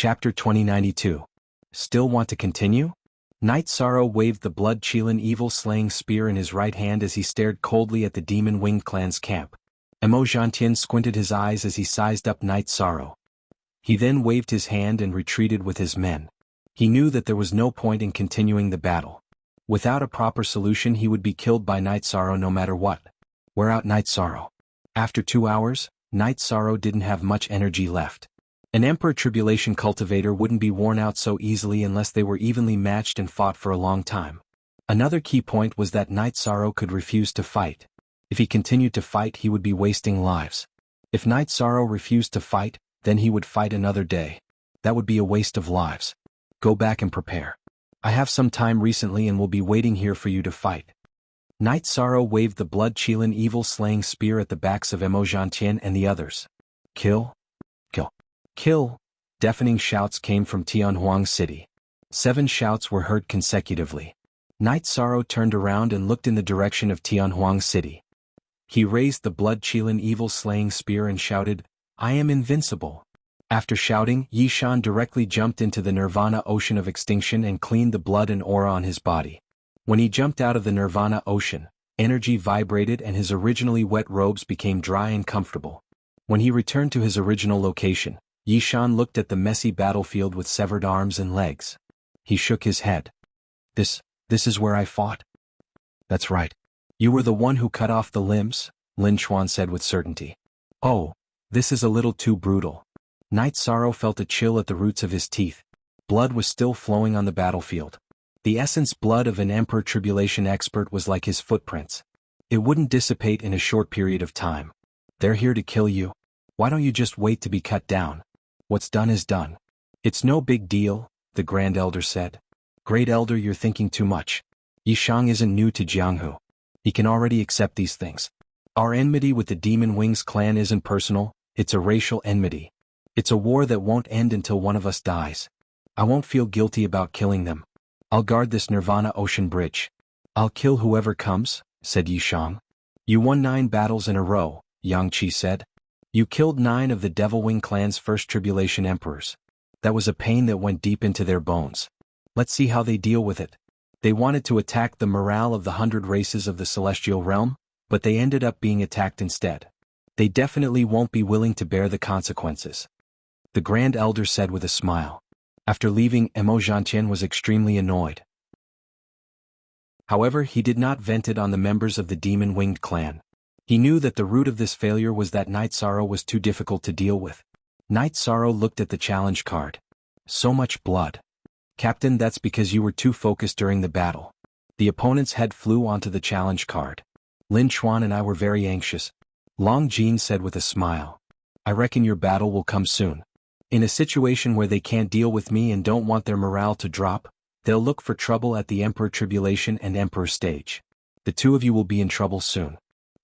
Chapter 2092. Still want to continue? Night Sorrow waved the blood-chilling evil-slaying spear in his right hand as he stared coldly at the demon-winged clan's camp. Emojantian squinted his eyes as he sized up Night Sorrow. He then waved his hand and retreated with his men. He knew that there was no point in continuing the battle. Without a proper solution he would be killed by Night Sorrow no matter what. Wear out Night Sorrow. After 2 hours, Night Sorrow didn't have much energy left. An Emperor Tribulation cultivator wouldn't be worn out so easily unless they were evenly matched and fought for a long time. Another key point was that Night Sorrow could refuse to fight. If he continued to fight he would be wasting lives. If Night Sorrow refused to fight, then he would fight another day. That would be a waste of lives. Go back and prepare. I have some time recently and will be waiting here for you to fight. Night Sorrow waved the blood-chilling evil-slaying spear at the backs of Emojantian and the others. Kill. Kill. Kill! Deafening shouts came from Tianhuang City. 7 shouts were heard consecutively. Night Sorrow turned around and looked in the direction of Tianhuang City. He raised the blood-chilling evil-slaying spear and shouted, "I am invincible." After shouting, Yishan directly jumped into the Nirvana Ocean of Extinction and cleaned the blood and aura on his body. When he jumped out of the Nirvana Ocean, energy vibrated and his originally wet robes became dry and comfortable. When he returned to his original location, Yishan looked at the messy battlefield with severed arms and legs. He shook his head. This is where I fought? That's right. You were the one who cut off the limbs, Lin Chuan said with certainty. Oh, this is a little too brutal. Night Sorrow felt a chill at the roots of his teeth. Blood was still flowing on the battlefield. The essence blood of an Emperor Tribulation expert was like his footprints. It wouldn't dissipate in a short period of time. They're here to kill you. Why don't you just wait to be cut down? What's done is done. It's no big deal, the Grand Elder said. Great Elder, you're thinking too much. Yishang isn't new to Jianghu. He can already accept these things. Our enmity with the Demon Wings clan isn't personal, it's a racial enmity. It's a war that won't end until one of us dies. I won't feel guilty about killing them. I'll guard this Nirvana Ocean Bridge. I'll kill whoever comes, said Yishang. You won 9 battles in a row, Yang Qi said. You killed 9 of the Devil Wing clan's first Tribulation Emperors. That was a pain that went deep into their bones. Let's see how they deal with it. They wanted to attack the morale of the 100 races of the Celestial Realm, but they ended up being attacked instead. They definitely won't be willing to bear the consequences. The Grand Elder said with a smile. After leaving, Emojantian was extremely annoyed. However, he did not vent it on the members of the Demon-Winged clan. He knew that the root of this failure was that Night Sorrow was too difficult to deal with. Night Sorrow looked at the challenge card. So much blood. Captain, that's because you were too focused during the battle. The opponent's head flew onto the challenge card. Lin Chuan and I were very anxious. Long Jin said with a smile. I reckon your battle will come soon. In a situation where they can't deal with me and don't want their morale to drop, they'll look for trouble at the Emperor Tribulation and Emperor stage. The 2 of you will be in trouble soon.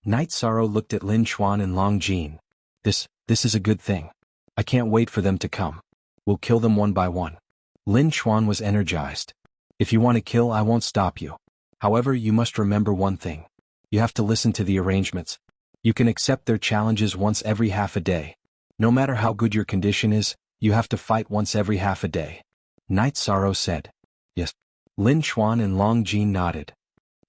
Night Sorrow looked at Lin Chuan and Long Jin. This is a good thing. I can't wait for them to come. We'll kill them one by one. Lin Chuan was energized. If you want to kill, I won't stop you. However, you must remember one thing. You have to listen to the arrangements. You can accept their challenges once every half a day. No matter how good your condition is, you have to fight once every half a day. Night Sorrow said. Yes. Lin Chuan and Long Jin nodded.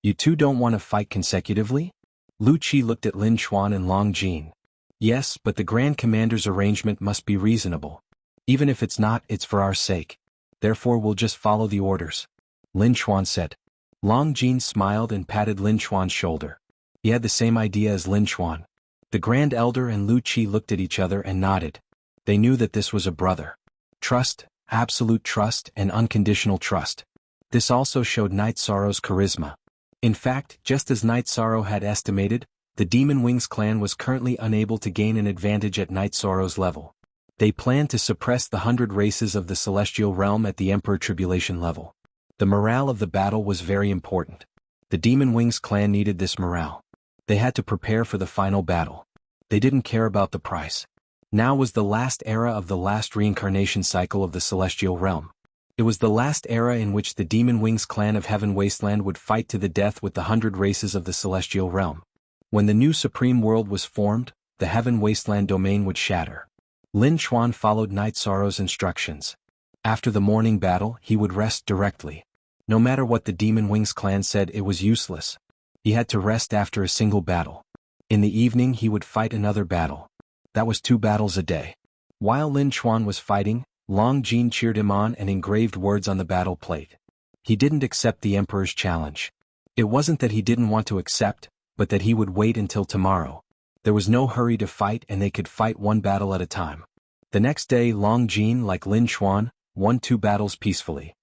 You 2 don't want to fight consecutively? Lu Qi looked at Lin Chuan and Long Jin. Yes, but the Grand Commander's arrangement must be reasonable. Even if it's not, it's for our sake. Therefore we'll just follow the orders. Lin Chuan said. Long Jin smiled and patted Lin Chuan's shoulder. He had the same idea as Lin Chuan. The Grand Elder and Lu Qi looked at each other and nodded. They knew that this was a brother. Trust, absolute trust and unconditional trust. This also showed Night Sorrow's charisma. In fact, just as Night Sorrow had estimated, the Demon Wings clan was currently unable to gain an advantage at Night Sorrow's level. They planned to suppress the 100 races of the Celestial Realm at the Emperor Tribulation level. The morale of the battle was very important. The Demon Wings clan needed this morale. They had to prepare for the final battle. They didn't care about the price. Now was the last era of the last reincarnation cycle of the Celestial Realm. It was the last era in which the Demon Wings clan of Heaven Wasteland would fight to the death with the 100 races of the Celestial Realm. When the new Supreme World was formed, the Heaven Wasteland domain would shatter. Lin Xuan followed Night Sorrow's instructions. After the morning battle, he would rest directly. No matter what the Demon Wings clan said, it was useless. He had to rest after a single battle. In the evening he would fight another battle. That was 2 battles a day. While Lin Xuan was fighting, Long Jin cheered him on and engraved words on the battle plate. He didn't accept the Emperor's challenge. It wasn't that he didn't want to accept, but that he would wait until tomorrow. There was no hurry to fight and they could fight 1 battle at a time. The next day Long Jin, like Lin Xuan, won 2 battles peacefully.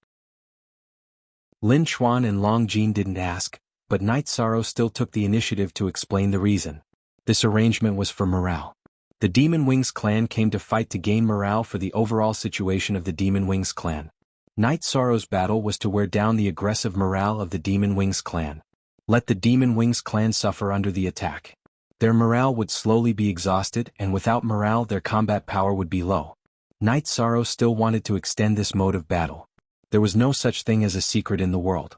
Lin Xuan and Long Jin didn't ask, but Night Sorrow still took the initiative to explain the reason. This arrangement was for morale. The Demon Wings clan came to fight to gain morale for the overall situation of the Demon Wings clan. Night Sorrow's battle was to wear down the aggressive morale of the Demon Wings clan. Let the Demon Wings clan suffer under the attack. Their morale would slowly be exhausted, and without morale their combat power would be low. Night Sorrow still wanted to extend this mode of battle. There was no such thing as a secret in the world.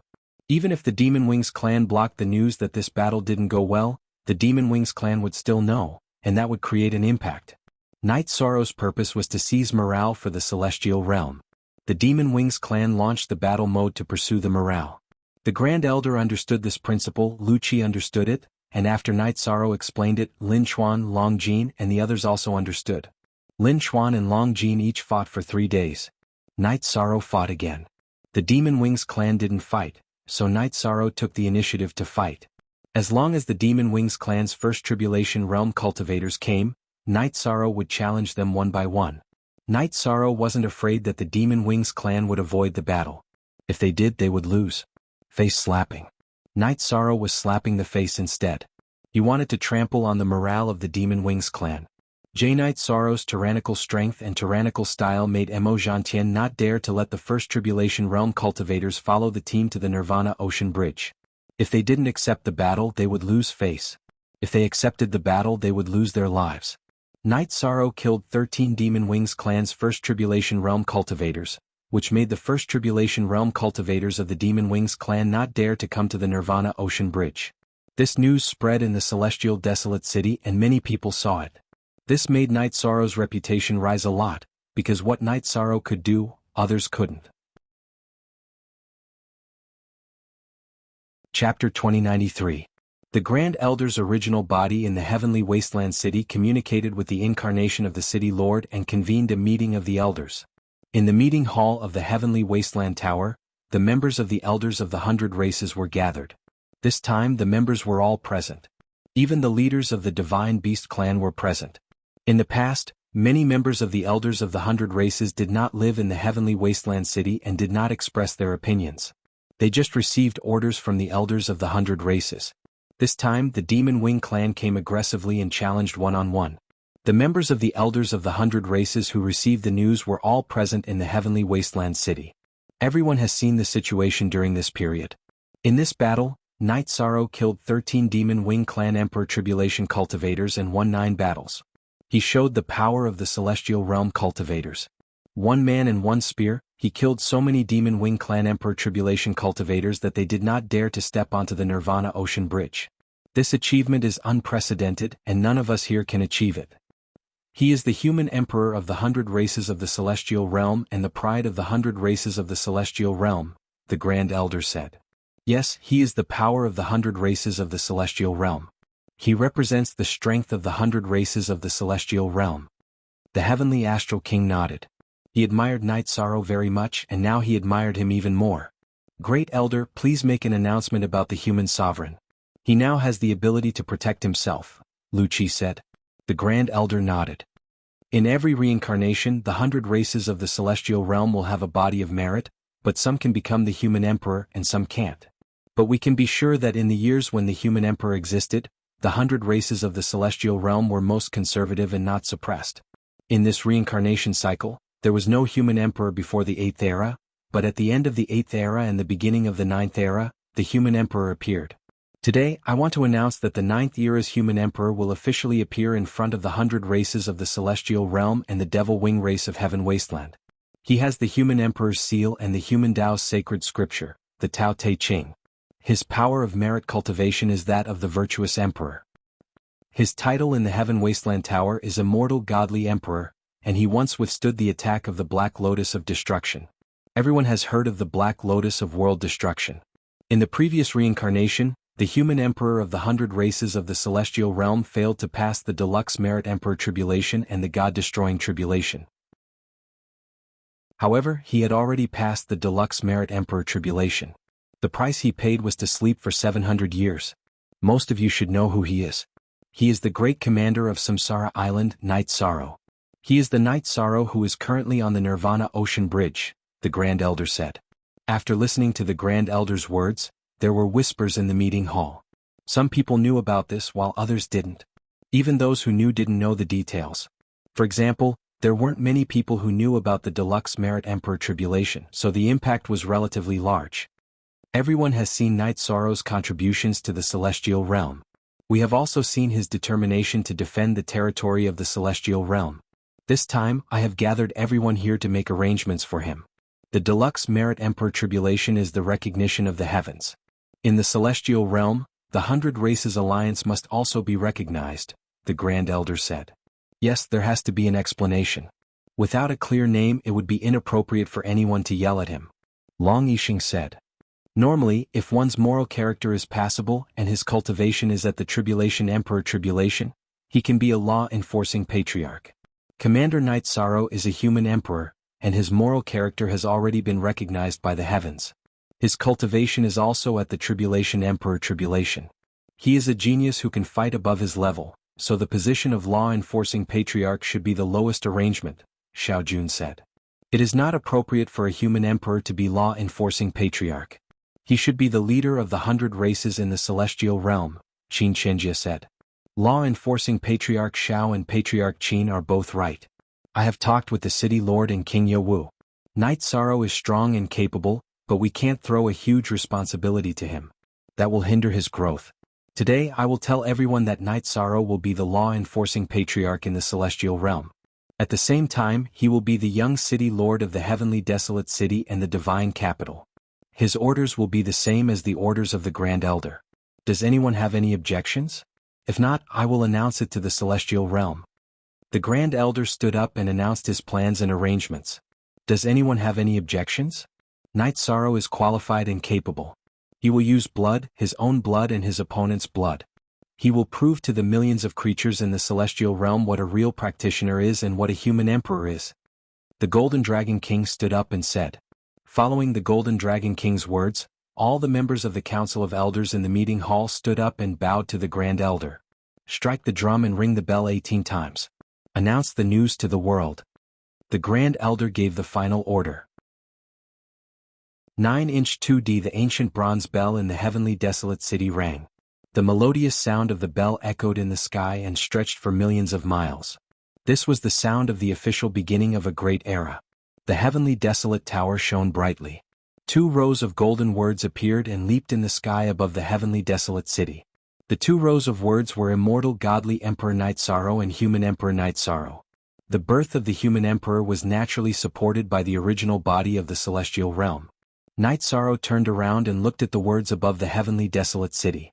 Even if the Demon Wings clan blocked the news that this battle didn't go well, the Demon Wings clan would still know, and that would create an impact. Night Sorrow's purpose was to seize morale for the Celestial Realm. The Demon Wings clan launched the battle mode to pursue the morale. The Grand Elder understood this principle, Wuxia understood it, and after Night Sorrow explained it, Lin Xuan, Long Jin, and the others also understood. Lin Xuan and Long Jin each fought for 3 days. Night Sorrow fought again. The Demon Wings clan didn't fight, so Night Sorrow took the initiative to fight. As long as the Demon Wings clan's first Tribulation Realm cultivators came, Night Sorrow would challenge them one by one. Night Sorrow wasn't afraid that the Demon Wings clan would avoid the battle. If they did, they would lose. Face slapping. Night Sorrow was slapping the face instead. He wanted to trample on the morale of the Demon Wings clan. Night Sorrow's tyrannical strength and tyrannical style made Emojantian not dare to let the first Tribulation Realm cultivators follow the team to the Nirvana Ocean Bridge. If they didn't accept the battle, they would lose face. If they accepted the battle, they would lose their lives. Night Sorrow killed 13 Demon Wings clan's first Tribulation Realm cultivators, which made the first Tribulation Realm cultivators of the Demon Wings clan not dare to come to the Nirvana Ocean Bridge. This news spread in the Celestial Desolate City and many people saw it. This made Night Sorrow's reputation rise a lot, because what Night Sorrow could do, others couldn't. Chapter 2093. The Grand Elder's original body in the Heavenly Wasteland City communicated with the incarnation of the City Lord and convened a meeting of the Elders. In the meeting hall of the Heavenly Wasteland Tower, the members of the Elders of the 100 Races were gathered. This time the members were all present. Even the leaders of the Divine Beast clan were present. In the past, many members of the Elders of the 100 Races did not live in the Heavenly Wasteland City and did not express their opinions. They just received orders from the Elders of the 100 Races. This time the Demon Wing clan came aggressively and challenged one-on-one. The members of the Elders of the 100 Races who received the news were all present in the Heavenly Wasteland City. Everyone has seen the situation during this period. In this battle, Night Sorrow killed 13 Demon Wing clan Emperor Tribulation cultivators and won 9 battles. He showed the power of the Celestial Realm cultivators. 1 man and 1 spear, he killed so many Demon Wing clan Emperor Tribulation cultivators that they did not dare to step onto the Nirvana Ocean Bridge. This achievement is unprecedented and none of us here can achieve it. He is the human emperor of the 100 Races of the Celestial Realm and the pride of the 100 Races of the Celestial Realm, the Grand Elder said. Yes, he is the power of the 100 Races of the Celestial Realm. He represents the strength of the 100 Races of the Celestial Realm. The Heavenly Astral King nodded. He admired Night Sorrow very much and now he admired him even more. Great Elder, please make an announcement about the human sovereign. He now has the ability to protect himself, Wuxia said. The Grand Elder nodded. In every reincarnation, the 100 Races of the Celestial Realm will have a body of merit, but some can become the human emperor and some can't. But we can be sure that in the years when the human emperor existed, the 100 Races of the Celestial Realm were most conservative and not suppressed. In this reincarnation cycle, there was no human emperor before the 8th era, but at the end of the 8th era and the beginning of the 9th era, the human emperor appeared. Today, I want to announce that the 9th era's human emperor will officially appear in front of the 100 Races of the Celestial Realm and the Devil Wing race of Heaven Wasteland. He has the human emperor's seal and the human Tao's sacred scripture, the Tao Te Ching. His power of merit cultivation is that of the virtuous emperor. His title in the Heaven Wasteland Tower is Immortal Godly Emperor, and he once withstood the attack of the Black Lotus of Destruction. Everyone has heard of the Black Lotus of World Destruction. In the previous reincarnation, the human emperor of the 100 races of the celestial realm failed to pass the deluxe merit emperor tribulation and the god-destroying tribulation. However, he had already passed the deluxe merit emperor tribulation. The price he paid was to sleep for 700 years. Most of you should know who he is. He is the great commander of Samsara Island, Night Sorrow. He is the Night Sorrow who is currently on the Nirvana Ocean Bridge, the Grand Elder said. After listening to the Grand Elder's words, there were whispers in the meeting hall. Some people knew about this while others didn't. Even those who knew didn't know the details. For example, there weren't many people who knew about the deluxe merit emperor tribulation, so the impact was relatively large. Everyone has seen Night Sorrow's contributions to the celestial realm. We have also seen his determination to defend the territory of the celestial realm. This time, I have gathered everyone here to make arrangements for him. The deluxe merit emperor tribulation is the recognition of the heavens. In the celestial realm, the 100 Races Alliance must also be recognized, the Grand Elder said. Yes, there has to be an explanation. Without a clear name, it would be inappropriate for anyone to yell at him. Long Yixing said. Normally, if one's moral character is passable and his cultivation is at the Tribulation Emperor Tribulation, he can be a law-enforcing patriarch. Commander Night Sorrow is a human emperor, and his moral character has already been recognized by the heavens. His cultivation is also at the Tribulation Emperor Tribulation. He is a genius who can fight above his level, so the position of law-enforcing patriarch should be the lowest arrangement, Xiao Jun said. It is not appropriate for a human emperor to be law-enforcing patriarch. He should be the leader of the 100 races in the celestial realm, Qin Chenjia said. Law-enforcing Patriarch Xiao and Patriarch Qin are both right. I have talked with the City Lord and King Yowu. Night Sorrow is strong and capable, but we can't throw a huge responsibility to him. That will hinder his growth. Today I will tell everyone that Night Sorrow will be the law-enforcing patriarch in the celestial realm. At the same time, he will be the young City Lord of the Heavenly Desolate City and the Divine Capital. His orders will be the same as the orders of the Grand Elder. Does anyone have any objections? If not, I will announce it to the celestial realm. The Grand Elder stood up and announced his plans and arrangements. Does anyone have any objections? Night Sorrow is qualified and capable. He will use blood, his own blood and his opponent's blood. He will prove to the millions of creatures in the celestial realm what a real practitioner is and what a human emperor is. The Golden Dragon King stood up and said. Following the Golden Dragon King's words, all the members of the Council of Elders in the meeting hall stood up and bowed to the Grand Elder. Strike the drum and ring the bell 18 times. Announce the news to the world. The Grand Elder gave the final order. 9-inch 2D. The ancient bronze bell in the heavenly desolate city rang. The melodious sound of the bell echoed in the sky and stretched for millions of miles. This was the sound of the official beginning of a great era. The heavenly desolate tower shone brightly. 2 rows of golden words appeared and leaped in the sky above the heavenly desolate city. The 2 rows of words were Immortal Godly Emperor Night Sorrow and Human Emperor Night Sorrow. The birth of the human emperor was naturally supported by the original body of the celestial realm. Night Sorrow turned around and looked at the words above the heavenly desolate city.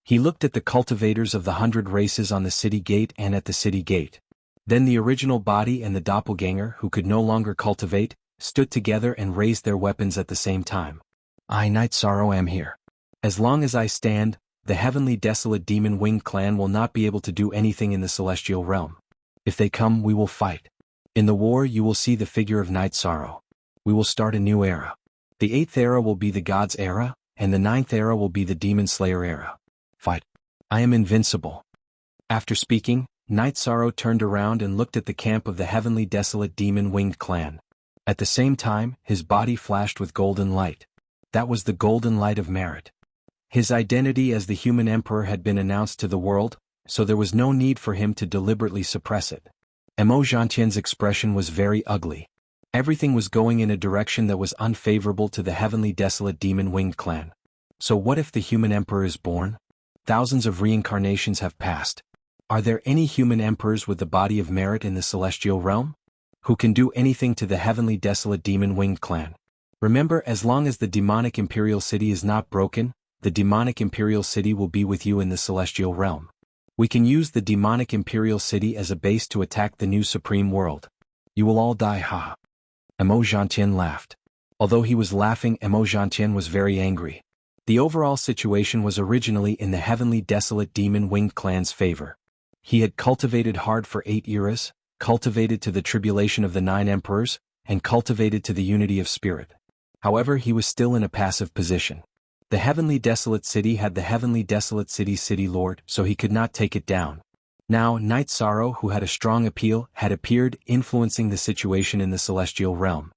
He looked at the cultivators of the 100 races on the city gate and at the city gate. Then the original body and the doppelganger who could no longer cultivate, stood together and raised their weapons at the same time. I, Night Sorrow, am here. As long as I stand, the heavenly desolate demon-winged clan will not be able to do anything in the celestial realm. If they come, we will fight. In the war you will see the figure of Night Sorrow. We will start a new era. The 8th era will be the God's era, and the 9th era will be the Demon Slayer era. Fight. I am invincible. After speaking, Night Sorrow turned around and looked at the camp of the heavenly desolate demon-winged clan. At the same time, his body flashed with golden light. That was the golden light of merit. His identity as the human emperor had been announced to the world, so there was no need for him to deliberately suppress it. Mo Zhantian's expression was very ugly. Everything was going in a direction that was unfavorable to the heavenly desolate demon-winged clan. So what if the human emperor is born? Thousands of reincarnations have passed. Are there any human emperors with the body of merit in the celestial realm? Who can do anything to the heavenly desolate demon-winged clan? Remember, as long as the demonic imperial city is not broken, the demonic imperial city will be with you in the celestial realm. We can use the demonic imperial city as a base to attack the new supreme world. You will all die, ha. Emo Zhantian laughed. Although he was laughing, Emo Zhantian was very angry. The overall situation was originally in the heavenly desolate demon-winged clan's favor. He had cultivated hard for 8 eras, cultivated to the tribulation of the 9 emperors, and cultivated to the unity of spirit. However, he was still in a passive position. The heavenly desolate city had the heavenly desolate city's city lord, so he could not take it down. Now, Night Sorrow, who had a strong appeal, had appeared, influencing the situation in the celestial realm.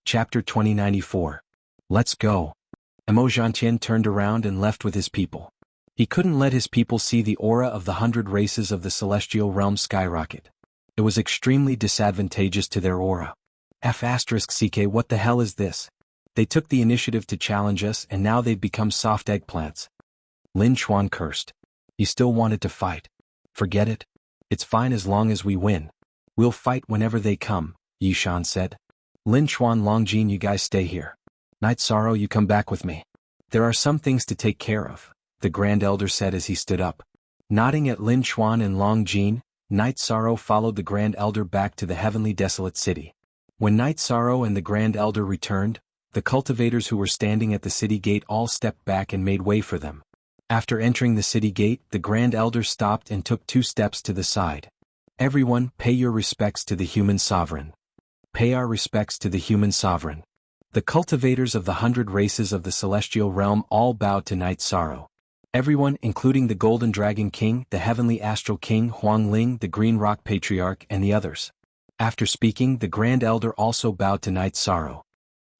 Chapter 2094. Let's go. Emo Zhantian turned around and left with his people. He couldn't let his people see the aura of the 100 races of the celestial realm skyrocket. It was extremely disadvantageous to their aura. F***CK, what the hell is this? They took the initiative to challenge us and now they've become soft eggplants. Lin Chuan cursed. He still wanted to fight. Forget it. It's fine as long as we win. We'll fight whenever they come, Yishan said. Lin Chuan, Longjin, you guys stay here. Night Sorrow, you come back with me. There are some things to take care of, the Grand Elder said as he stood up. Nodding at Lin Chuan and Longjin, Night Sorrow followed the Grand Elder back to the heavenly desolate city. When Night Sorrow and the Grand Elder returned, the cultivators who were standing at the city gate all stepped back and made way for them. After entering the city gate, the Grand Elder stopped and took 2 steps to the side. Everyone, pay your respects to the human sovereign. Pay our respects to the human sovereign. The cultivators of the 100 races of the celestial realm all bowed to Night Sorrow. Everyone, including the Golden Dragon King, the Heavenly Astral King, Huang Ling, the Green Rock Patriarch, and the others. After speaking, the Grand Elder also bowed to Night Sorrow.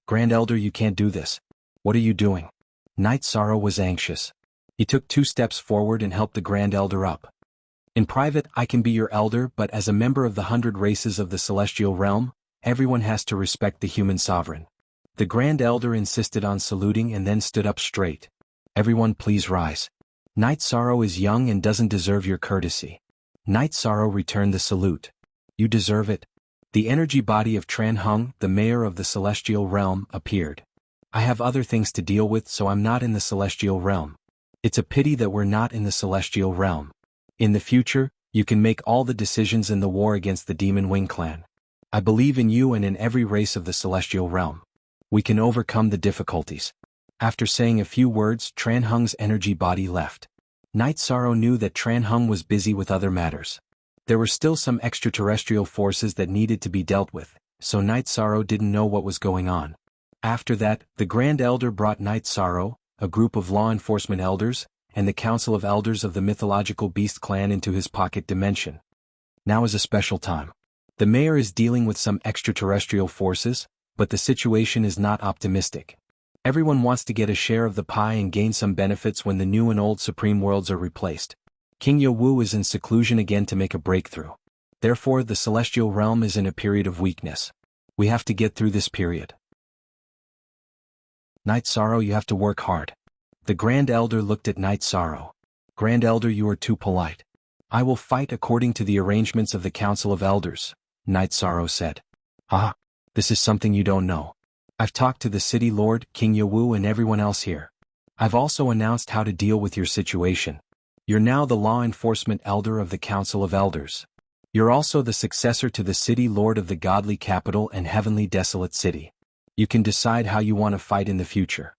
Grand Elder, you can't do this. What are you doing? Night Sorrow was anxious. He took 2 steps forward and helped the Grand Elder up. In private, I can be your elder, but as a member of the 100 races of the celestial realm, everyone has to respect the human sovereign. The Grand Elder insisted on saluting and then stood up straight. Everyone please rise. Night Sorrow is young and doesn't deserve your courtesy. Night Sorrow returned the salute. You deserve it. The energy body of Tran Hung, the mayor of the celestial realm, appeared. I have other things to deal with, so I'm not in the celestial realm. It's a pity that we're not in the celestial realm. In the future, you can make all the decisions in the war against the Demon Wing clan. I believe in you and in every race of the celestial realm. We can overcome the difficulties. After saying a few words, Tran Hung's energy body left. Night Sorrow knew that Tran Hung was busy with other matters. There were still some extraterrestrial forces that needed to be dealt with, so Night Sorrow didn't know what was going on. After that, the Grand Elder brought Night Sorrow, a group of law enforcement elders, and the Council of Elders of the mythological beast clan into his pocket dimension. Now is a special time. The mayor is dealing with some extraterrestrial forces, but the situation is not optimistic. Everyone wants to get a share of the pie and gain some benefits when the new and old supreme worlds are replaced. King Yo-Wu is in seclusion again to make a breakthrough. Therefore, the celestial realm is in a period of weakness. We have to get through this period. Night Sorrow, you have to work hard. The Grand Elder looked at Night Sorrow. Grand Elder, you are too polite. I will fight according to the arrangements of the Council of Elders, Night Sorrow said. Ah, this is something you don't know. I've talked to the city lord, King Yo-Wu, and everyone else here. I've also announced how to deal with your situation. You're now the law enforcement elder of the Council of Elders. You're also the successor to the city lord of the godly capital and heavenly desolate city. You can decide how you want to fight in the future.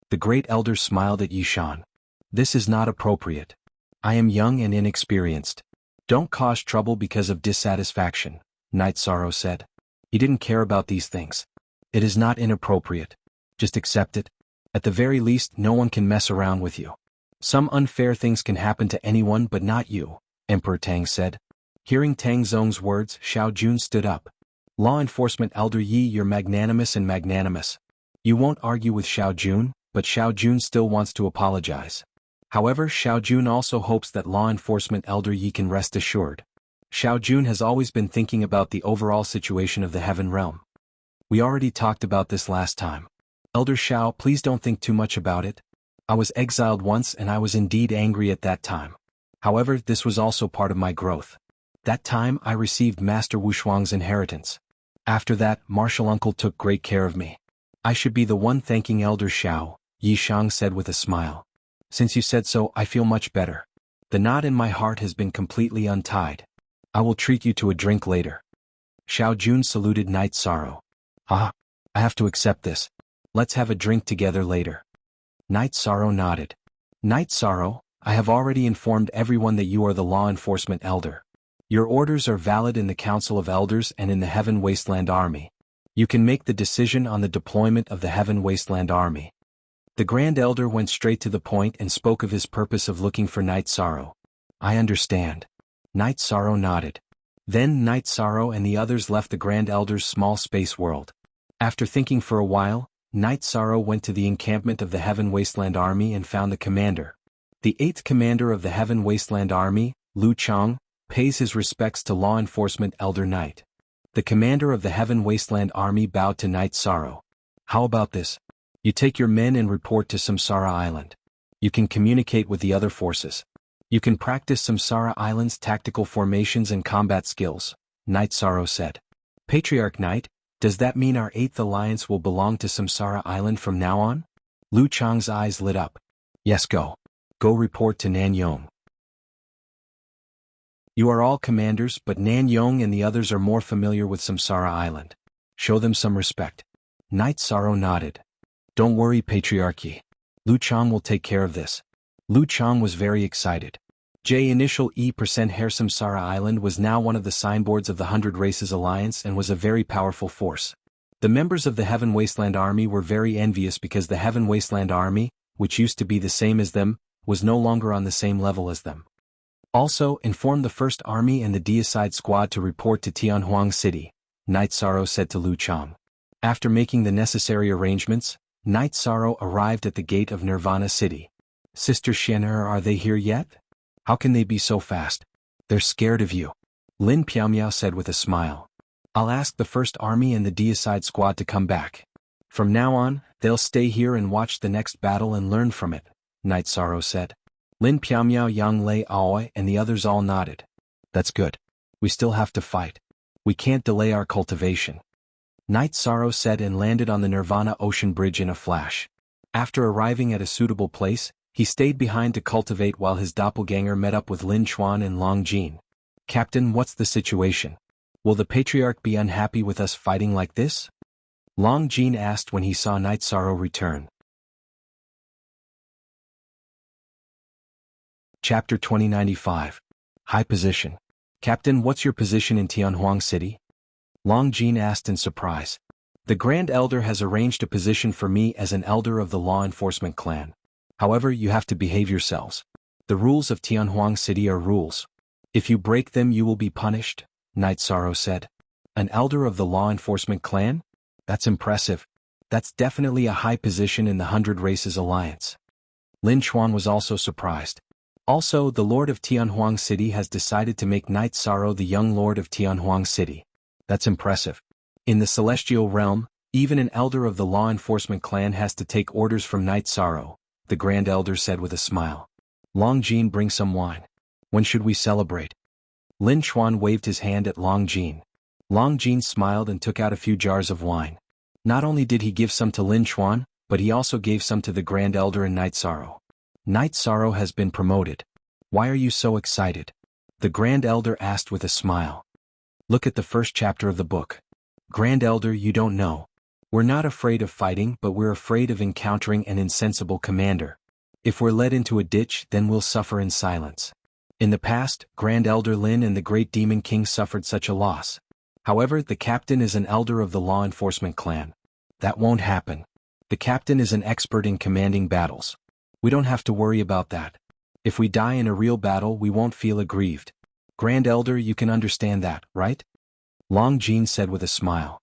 The great elder smiled at Yishan. This is not appropriate. I am young and inexperienced. Don't cause trouble because of dissatisfaction, Night Sorrow said. He didn't care about these things. It is not inappropriate. Just accept it. At the very least, no one can mess around with you. Some unfair things can happen to anyone but not you, Emperor Tang said. Hearing Tang Zong's words, Xiao Jun stood up. Law Enforcement Elder Yi, you're magnanimous and magnanimous. You won't argue with Xiao Jun, but Xiao Jun still wants to apologize. However, Xiao Jun also hopes that Law Enforcement Elder Yi can rest assured. Xiao Jun has always been thinking about the overall situation of the Heaven Realm. We already talked about this last time. Elder Xiao, please don't think too much about it. I was exiled once and I was indeed angry at that time. However, this was also part of my growth. That time I received Master Wushuang's inheritance. After that, Martial Uncle took great care of me. I should be the one thanking Elder Xiao, Yi Shang said with a smile. Since you said so, I feel much better. The knot in my heart has been completely untied. I will treat you to a drink later. Xiao Jun saluted Night Sorrow. Ah, I have to accept this. Let's have a drink together later. Night Sorrow nodded. Night Sorrow, I have already informed everyone that you are the law enforcement elder. Your orders are valid in the Council of Elders and in the Heaven Wasteland Army. You can make the decision on the deployment of the Heaven Wasteland Army. The Grand Elder went straight to the point and spoke of his purpose of looking for Night Sorrow. I understand. Night Sorrow nodded. Then Night Sorrow and the others left the Grand Elder's small space world. After thinking for a while, Night Sorrow went to the encampment of the Heaven Wasteland Army and found the commander. The 8th commander of the Heaven Wasteland Army, Lu Chang, pays his respects to Law Enforcement Elder Knight. The commander of the Heaven Wasteland Army bowed to Night Sorrow. How about this? You take your men and report to Samsara Island. You can communicate with the other forces. You can practice Samsara Island's tactical formations and combat skills, Night Sorrow said. Patriarch Knight, does that mean our 8th alliance will belong to Samsara Island from now on? Lu Chang's eyes lit up. Yes, go. Go report to Nanyong. You are all commanders, but Nanyong and the others are more familiar with Samsara Island. Show them some respect. Night Sorrow nodded. Don't worry, Patriarchy. Lu Chang will take care of this. Lu Chang was very excited. Initial E% Hair Samsara Island was now one of the signboards of the 100 Races Alliance and was a very powerful force. The members of the Heaven Wasteland Army were very envious because the Heaven Wasteland Army, which used to be the same as them, was no longer on the same level as them. Also, inform the 1st Army and the Deicide Squad to report to Tianhuang City, Night Sorrow said to Lu Chang. After making the necessary arrangements, Night Sorrow arrived at the gate of Nirvana City. Sister Shenhe, are they here yet? How can they be so fast? They're scared of you. Lin Piaomiao said with a smile. I'll ask the 1st Army and the Deicide Squad to come back. From now on, they'll stay here and watch the next battle and learn from it, Night Sorrow said. Lin Piaomiao, Yang Lei Aoi and the others all nodded. That's good. We still have to fight. We can't delay our cultivation. Night Sorrow said and landed on the Nirvana Ocean Bridge in a flash. After arriving at a suitable place, he stayed behind to cultivate while his doppelganger met up with Lin Chuan and Long Jin. Captain, what's the situation? Will the Patriarch be unhappy with us fighting like this? Long Jin asked when he saw Night Sorrow return. Chapter 2095. High Position. Captain, what's your position in Tianhuang City? Long Jin asked in surprise. The Grand Elder has arranged a position for me as an elder of the law enforcement clan. However, you have to behave yourselves. The rules of Tianhuang City are rules. If you break them, you will be punished, Night Sorrow said. An elder of the law enforcement clan? That's impressive. That's definitely a high position in the 100 Races Alliance. Lin Chuan was also surprised. Also, the Lord of Tianhuang City has decided to make Night Sorrow the young Lord of Tianhuang City. That's impressive. In the Celestial Realm, even an elder of the law enforcement clan has to take orders from Night Sorrow, the Grand Elder said with a smile. Long Jin, bring some wine. When should we celebrate? Lin Chuan waved his hand at Long Jin. Long Jin smiled and took out a few jars of wine. Not only did he give some to Lin Chuan, but he also gave some to the Grand Elder and Night Sorrow. Night Sorrow has been promoted. Why are you so excited? The Grand Elder asked with a smile. Look at the first chapter of the book. Grand Elder, you don't know. We're not afraid of fighting, but we're afraid of encountering an insensible commander. If we're led into a ditch, then we'll suffer in silence. In the past, Grand Elder Lin and the Great Demon King suffered such a loss. However, the captain is an elder of the law enforcement clan. That won't happen. The captain is an expert in commanding battles. We don't have to worry about that. If we die in a real battle, we won't feel aggrieved. Grand Elder, you can understand that, right? Long Jin said with a smile.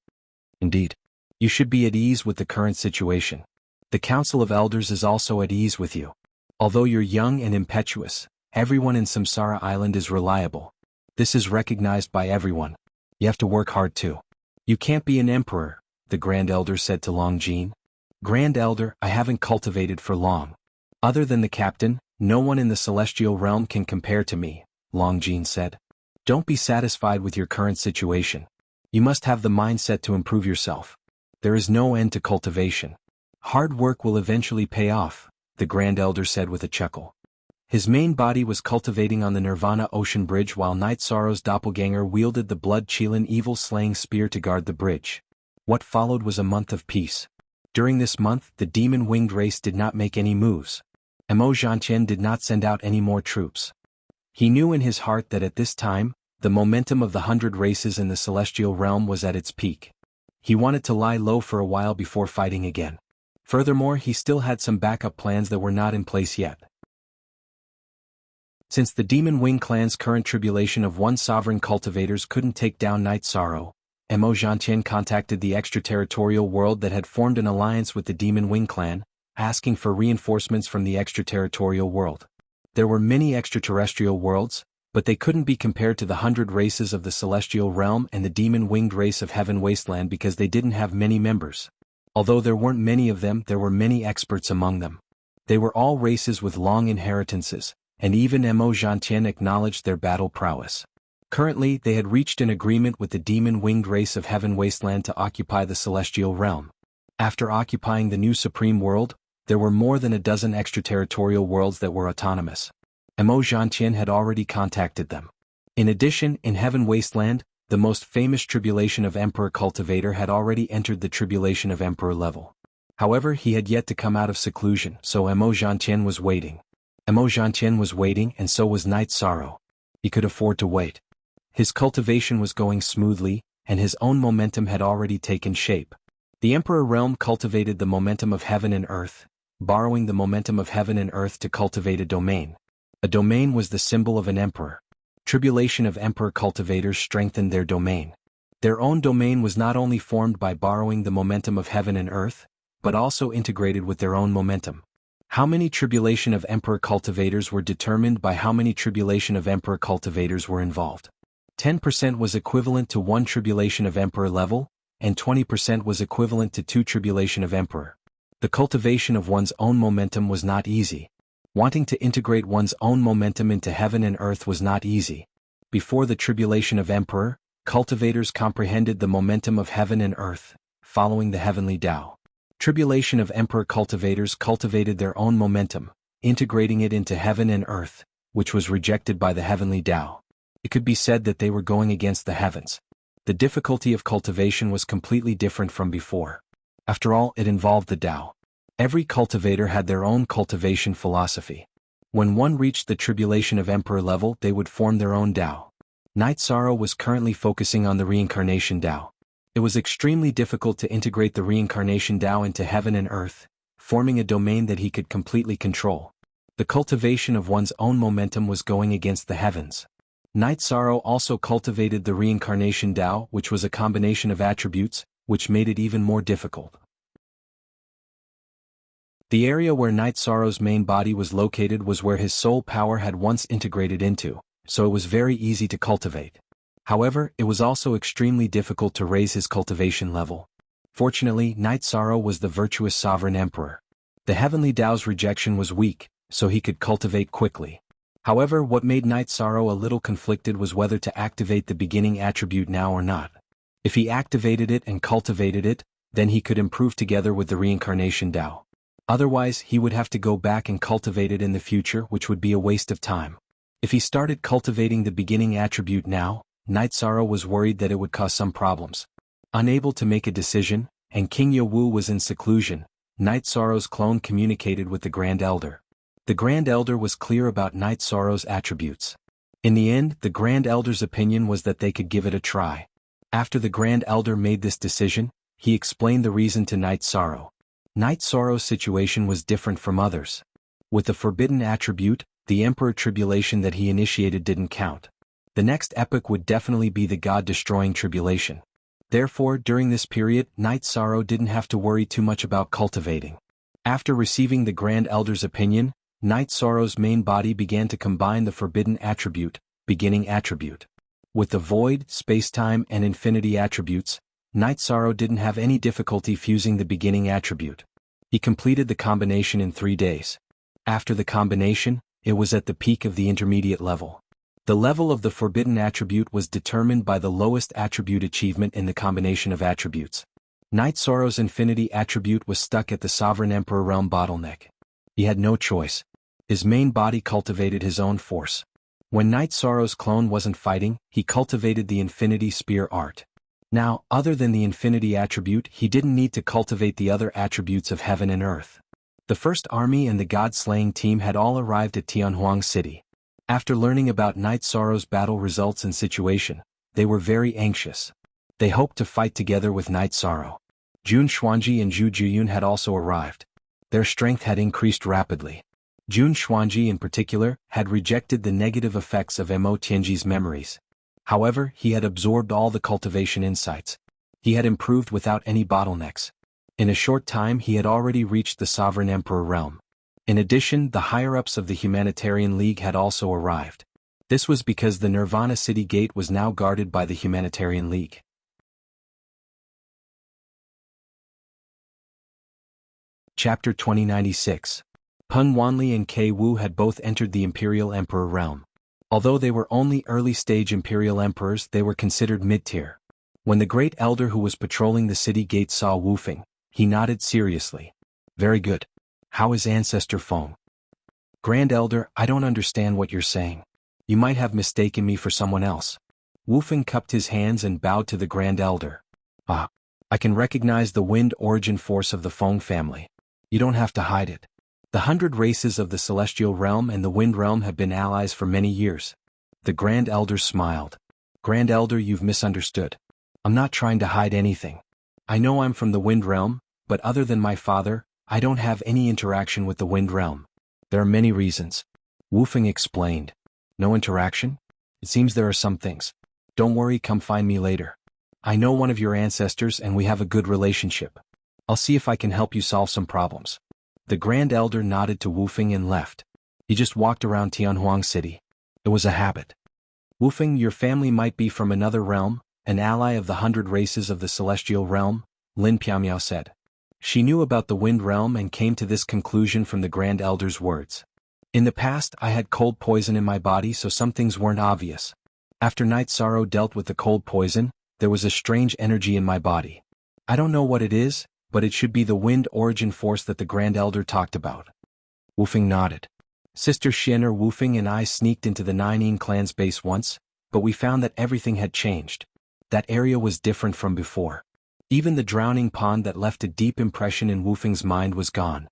Indeed. You should be at ease with the current situation. The Council of Elders is also at ease with you. Although you're young and impetuous, everyone in Samsara Island is reliable. This is recognized by everyone. You have to work hard too. You can't be an emperor, the Grand Elder said to Long Jin. Grand Elder, I haven't cultivated for long. Other than the captain, no one in the celestial realm can compare to me, Long Jin said. Don't be satisfied with your current situation. You must have the mindset to improve yourself. There is no end to cultivation. Hard work will eventually pay off, the Grand Elder said with a chuckle. His main body was cultivating on the Nirvana Ocean Bridge while Night Sorrow's doppelganger wielded the blood-Qilin evil-slaying spear to guard the bridge. What followed was a month of peace. During this month, the demon-winged race did not make any moves. Emo Zhantian did not send out any more troops. He knew in his heart that at this time, the momentum of the 100 races in the celestial realm was at its peak. He wanted to lie low for a while before fighting again. Furthermore, he still had some backup plans that were not in place yet. Since the Demon Wing clan's current tribulation of one sovereign cultivators couldn't take down Night Sorrow, Emo Zhantian contacted the extraterritorial world that had formed an alliance with the Demon Wing clan, asking for reinforcements from the extraterritorial world. There were many extraterrestrial worlds, but they couldn't be compared to the 100 races of the celestial realm and the demon-winged race of Heaven Wasteland because they didn't have many members. Although there weren't many of them, there were many experts among them. They were all races with long inheritances, and even Emo Zhantian acknowledged their battle prowess. Currently, they had reached an agreement with the demon-winged race of Heaven Wasteland to occupy the celestial realm. After occupying the new supreme world, there were more than a dozen extraterritorial worlds that were autonomous. Emo Zhantian had already contacted them. In addition, in Heaven Wasteland, the most famous tribulation of Emperor Cultivator had already entered the tribulation of Emperor level. However, he had yet to come out of seclusion, so Emo Zhantian was waiting. Emo Zhantian was waiting, and so was Night Sorrow. He could afford to wait. His cultivation was going smoothly, and his own momentum had already taken shape. The Emperor realm cultivated the momentum of heaven and earth, borrowing the momentum of heaven and earth to cultivate a domain. A domain was the symbol of an emperor. Tribulation of Emperor cultivators strengthened their domain. Their own domain was not only formed by borrowing the momentum of heaven and earth, but also integrated with their own momentum. How many tribulation of Emperor cultivators were determined by how many tribulation of Emperor cultivators were involved. 10% was equivalent to 1 tribulation of Emperor level, and 20% was equivalent to 2 tribulation of Emperor. The cultivation of one's own momentum was not easy. Wanting to integrate one's own momentum into heaven and earth was not easy. Before the tribulation of Emperor, cultivators comprehended the momentum of heaven and earth, following the heavenly Tao. Tribulation of Emperor cultivators cultivated their own momentum, integrating it into heaven and earth, which was rejected by the heavenly Tao. It could be said that they were going against the heavens. The difficulty of cultivation was completely different from before. After all, it involved the Tao. Every cultivator had their own cultivation philosophy. When one reached the tribulation of Emperor level, they would form their own Tao. Night Sorrow was currently focusing on the reincarnation Tao. It was extremely difficult to integrate the reincarnation Tao into heaven and earth, forming a domain that he could completely control. The cultivation of one's own momentum was going against the heavens. Night Sorrow also cultivated the reincarnation Tao, which was a combination of attributes, which made it even more difficult. The area where Night Sorrow's main body was located was where his soul power had once integrated into, so it was very easy to cultivate. However, it was also extremely difficult to raise his cultivation level. Fortunately, Night Sorrow was the virtuous sovereign emperor. The heavenly Tao's rejection was weak, so he could cultivate quickly. However, what made Night Sorrow a little conflicted was whether to activate the beginning attribute now or not. If he activated it and cultivated it, then he could improve together with the reincarnation Tao. Otherwise, he would have to go back and cultivate it in the future, which would be a waste of time. If he started cultivating the beginning attribute now, Night Sorrow was worried that it would cause some problems. Unable to make a decision, and King Yawu was in seclusion, Night Sorrow's clone communicated with the Grand Elder. The Grand Elder was clear about Night Sorrow's attributes. In the end, the Grand Elder's opinion was that they could give it a try. After the Grand Elder made this decision, he explained the reason to Night Sorrow. Night Sorrow's situation was different from others. With the forbidden attribute, the Emperor Tribulation that he initiated didn't count. The next epoch would definitely be the God-destroying tribulation. Therefore, during this period, Night Sorrow didn't have to worry too much about cultivating. After receiving the Grand Elder's opinion, Night Sorrow's main body began to combine the forbidden attribute, beginning attribute. With the void, space-time, and infinity attributes, Night Sorrow didn't have any difficulty fusing the beginning attribute. He completed the combination in 3 days. After the combination, it was at the peak of the intermediate level. The level of the forbidden attribute was determined by the lowest attribute achievement in the combination of attributes. Night Sorrow's infinity attribute was stuck at the Sovereign Emperor realm bottleneck. He had no choice. His main body cultivated his own force. When Night Sorrow's clone wasn't fighting, he cultivated the Infinity Spear art. Now, other than the Infinity attribute, he didn't need to cultivate the other attributes of heaven and earth. The first army and the god-slaying team had all arrived at Tianhuang City. After learning about Night Sorrow's battle results and situation, they were very anxious. They hoped to fight together with Night Sorrow. Jun Xuanji and Zhu Juyun had also arrived. Their strength had increased rapidly. Jun Xuanji in particular had rejected the negative effects of Mo Tianji's memories. However, he had absorbed all the cultivation insights. He had improved without any bottlenecks. In a short time he had already reached the Sovereign Emperor realm. In addition, the higher-ups of the Humanitarian League had also arrived. This was because the Nirvana City Gate was now guarded by the Humanitarian League. Chapter 2096. Peng Wanli and Kei Wu had both entered the Imperial Emperor realm. Although they were only early-stage Imperial Emperors, they were considered mid-tier. When the Great Elder who was patrolling the city gate saw Wu Feng, he nodded seriously. Very good. How is Ancestor Feng? Grand Elder, I don't understand what you're saying. You might have mistaken me for someone else. Wu Feng cupped his hands and bowed to the Grand Elder. Ah, I can recognize the wind origin force of the Feng family. You don't have to hide it. The 100 races of the Celestial Realm and the Wind Realm have been allies for many years. The Grand Elder smiled. Grand Elder, you've misunderstood. I'm not trying to hide anything. I know I'm from the Wind Realm, but other than my father, I don't have any interaction with the Wind Realm. There are many reasons. Wu Feng explained. No interaction? It seems there are some things. Don't worry, come find me later. I know one of your ancestors and we have a good relationship. I'll see if I can help you solve some problems. The Grand Elder nodded to Wu Feng and left. He just walked around Tianhuang City. It was a habit. Wu Feng, your family might be from another realm, an ally of the 100 races of the Celestial Realm, Lin Piaomiao said. She knew about the Wind Realm and came to this conclusion from the Grand Elder's words. In the past, I had cold poison in my body, so some things weren't obvious. After Night Sorrow dealt with the cold poison, there was a strange energy in my body. I don't know what it is, but it should be the wind origin force that the Grand Elder talked about. Wu Feng nodded. Sister Xin Wu Feng and I sneaked into the Ninein clan's base once, but we found that everything had changed. That area was different from before. Even the drowning pond that left a deep impression in Wu Feng's mind was gone.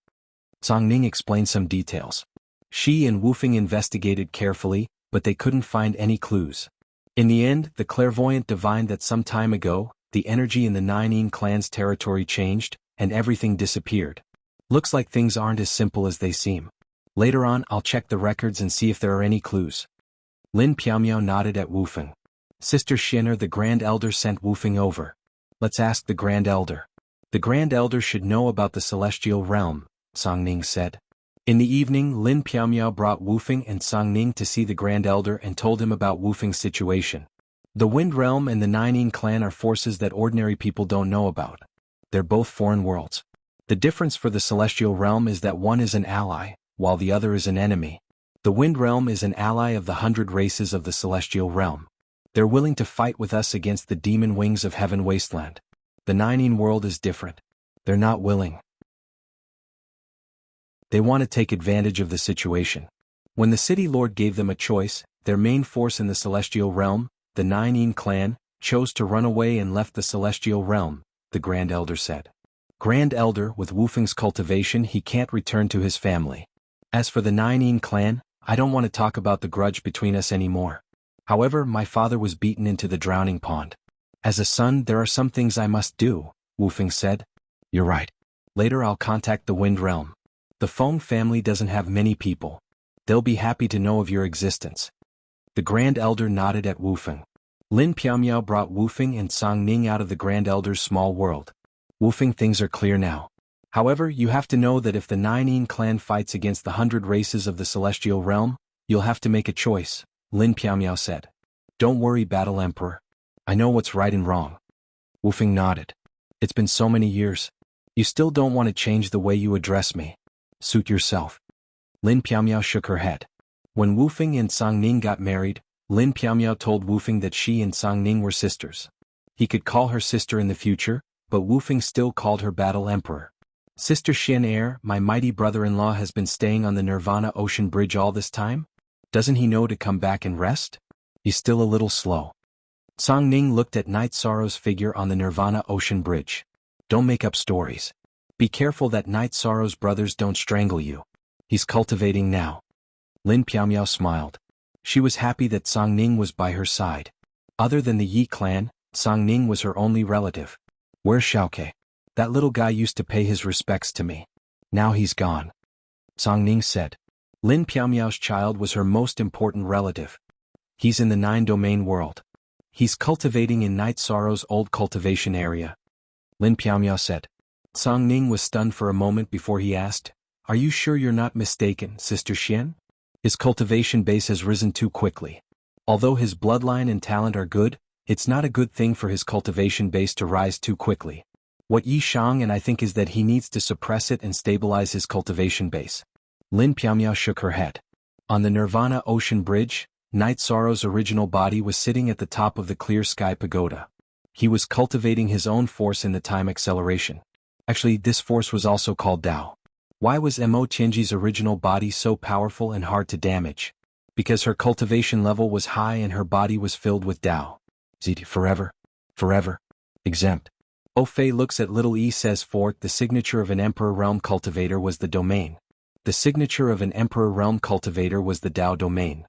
Zhang Ning explained some details. She and Wu Feng investigated carefully, but they couldn't find any clues. In the end, the clairvoyant divined that some time ago, the energy in the Ninein clan's territory changed, and everything disappeared. Looks like things aren't as simple as they seem. Later on, I'll check the records and see if there are any clues. Lin Piaomiao nodded at Wu Feng. Sister Xin, the Grand Elder sent Wu Feng over. Let's ask the Grand Elder. The Grand Elder should know about the Celestial Realm, Zhang Ning said. In the evening, Lin Piaomiao brought Wu Feng and Zhang Ning to see the Grand Elder and told him about Wu Feng's situation. The Wind Realm and the Ninein clan are forces that ordinary people don't know about. They're both foreign worlds. The difference for the Celestial Realm is that one is an ally, while the other is an enemy. The Wind Realm is an ally of the 100 races of the Celestial Realm. They're willing to fight with us against the demon wings of Heaven Wasteland. The Ninein world is different. They're not willing. They want to take advantage of the situation. When the City Lord gave them a choice, their main force in the Celestial Realm, the Ninein clan, chose to run away and left the Celestial Realm, the Grand Elder said. Grand Elder, with Wu Feng's cultivation, he can't return to his family. As for the Ninein clan, I don't want to talk about the grudge between us anymore. However, my father was beaten into the drowning pond. As a son, there are some things I must do, Wu Feng said. You're right. Later I'll contact the Wind Realm. The Feng family doesn't have many people. They'll be happy to know of your existence. The Grand Elder nodded at Wu Feng. Lin Piaomiao brought Wu Feng and Zhang Ning out of the Grand Elder's small world. Wu Feng, things are clear now. However, you have to know that if the Ninein clan fights against the 100 races of the Celestial Realm, you'll have to make a choice, Lin Piaomiao said. Don't worry, Battle Emperor. I know what's right and wrong. Wu Feng nodded. It's been so many years. You still don't want to change the way you address me. Suit yourself. Lin Piaomiao shook her head. When Wu Feng and Zhang Ning got married, Lin Piaomiao told Wu Feng that she and Zhang Ning were sisters. He could call her sister in the future, but Wu Feng still called her Battle Emperor. Sister Xian my mighty brother-in-law has been staying on the Nirvana Ocean Bridge all this time? Doesn't he know to come back and rest? He's still a little slow. Song Ning looked at Night Sorrow's figure on the Nirvana Ocean Bridge. Don't make up stories. Be careful that Night Sorrow's brothers don't strangle you. He's cultivating now. Lin Piaomiao smiled. She was happy that Song Ning was by her side. Other than the Yi clan, Song Ning was her only relative. Where's Xiaoke? That little guy used to pay his respects to me. Now he's gone. Song Ning said. Lin Piaomiao's child was her most important relative. He's in the 9-domain world. He's cultivating in Night Sorrow's old cultivation area. Lin Piaomiao said. Song Ning was stunned for a moment before he asked, Are you sure you're not mistaken, Sister Xian? His cultivation base has risen too quickly. Although his bloodline and talent are good, it's not a good thing for his cultivation base to rise too quickly. What Yi Shang and I think is that he needs to suppress it and stabilize his cultivation base. Lin Piaomiao shook her head. On the Nirvana Ocean Bridge, Night Sorrow's original body was sitting at the top of the clear sky pagoda. He was cultivating his own force in the time acceleration. Actually, this force was also called Tao. Why was Mo Tianji's original body so powerful and hard to damage? Because her cultivation level was high and her body was filled with Tao. Forever. Forever. Exempt. Fei looks at little E says forth the signature of an Emperor Realm cultivator was the domain. The signature of an Emperor Realm cultivator was the Tao domain.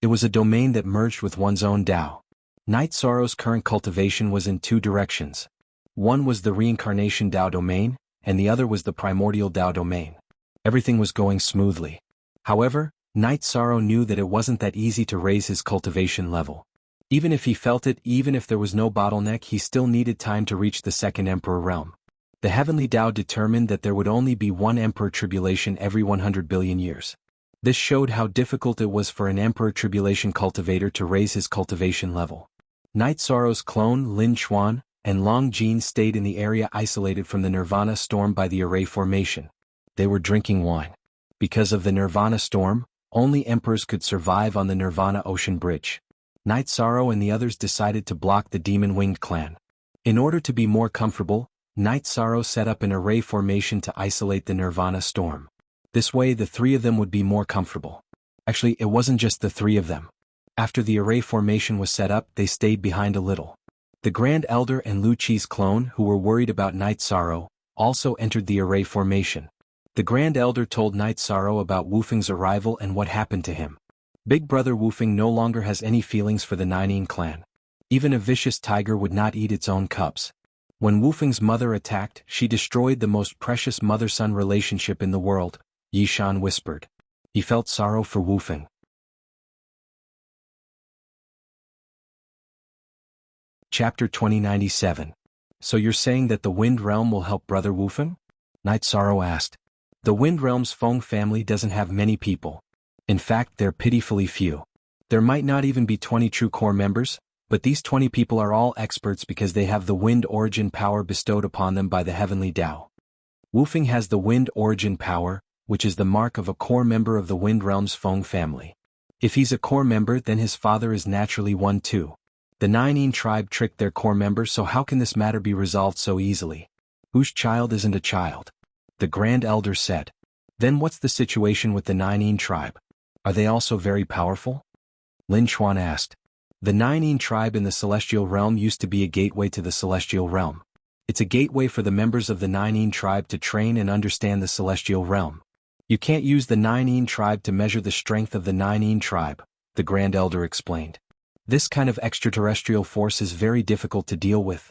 It was a domain that merged with one's own Tao. Night Sorrow's current cultivation was in two directions. One was the reincarnation Tao domain, and the other was the primordial Tao domain. Everything was going smoothly. However, Night Sorrow knew that it wasn't that easy to raise his cultivation level. Even if he felt it, even if there was no bottleneck, he still needed time to reach the second Emperor Realm. The Heavenly Tao determined that there would only be one Emperor Tribulation every 100 billion years. This showed how difficult it was for an Emperor Tribulation cultivator to raise his cultivation level. Night Sorrow's clone, Lin Chuan, and Long Jin stayed in the area isolated from the Nirvana storm by the Array Formation. They were drinking wine. Because of the Nirvana storm, only emperors could survive on the Nirvana Ocean Bridge. Night Sorrow and the others decided to block the Demon-Winged clan. In order to be more comfortable, Night Sorrow set up an array formation to isolate the Nirvana storm. This way the three of them would be more comfortable. Actually, it wasn't just the three of them. After the array formation was set up, they stayed behind a little. The Grand Elder and Lu Qi's clone, who were worried about Night Sorrow, also entered the array formation. The Grand Elder told Night Sorrow about Wufeng's arrival and what happened to him. Big brother Wufeng no longer has any feelings for the Ninein clan. Even a vicious tiger would not eat its own cubs. When Wufeng's mother attacked, she destroyed the most precious mother-son relationship in the world, Yi Shan whispered. He felt sorrow for Wufeng. Chapter 2097. So you're saying that the Wind Realm will help Brother Wufeng? Night Sorrow asked. The Wind Realm's Feng family doesn't have many people. In fact, they're pitifully few. There might not even be 20 true core members, but these 20 people are all experts because they have the wind origin power bestowed upon them by the Heavenly Tao. Wufeng has the wind origin power, which is the mark of a core member of the Wind Realm's Feng family. If he's a core member, then his father is naturally one too. The Ninein tribe tricked their core member, so how can this matter be resolved so easily? Whose child isn't a child? The Grand Elder said. Then what's the situation with the Ninein tribe? Are they also very powerful? Lin Chuan asked. The Ninein tribe in the Celestial Realm used to be a gateway to the Celestial Realm. It's a gateway for the members of the Ninein tribe to train and understand the Celestial Realm. You can't use the Ninein tribe to measure the strength of the Ninein tribe, the Grand Elder explained. This kind of extraterrestrial force is very difficult to deal with.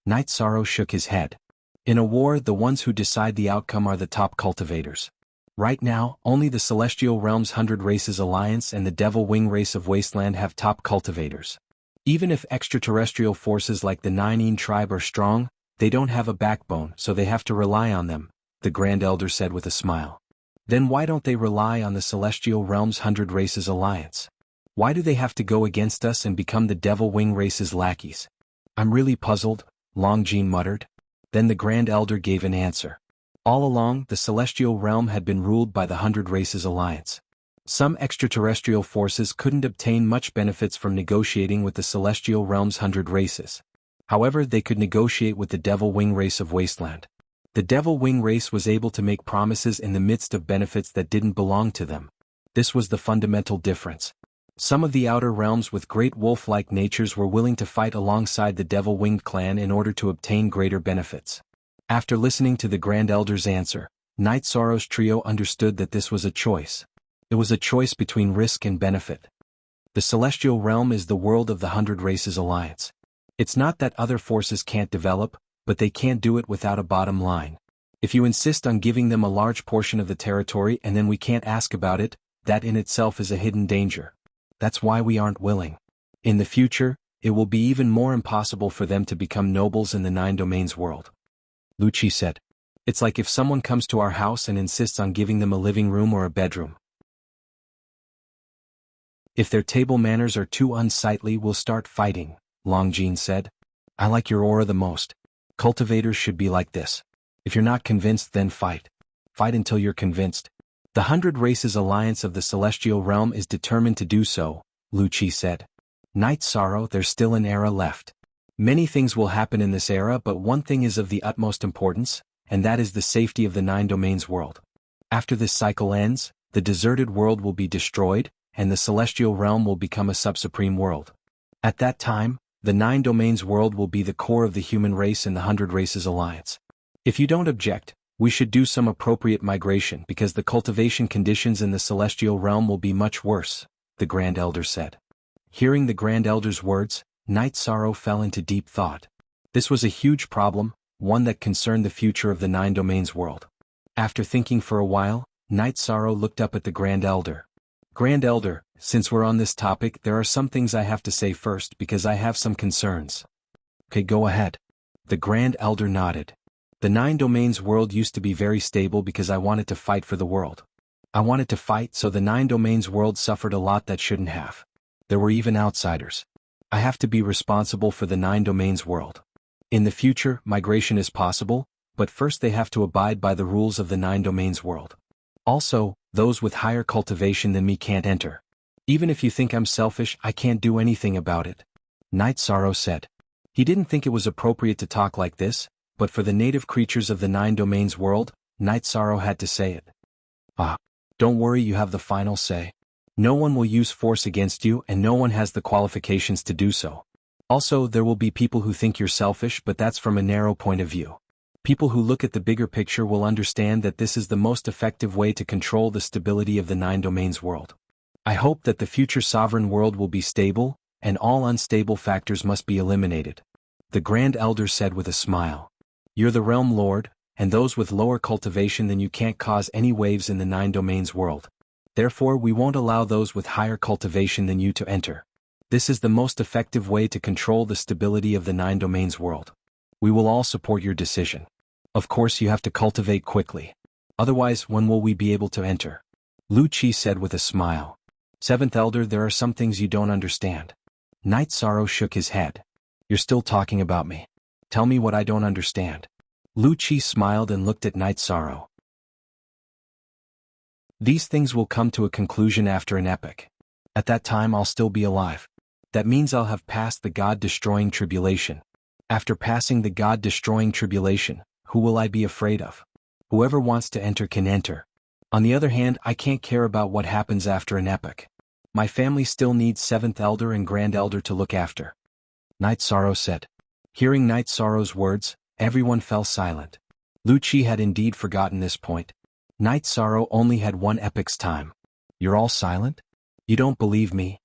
Night Sorrow shook his head. In a war, the ones who decide the outcome are the top cultivators. Right now, only the Celestial Realm's 100 Races Alliance and the Devil Wing race of Wasteland have top cultivators. Even if extraterrestrial forces like the Ninein tribe are strong, they don't have a backbone, so they have to rely on them, the Grand Elder said with a smile. Then why don't they rely on the Celestial Realm's 100 Races Alliance? Why do they have to go against us and become the Devil Wing race's lackeys? I'm really puzzled, Long Jin muttered. Then the Grand Elder gave an answer. All along, the Celestial Realm had been ruled by the 100 Races Alliance. Some extraterrestrial forces couldn't obtain much benefits from negotiating with the Celestial Realm's 100 races. However, they could negotiate with the Devil Wing race of Wasteland. The Devil Wing race was able to make promises in the midst of benefits that didn't belong to them. This was the fundamental difference. Some of the outer realms with great wolf-like natures were willing to fight alongside the Devil-Winged clan in order to obtain greater benefits. After listening to the Grand Elder's answer, Night Sorrow's trio understood that this was a choice. It was a choice between risk and benefit. The Celestial Realm is the world of the 100 Races Alliance. It's not that other forces can't develop, but they can't do it without a bottom line. If you insist on giving them a large portion of the territory and then we can't ask about it, that in itself is a hidden danger. That's why we aren't willing. In the future, it will be even more impossible for them to become nobles in the 9 Domains world. Lucci said. It's like if someone comes to our house and insists on giving them a living room or a bedroom. If their table manners are too unsightly, we'll start fighting, Longjin said. I like your aura the most. Cultivators should be like this. If you're not convinced, then fight. Fight until you're convinced. The 100 Races Alliance of the Celestial Realm is determined to do so, Lucci said. Night Sorrow, there's still an era left. Many things will happen in this era, but one thing is of the utmost importance, and that is the safety of the 9 Domains world. After this cycle ends, the deserted world will be destroyed, and the Celestial Realm will become a sub-supreme world. At that time, the 9 Domains world will be the core of the human race and the 100 Races Alliance. If you don't object, we should do some appropriate migration because the cultivation conditions in the Celestial Realm will be much worse, the Grand Elder said. Hearing the Grand Elder's words, Night Sorrow fell into deep thought. This was a huge problem, one that concerned the future of the 9 Domains world. After thinking for a while, Night Sorrow looked up at the Grand Elder. Grand Elder, since we're on this topic, there are some things I have to say first because I have some concerns. Okay, go ahead. The Grand Elder nodded. The 9 Domains world used to be very stable because I wanted to fight for the world. I wanted to fight, so the 9 Domains world suffered a lot that shouldn't have. There were even outsiders. I have to be responsible for the 9 Domains world. In the future, migration is possible, but first they have to abide by the rules of the 9 Domains world. Also, those with higher cultivation than me can't enter. Even if you think I'm selfish, I can't do anything about it. Night Sorrow said. He didn't think it was appropriate to talk like this, but for the native creatures of the 9 Domains world, Night Sorrow had to say it. Don't worry, you have the final say. No one will use force against you and no one has the qualifications to do so. Also, there will be people who think you're selfish, but that's from a narrow point of view. People who look at the bigger picture will understand that this is the most effective way to control the stability of the 9 Domains world. I hope that the future sovereign world will be stable, and all unstable factors must be eliminated. The Grand Elder said with a smile. You're the Realm Lord, and those with lower cultivation than you can't cause any waves in the 9 Domains world. Therefore, we won't allow those with higher cultivation than you to enter. This is the most effective way to control the stability of the 9 Domains world. We will all support your decision. Of course, you have to cultivate quickly. Otherwise, when will we be able to enter? Lucci said with a smile. 7th Elder, there are some things you don't understand. Night Sorrow shook his head. You're still talking about me. Tell me what I don't understand. Lucci smiled and looked at Night Sorrow. These things will come to a conclusion after an epoch. At that time I'll still be alive. That means I'll have passed the God-destroying tribulation. After passing the God-destroying tribulation, who will I be afraid of? Whoever wants to enter can enter. On the other hand, I can't care about what happens after an epoch. My family still needs 7th Elder and Grand Elder to look after. Night Sorrow said. Hearing Night Sorrow's words, everyone fell silent. Lucci had indeed forgotten this point. Night Sorrow only had one epoch's time. You're all silent? You don't believe me?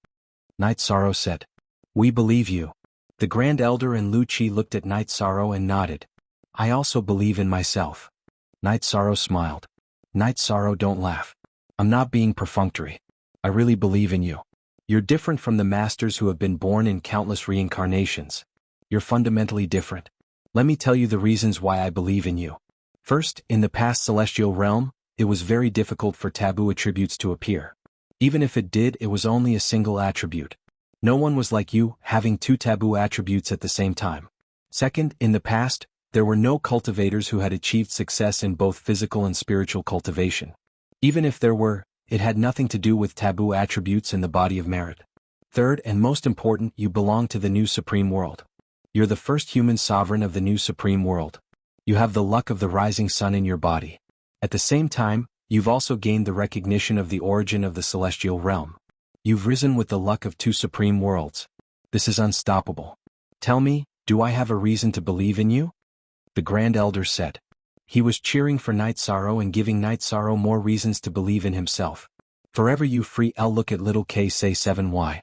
Night Sorrow said. We believe you. The Grand Elder and Lucci looked at Night Sorrow and nodded. I also believe in myself. Night Sorrow smiled. Night Sorrow, don't laugh. I'm not being perfunctory. I really believe in you. You're different from the masters who have been born in countless reincarnations. You're fundamentally different. Let me tell you the reasons why I believe in you. First, in the past celestial realm, it was very difficult for taboo attributes to appear. Even if it did, it was only a single attribute. No one was like you, having 2 taboo attributes at the same time. Second, in the past, there were no cultivators who had achieved success in both physical and spiritual cultivation. Even if there were, it had nothing to do with taboo attributes in the body of merit. Third, and most important, you belong to the new supreme world. You're the first human sovereign of the new supreme world. You have the luck of the rising sun in your body. At the same time, you've also gained the recognition of the origin of the celestial realm. You've risen with the luck of 2 supreme worlds. This is unstoppable. Tell me, do I have a reason to believe in you? The Grand Elder said. He was cheering for Night Sorrow and giving Night Sorrow more reasons to believe in himself. Forever you free L. Look at little K say 7Y.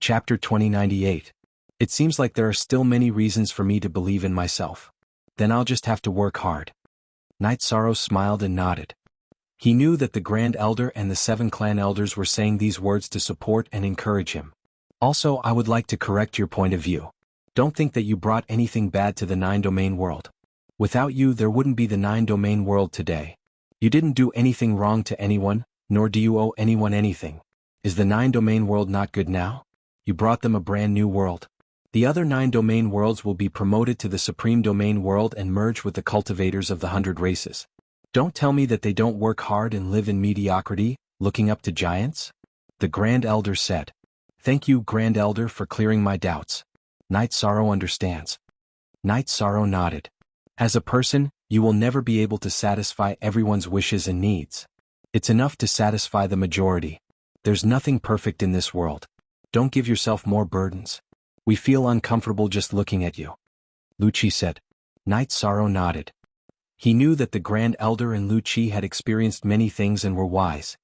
Chapter 2098. It seems like there are still many reasons for me to believe in myself. Then I'll just have to work hard. Night Sorrow smiled and nodded. He knew that the Grand Elder and the 7 clan elders were saying these words to support and encourage him. Also, I would like to correct your point of view. Don't think that you brought anything bad to the 9-domain world. Without you, there wouldn't be the 9-domain world today. You didn't do anything wrong to anyone, nor do you owe anyone anything. Is the 9-domain world not good now? You brought them a brand new world. The other 9-domain worlds will be promoted to the Supreme Domain world and merge with the cultivators of the 100 races. Don't tell me that they don't work hard and live in mediocrity, looking up to giants? The Grand Elder said. Thank you, Grand Elder, for clearing my doubts. Night Sorrow understands. Night Sorrow nodded. As a person, you will never be able to satisfy everyone's wishes and needs. It's enough to satisfy the majority. There's nothing perfect in this world. Don't give yourself more burdens. We feel uncomfortable just looking at you. Lu Qi said. Night Sorrow nodded. He knew that the Grand Elder and Lu Qi had experienced many things and were wise.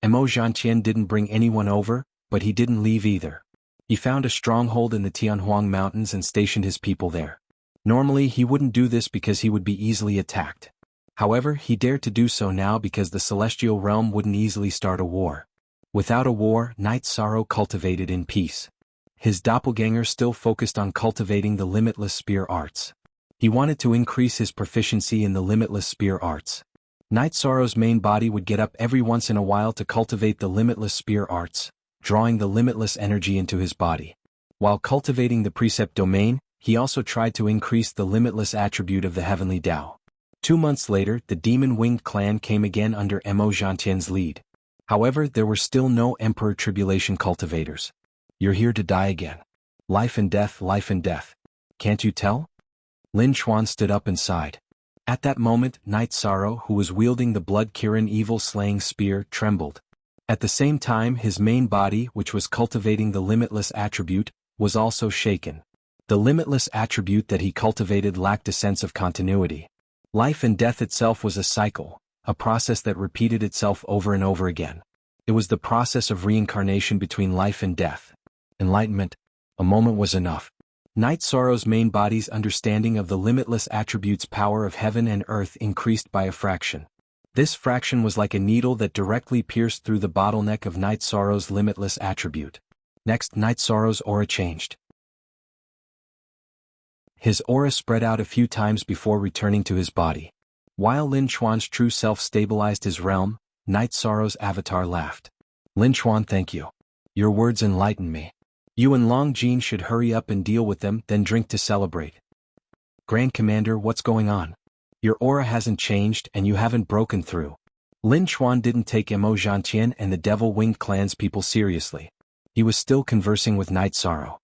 Mo Zhantian didn't bring anyone over, but he didn't leave either. He found a stronghold in the Tianhuang Mountains and stationed his people there. Normally he wouldn't do this because he would be easily attacked. However, he dared to do so now because the celestial realm wouldn't easily start a war. Without a war, Night Sorrow cultivated in peace. His doppelganger still focused on cultivating the limitless spear arts. He wanted to increase his proficiency in the limitless spear arts. Night Sorrow's main body would get up every once in a while to cultivate the limitless spear arts, drawing the limitless energy into his body. While cultivating the precept domain, he also tried to increase the limitless attribute of the heavenly Tao. 2 months later, the demon-winged clan came again under Mo Zhantian's lead. However, there were still no Emperor Tribulation cultivators. You're here to die again. Life and death, life and death. Can't you tell? Lin Chuan stood up and sighed. At that moment, Night Sorrow, who was wielding the Blood Kirin evil-slaying spear, trembled. At the same time, his main body, which was cultivating the limitless attribute, was also shaken. The limitless attribute that he cultivated lacked a sense of continuity. Life and death itself was a cycle, a process that repeated itself over and over again. It was the process of reincarnation between life and death. Enlightenment, a moment was enough. Night Sorrow's main body's understanding of the limitless attribute's power of heaven and earth increased by a fraction. This fraction was like a needle that directly pierced through the bottleneck of Night Sorrow's limitless attribute. Next, Night Sorrow's aura changed. His aura spread out a few times before returning to his body. While Lin Chuan's true self stabilized his realm, Night Sorrow's avatar laughed. Lin Chuan, thank you. Your words enlighten me. You and Long Jin should hurry up and deal with them, then drink to celebrate. Grand Commander, what's going on? Your aura hasn't changed and you haven't broken through. Lin Chuan didn't take Mo Zhantian and the Devil-Winged Clan's people seriously. He was still conversing with Night Sorrow.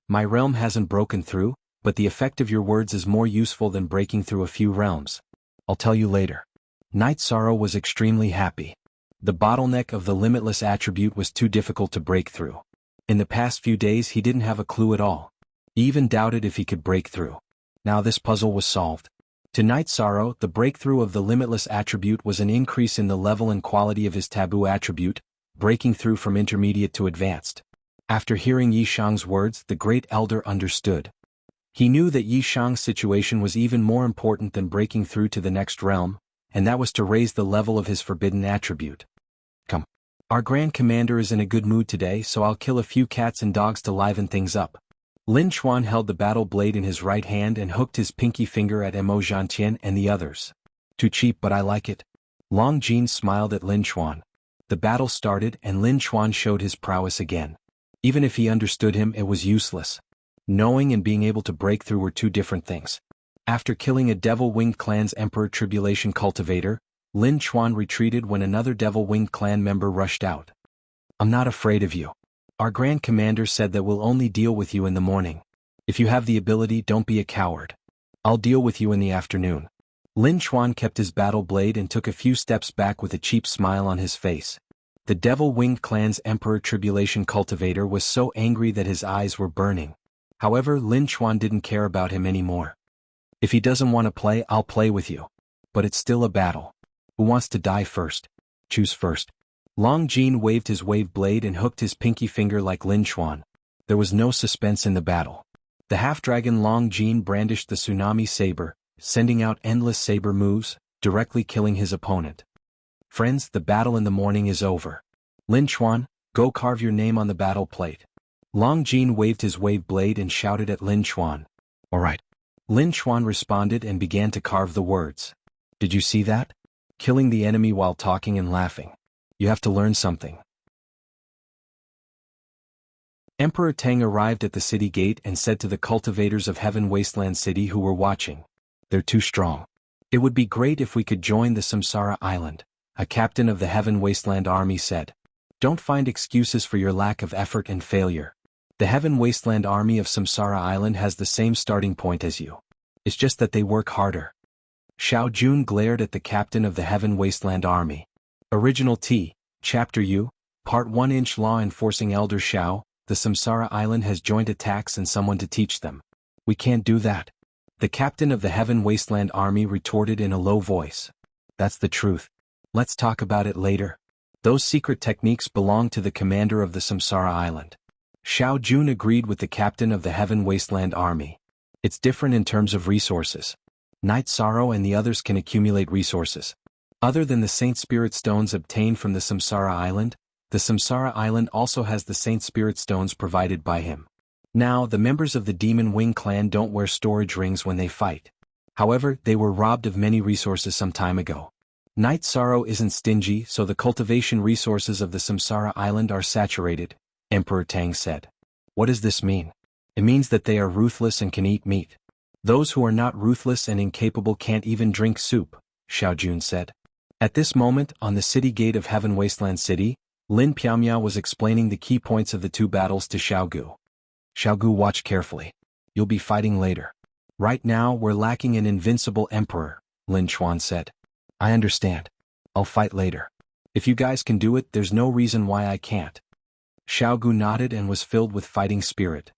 My realm hasn't broken through, but the effect of your words is more useful than breaking through a few realms. I'll tell you later. Night Sorrow was extremely happy. The bottleneck of the limitless attribute was too difficult to break through. In the past few days he didn't have a clue at all. He even doubted if he could break through. Now this puzzle was solved. To Night Sorrow, the breakthrough of the limitless attribute was an increase in the level and quality of his taboo attribute, breaking through from intermediate to advanced. After hearing Yi Shang's words, the Great Elder understood. He knew that Yi Shang's situation was even more important than breaking through to the next realm, and that was to raise the level of his forbidden attribute. Come. Our Grand Commander is in a good mood today, so I'll kill a few cats and dogs to liven things up. Lin Chuan held the battle blade in his right hand and hooked his pinky finger at Mo Zhantian and the others. Too cheap, but I like it. Long Jin smiled at Lin Chuan. The battle started and Lin Chuan showed his prowess again. Even if he understood him, it was useless. Knowing and being able to break through were two different things. After killing a Devil-Winged Clan's Emperor Tribulation cultivator, Lin Chuan retreated when another Devil-Winged Clan member rushed out. I'm not afraid of you. Our Grand Commander said that we'll only deal with you in the morning. If you have the ability, don't be a coward. I'll deal with you in the afternoon. Lin Chuan kept his battle blade and took a few steps back with a cheap smile on his face. The Devil-Winged Clan's Emperor Tribulation Cultivator was so angry that his eyes were burning. However, Lin Chuan didn't care about him anymore. If he doesn't want to play, I'll play with you. But it's still a battle. Who wants to die first? Choose first. Long Jin waved his wave blade and hooked his pinky finger like Lin Chuan. There was no suspense in the battle. The half-dragon Long Jin brandished the tsunami saber, sending out endless saber moves, directly killing his opponent. Friends, the battle in the morning is over. Lin Chuan, go carve your name on the battle plate. Long Jin waved his wave blade and shouted at Lin Chuan. All right. Lin Chuan responded and began to carve the words. Did you see that? Killing the enemy while talking and laughing. You have to learn something. Emperor Tang arrived at the city gate and said to the cultivators of Heaven Wasteland City who were watching. They're too strong. It would be great if we could join the Samsara Island, a captain of the Heaven Wasteland Army said. Don't find excuses for your lack of effort and failure. The Heaven Wasteland Army of Samsara Island has the same starting point as you. It's just that they work harder. Xiao Jun glared at the captain of the Heaven Wasteland Army. Original T, Chapter U, Part 1 Inch Law Enforcing Elder Xiao, the Samsara Island has joint attacks and someone to teach them. We can't do that. The captain of the Heaven Wasteland Army retorted in a low voice. That's the truth. Let's talk about it later. Those secret techniques belong to the commander of the Samsara Island. Xiao Jun agreed with the captain of the Heaven Wasteland Army. It's different in terms of resources. Night Sorrow and the others can accumulate resources. Other than the Saint Spirit Stones obtained from the Samsara Island, the Samsara Island also has the Saint Spirit Stones provided by him. Now, the members of the Demon Wing clan don't wear storage rings when they fight. However, they were robbed of many resources some time ago. Night Sorrow isn't stingy, so the cultivation resources of the Samsara Island are saturated, Emperor Tang said. What does this mean? It means that they are ruthless and can eat meat. Those who are not ruthless and incapable can't even drink soup, Xiao Jun said. At this moment, on the city gate of Heaven Wasteland City, Lin Piaomiao was explaining the key points of the two battles to Xiaogu. Xiaogu, watch carefully. You'll be fighting later. Right now, we're lacking an invincible emperor, Lin Chuan said. I understand. I'll fight later. If you guys can do it, there's no reason why I can't. Xiaogu nodded and was filled with fighting spirit.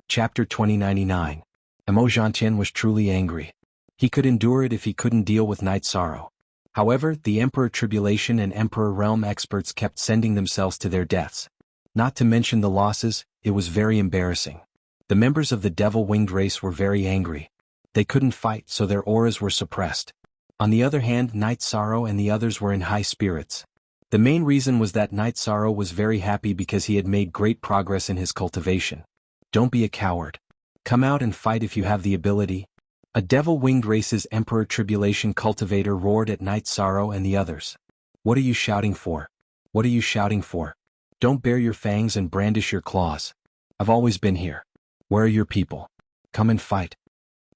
Chapter 2099. Emo Zhantian was truly angry. He could endure it if he couldn't deal with Night Sorrow. However, the Emperor Tribulation and Emperor Realm experts kept sending themselves to their deaths. Not to mention the losses, it was very embarrassing. The members of the Devil-Winged race were very angry. They couldn't fight, so their auras were suppressed. On the other hand, Night Sorrow and the others were in high spirits. The main reason was that Night Sorrow was very happy because he had made great progress in his cultivation. Don't be a coward. Come out and fight if you have the ability. A Devil-Winged race's Emperor Tribulation cultivator roared at Night Sorrow and the others. What are you shouting for? What are you shouting for? Don't bare your fangs and brandish your claws. I've always been here. Where are your people? Come and fight.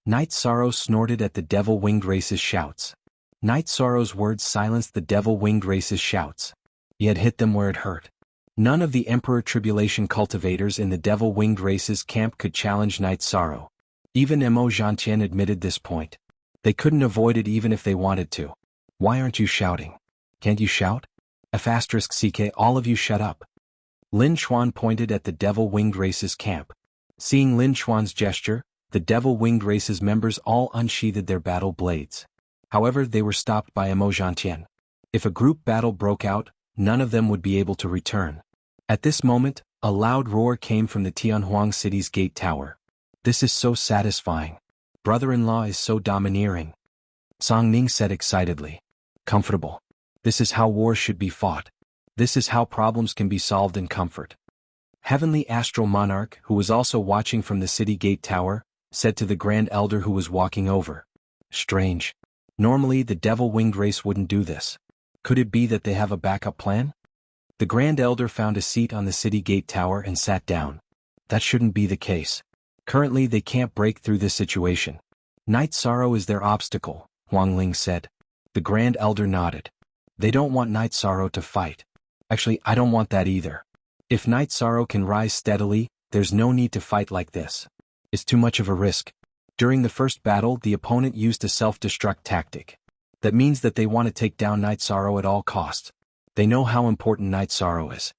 Night Sorrow snorted at the Devil-Winged race's shouts. Night Sorrow's words silenced the Devil-Winged race's shouts. He had hit them where it hurt. None of the Emperor Tribulation cultivators in the Devil-Winged race's camp could challenge Night Sorrow. Even Emo Zhantian admitted this point. They couldn't avoid it even if they wanted to. Why aren't you shouting? Can't you shout? *CK, all of you shut up. Lin Chuan pointed at the Devil-Winged race's camp. Seeing Lin Chuan's gesture, the Devil-Winged race's members all unsheathed their battle blades. However, they were stopped by Emo Zhantian. If a group battle broke out, none of them would be able to return. At this moment, a loud roar came from the Tianhuang city's gate tower. This is so satisfying. Brother-in-law is so domineering. Song Ning said excitedly. Comfortable. This is how wars should be fought. This is how problems can be solved in comfort. Heavenly Astral Monarch, who was also watching from the city gate tower, said to the Grand Elder who was walking over. Strange. Normally the Devil-Winged race wouldn't do this. Could it be that they have a backup plan? The Grand Elder found a seat on the city gate tower and sat down. That shouldn't be the case. Currently they can't break through this situation. Night Sorrow is their obstacle, Huang Ling said. The Grand Elder nodded. They don't want Night Sorrow to fight. Actually, I don't want that either. If Night Sorrow can rise steadily, there's no need to fight like this. It's too much of a risk. During the first battle, the opponent used a self-destruct tactic. That means that they want to take down Night Sorrow at all costs. They know how important Night Sorrow is.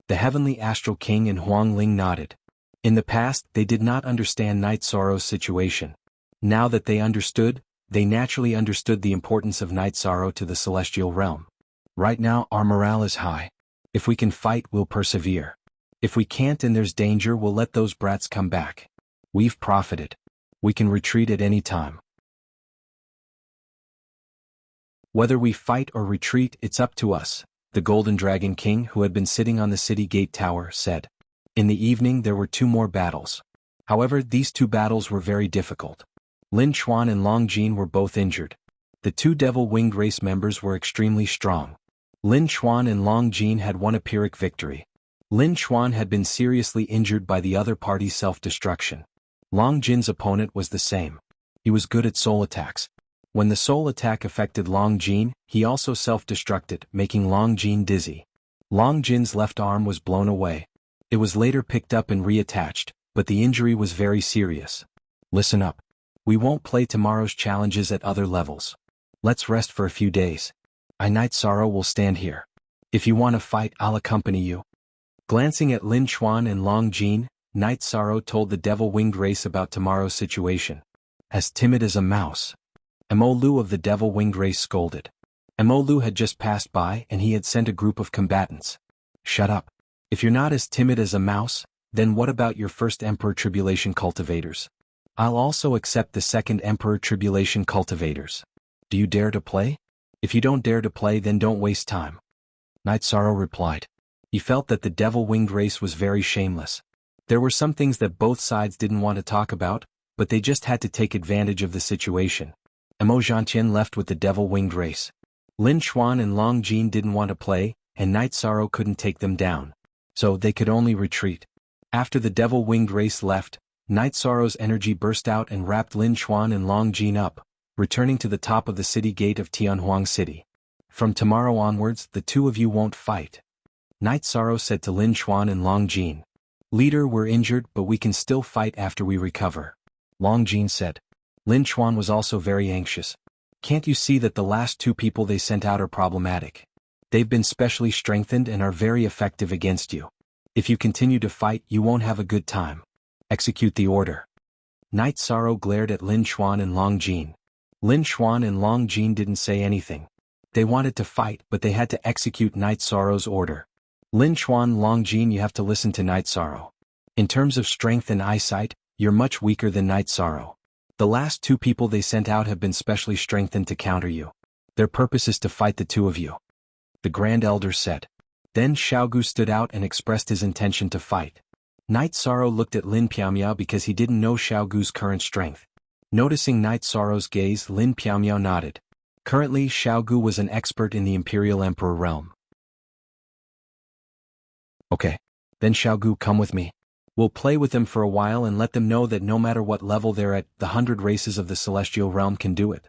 The Heavenly Astral King and Huang Ling nodded. In the past, they did not understand Night Sorrow's situation. Now that they understood, they naturally understood the importance of Night Sorrow to the celestial realm. Right now, our morale is high. If we can fight, we'll persevere. If we can't and there's danger, we'll let those brats come back. We've profited. We can retreat at any time. Whether we fight or retreat, it's up to us, the Golden Dragon King, who had been sitting on the city gate tower, said. In the evening there were 2 more battles. However, these 2 battles were very difficult. Lin Chuan and Long Jin were both injured. The 2 devil-winged race members were extremely strong. Lin Chuan and Long Jin had won a Pyrrhic victory. Lin Chuan had been seriously injured by the other party's self-destruction. Long Jin's opponent was the same. He was good at soul attacks. When the soul attack affected Long Jin, he also self-destructed, making Long Jin dizzy. Long Jin's left arm was blown away. It was later picked up and reattached, but the injury was very serious. Listen up. We won't play tomorrow's challenges at other levels. Let's rest for a few days. Night Sorrow will stand here. If you want to fight, I'll accompany you. Glancing at Lin Chuan and Long Jin, Night Sorrow told the devil-winged race about tomorrow's situation. As timid as a mouse. Mo Lu of the devil-winged race scolded. Mo Lu had just passed by and he had sent a group of combatants. Shut up. If you're not as timid as a mouse, then what about your first Emperor Tribulation cultivators? I'll also accept the second Emperor Tribulation cultivators. Do you dare to play? If you don't dare to play, then don't waste time. Night Sorrow replied. He felt that the devil-winged race was very shameless. There were some things that both sides didn't want to talk about, but they just had to take advantage of the situation. Mo Zhantian left with the devil-winged race. Lin Chuan and Long Jin didn't want to play, and Night Sorrow couldn't take them down. So they could only retreat. After the devil-winged race left, Night Sorrow's energy burst out and wrapped Lin Chuan and Long Jin up, returning to the top of the city gate of Tianhuang City. From tomorrow onwards, the 2 of you won't fight. Night Sorrow said to Lin Chuan and Long Jin. Leader, we're injured, but we can still fight after we recover. Long Jin said. Lin Chuan was also very anxious. Can't you see that the last 2 people they sent out are problematic? They've been specially strengthened and are very effective against you. If you continue to fight, you won't have a good time. Execute the order. Night Sorrow glared at Lin Chuan and Long Jin. Lin Chuan and Long Jin didn't say anything. They wanted to fight, but they had to execute Night Sorrow's order. Lin Chuan, Long Jin, you have to listen to Night Sorrow. In terms of strength and eyesight, you're much weaker than Night Sorrow. The last 2 people they sent out have been specially strengthened to counter you. Their purpose is to fight the 2 of you. The Grand Elder said. Then Xiaogu stood out and expressed his intention to fight. Night Sorrow looked at Lin Piaomiao because he didn't know Xiaogu's current strength. Noticing Night Sorrow's gaze, Lin Piaomiao nodded. Currently, Xiaogu was an expert in the Imperial Emperor realm. Okay. Then Xiaogu, come with me. We'll play with them for a while and let them know that no matter what level they're at, the 100 races of the Celestial Realm can do it.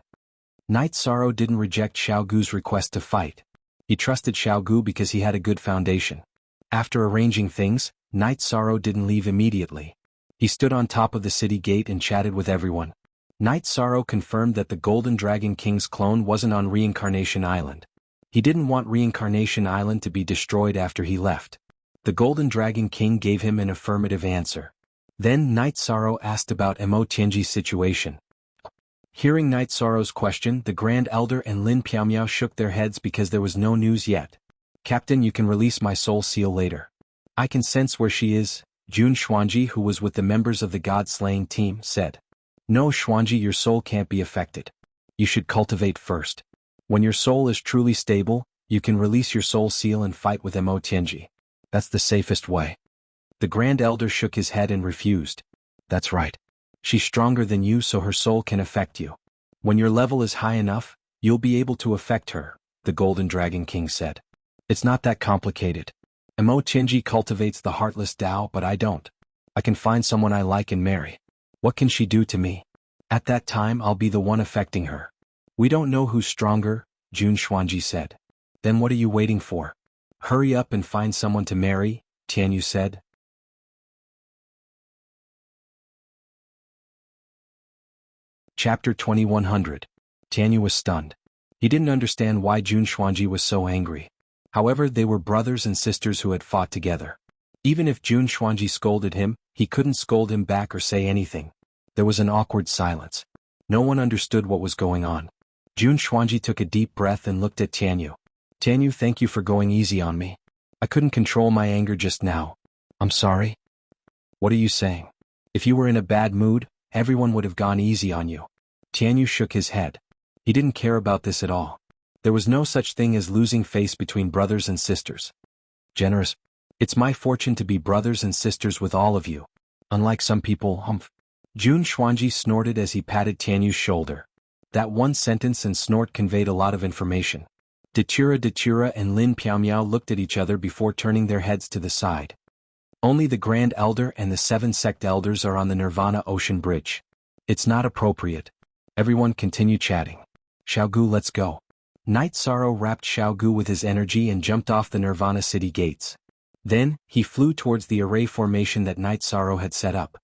Night Sorrow didn't reject Xiaogu's request to fight. He trusted Xiaogu because he had a good foundation. After arranging things, Night Sorrow didn't leave immediately. He stood on top of the city gate and chatted with everyone. Night Sorrow confirmed that the Golden Dragon King's clone wasn't on Reincarnation Island. He didn't want Reincarnation Island to be destroyed after he left. The Golden Dragon King gave him an affirmative answer. Then Night Sorrow asked about Mo Tianji's situation. Hearing Night Sorrow's question, the Grand Elder and Lin Piaomiao shook their heads because there was no news yet. Captain, you can release my soul seal later. I can sense where she is, Jun Xuanji, who was with the members of the God-slaying team, said. No, Xuanji, your soul can't be affected. You should cultivate first. When your soul is truly stable, you can release your soul seal and fight with Mo Tianji. That's the safest way. The Grand Elder shook his head and refused. That's right. She's stronger than you, so her soul can affect you. When your level is high enough, you'll be able to affect her, the Golden Dragon King said. It's not that complicated. Mo Tianji cultivates the Heartless Tao, but I don't. I can find someone I like and marry. What can she do to me? At that time I'll be the one affecting her. We don't know who's stronger, Jun Xuanji said. Then what are you waiting for? Hurry up and find someone to marry, Tianyu said. Chapter 2100. Tianyu was stunned. He didn't understand why Jun Xuanji was so angry. However, they were brothers and sisters who had fought together. Even if Jun Xuanji scolded him, he couldn't scold him back or say anything. There was an awkward silence. No one understood what was going on. Jun Xuanji took a deep breath and looked at Tianyu. Tianyu, thank you for going easy on me. I couldn't control my anger just now. I'm sorry. What are you saying? If you were in a bad mood, everyone would have gone easy on you. Tianyu shook his head. He didn't care about this at all. There was no such thing as losing face between brothers and sisters. Generous. It's my fortune to be brothers and sisters with all of you. Unlike some people, humph. Jun Xuanji snorted as he patted Tianyu's shoulder. That one sentence and snort conveyed a lot of information. Datura and Lin Piaomiao looked at each other before turning their heads to the side. Only the Grand Elder and the 7 sect elders are on the Nirvana Ocean Bridge. It's not appropriate. Everyone continue chatting. Xiaogu, let's go. Night Sorrow wrapped Xiaogu with his energy and jumped off the Nirvana City gates. Then, he flew towards the array formation that Night Sorrow had set up.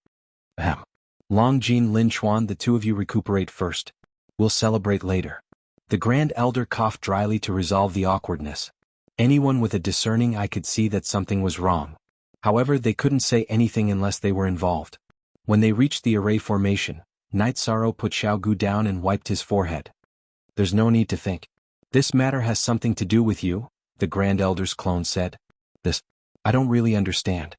Ahem. Long Jin, Lin Chuan, the two of you recuperate first. We'll celebrate later. The Grand Elder coughed dryly to resolve the awkwardness. Anyone with a discerning eye could see that something was wrong. However, they couldn't say anything unless they were involved. When they reached the array formation, Night Sorrow put Xiaogu down and wiped his forehead. There's no need to think. This matter has something to do with you, the Grand Elder's clone said. This, I don't really understand.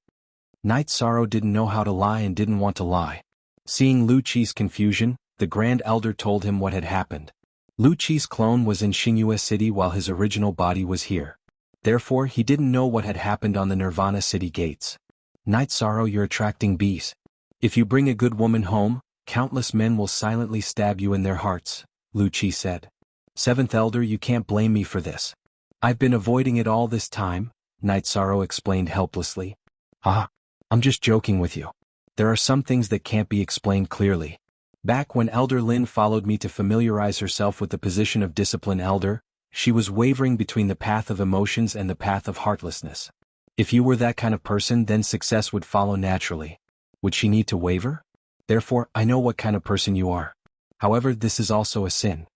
Night Sorrow didn't know how to lie and didn't want to lie. Seeing Lu Qi's confusion, the Grand Elder told him what had happened. Lu Qi's clone was in Xingyue City while his original body was here. Therefore, he didn't know what had happened on the Nirvana City gates. Night Sorrow, you're attracting bees. If you bring a good woman home, countless men will silently stab you in their hearts, Lu Qi said. 7th Elder, you can't blame me for this. I've been avoiding it all this time, Night Sorrow explained helplessly. I'm just joking with you. There are some things that can't be explained clearly. Back when Elder Lin followed me to familiarize herself with the position of Discipline Elder, she was wavering between the path of emotions and the path of heartlessness. If you were that kind of person, then success would follow naturally. Would she need to waver? Therefore, I know what kind of person you are. However, this is also a sin.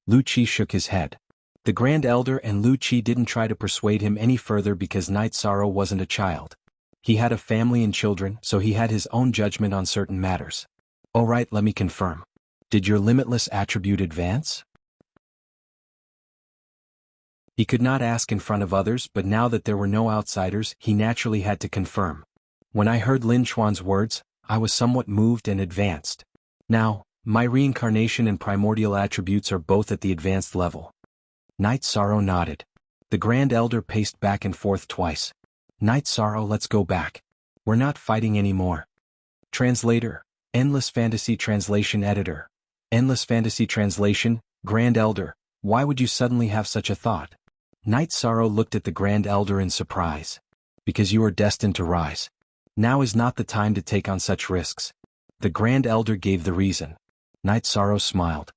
Lu Qi shook his head. The Grand Elder and Lu Qi didn't try to persuade him any further because Night Sorrow wasn't a child. He had a family and children, so he had his own judgment on certain matters. Alright, let me confirm. Did your limitless attribute advance? He could not ask in front of others, but now that there were no outsiders, he naturally had to confirm. When I heard Lin Chuan's words, I was somewhat moved and advanced. Now, my reincarnation and primordial attributes are both at the advanced level. Night Sorrow nodded. The Grand Elder paced back and forth twice. Night Sorrow, let's go back. We're not fighting anymore. Translator. Endless Fantasy Translation Editor. Endless Fantasy Translation, Grand Elder, why would you suddenly have such a thought? Night Sorrow looked at the Grand Elder in surprise. Because you are destined to rise. Now is not the time to take on such risks. The Grand Elder gave the reason. Night Sorrow smiled.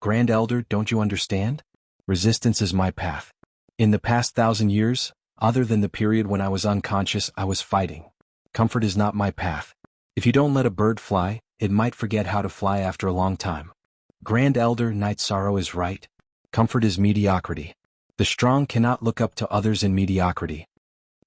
Grand Elder, don't you understand? Resistance is my path. In the past 1,000 years, other than the period when I was unconscious, I was fighting. Comfort is not my path. If you don't let a bird fly, it might forget how to fly after a long time. Grand Elder, Night Sorrow is right. Comfort is mediocrity. The strong cannot look up to others in mediocrity.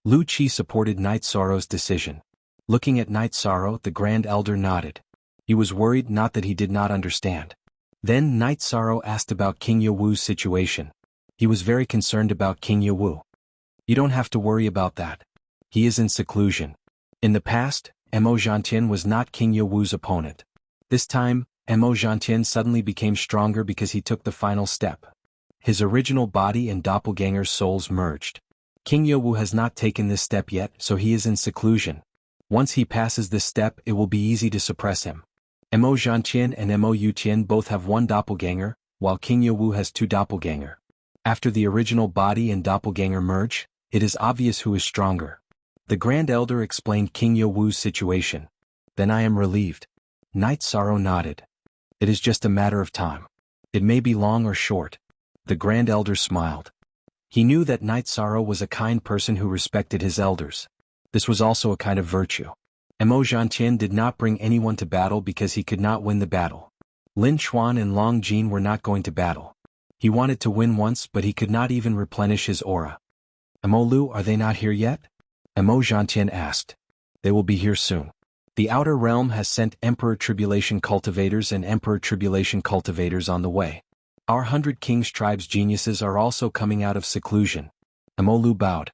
Lu Qi supported Night Sorrow's decision. Looking at Night Sorrow, the Grand Elder nodded. He was worried, not that he did not understand. Then Night Sorrow asked about King Yewu's situation. He was very concerned about King Yewu. You don't have to worry about that. He is in seclusion. In the past, Mo Zhantian was not King Yewu's opponent. This time, Mo Zhantian suddenly became stronger because he took the final step. His original body and doppelganger's souls merged. King Yewu has not taken this step yet, so he is in seclusion. Once he passes this step, it will be easy to suppress him. Mo Zhantian and Mo Yutian both have one doppelganger, while King Yewu has 2 doppelganger. After the original body and doppelganger merge, it is obvious who is stronger. The Grand Elder explained King Yewu's situation. Then I am relieved. Night Sorrow nodded. It is just a matter of time. It may be long or short. The Grand Elder smiled. He knew that Knight Sorrow was a kind person who respected his elders. This was also a kind of virtue. Mo Zhantian did not bring anyone to battle because he could not win the battle. Lin Chuan and Long Jin were not going to battle. He wanted to win once, but he could not even replenish his aura. Mo Lu, are they not here yet? Mo Zhantian asked. They will be here soon. The Outer Realm has sent Emperor Tribulation Cultivators and Emperor Tribulation Cultivators on the way. Our 100 Kings Tribes geniuses are also coming out of seclusion. Mo Lu bowed.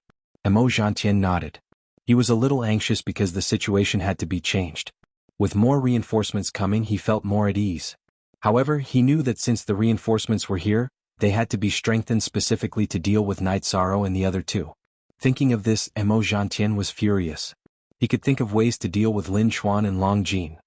Mo Zhantian nodded. He was a little anxious because the situation had to be changed. With more reinforcements coming, he felt more at ease. However, he knew that since the reinforcements were here, they had to be strengthened specifically to deal with Knight Sorrow and the other two. Thinking of this, Mo Zhantian was furious. He could think of ways to deal with Lin Chuan and Long Jin.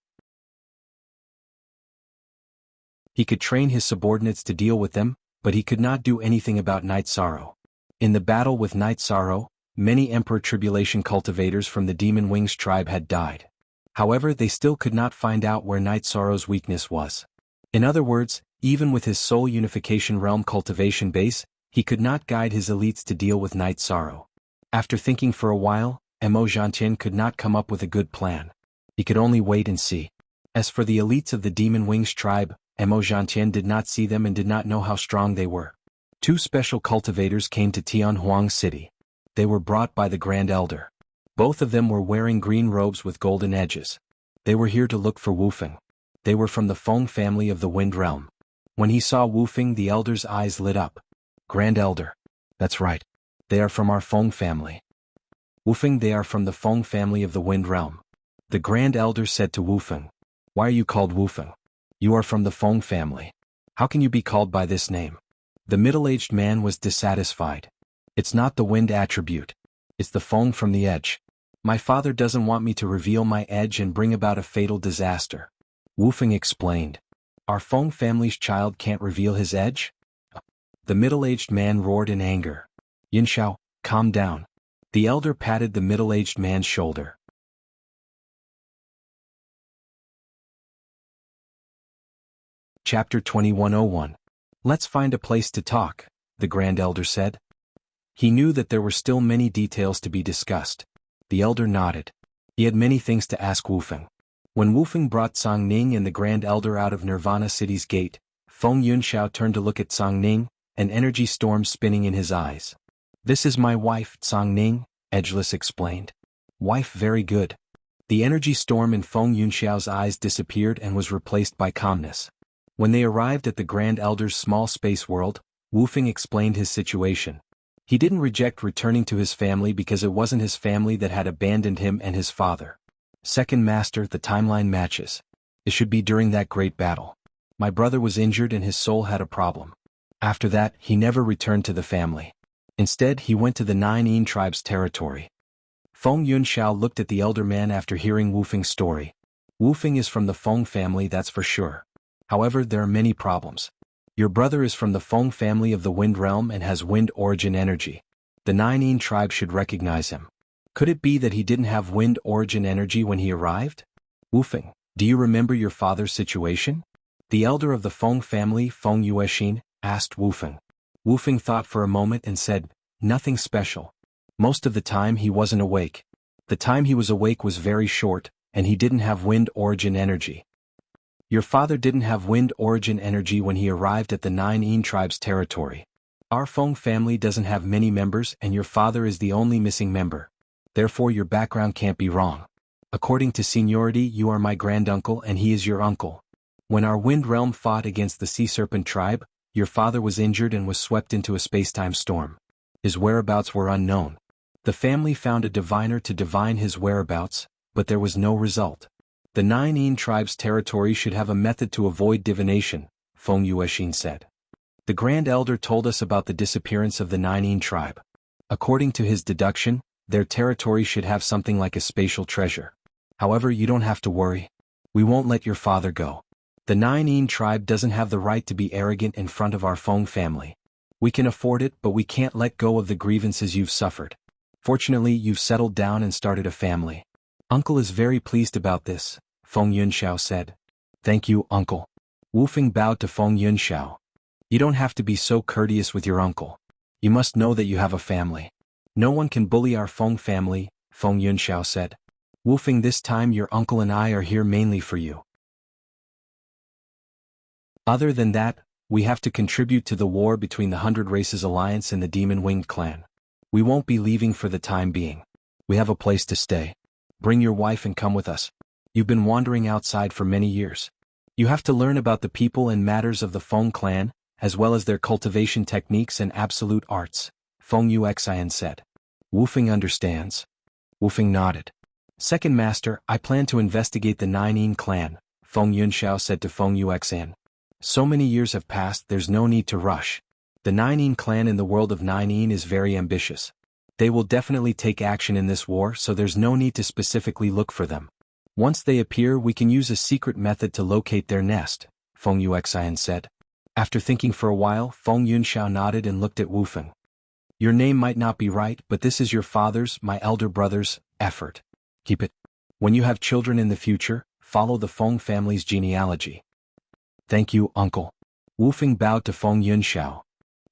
He could train his subordinates to deal with them, but he could not do anything about Knight Sorrow. In the battle with Knight Sorrow, many Emperor Tribulation cultivators from the Demon Wings tribe had died. However, they still could not find out where Knight Sorrow's weakness was. In other words, even with his Soul Unification Realm cultivation base, he could not guide his elites to deal with Knight Sorrow. After thinking for a while, Mo Zhantian could not come up with a good plan. He could only wait and see. As for the elites of the Demon Wings tribe, Mo Zhantian did not see them and did not know how strong they were. Two special cultivators came to Tianhuang City. They were brought by the Grand Elder. Both of them were wearing green robes with golden edges. They were here to look for Wufeng. They were from the Feng family of the Wind Realm. When he saw Wufeng, the Elder's eyes lit up. Grand Elder. That's right. They are from our Feng family. Wufeng, they are from the Feng family of the Wind Realm. The Grand Elder said to Wufeng. Why are you called Wufeng? You are from the Feng family. How can you be called by this name? The middle-aged man was dissatisfied. It's not the wind attribute. It's the Feng from the edge. My father doesn't want me to reveal my edge and bring about a fatal disaster. Wufeng explained. Our Feng family's child can't reveal his edge? The middle-aged man roared in anger. Yinshao, calm down. The elder patted the middle-aged man's shoulder. Chapter 2101. Let's find a place to talk, the Grand Elder said. He knew that there were still many details to be discussed. The elder nodded. He had many things to ask Wufeng. When Wufeng brought Song Ning and the Grand Elder out of Nirvana City's gate, Feng Yunxiao turned to look at Song Ning, an energy storm spinning in his eyes. This is my wife, Song Ning, Edgeless explained. Wife, very good. The energy storm in Feng Yunxiao's eyes disappeared and was replaced by calmness. When they arrived at the Grand Elder's small space world, Wufeng explained his situation. He didn't reject returning to his family because it wasn't his family that had abandoned him and his father. Second Master, the timeline matches. It should be during that great battle. My brother was injured and his soul had a problem. After that, he never returned to the family. Instead, he went to the 9 Yin tribe's territory. Feng Yunxiao looked at the elder man after hearing Wufeng's story. Wufeng is from the Feng family, that's for sure. However, there are many problems. Your brother is from the Feng family of the Wind Realm and has wind origin energy. The 9 Yin tribe should recognize him. Could it be that he didn't have wind origin energy when he arrived? Wufeng, do you remember your father's situation? The elder of the Feng family, Feng Yuexin, asked Wufeng. Wufeng thought for a moment and said, nothing special. Most of the time he wasn't awake. The time he was awake was very short, and he didn't have wind origin energy. Your father didn't have wind origin energy when he arrived at the 9 Yin tribe's territory. Our Feng family doesn't have many members and your father is the only missing member. Therefore your background can't be wrong. According to seniority, you are my granduncle and he is your uncle. When our Wind Realm fought against the Sea Serpent tribe, your father was injured and was swept into a space-time storm. His whereabouts were unknown. The family found a diviner to divine his whereabouts, but there was no result. The 9 Yin tribe's territory should have a method to avoid divination, Feng Yuexin said. The Grand Elder told us about the disappearance of the 9 Yin tribe. According to his deduction, their territory should have something like a spatial treasure. However, you don't have to worry. We won't let your father go. The 9 Yin tribe doesn't have the right to be arrogant in front of our Feng family. We can afford it, but we can't let go of the grievances you've suffered. Fortunately, you've settled down and started a family. Uncle is very pleased about this, Feng Yunxiao said. Thank you, uncle. Wufeng bowed to Feng Yunxiao. You don't have to be so courteous with your uncle. You must know that you have a family. No one can bully our Feng family, Feng Yunxiao said. Wu Feng, this time your uncle and I are here mainly for you. Other than that, we have to contribute to the war between the Hundred Races Alliance and the Demon-Winged Clan. We won't be leaving for the time being. We have a place to stay. Bring your wife and come with us. You've been wandering outside for many years. You have to learn about the people and matters of the Feng clan, as well as their cultivation techniques and absolute arts, Feng Yuxian said. Wu Feng understands. Wu Feng nodded. Second Master, I plan to investigate the Ninein clan, Feng Yunxiao said to Feng Yuxian. So many years have passed, there's no need to rush. The Ninein clan in the world of Ninein is very ambitious. They will definitely take action in this war, so there's no need to specifically look for them. Once they appear, we can use a secret method to locate their nest, Feng Yuxian said. After thinking for a while, Feng Yunxiao nodded and looked at Wu Feng. Your name might not be right, but this is your father's, my elder brother's, effort. Keep it. When you have children in the future, follow the Feng family's genealogy. Thank you, uncle. Wu Feng bowed to Feng Yunxiao.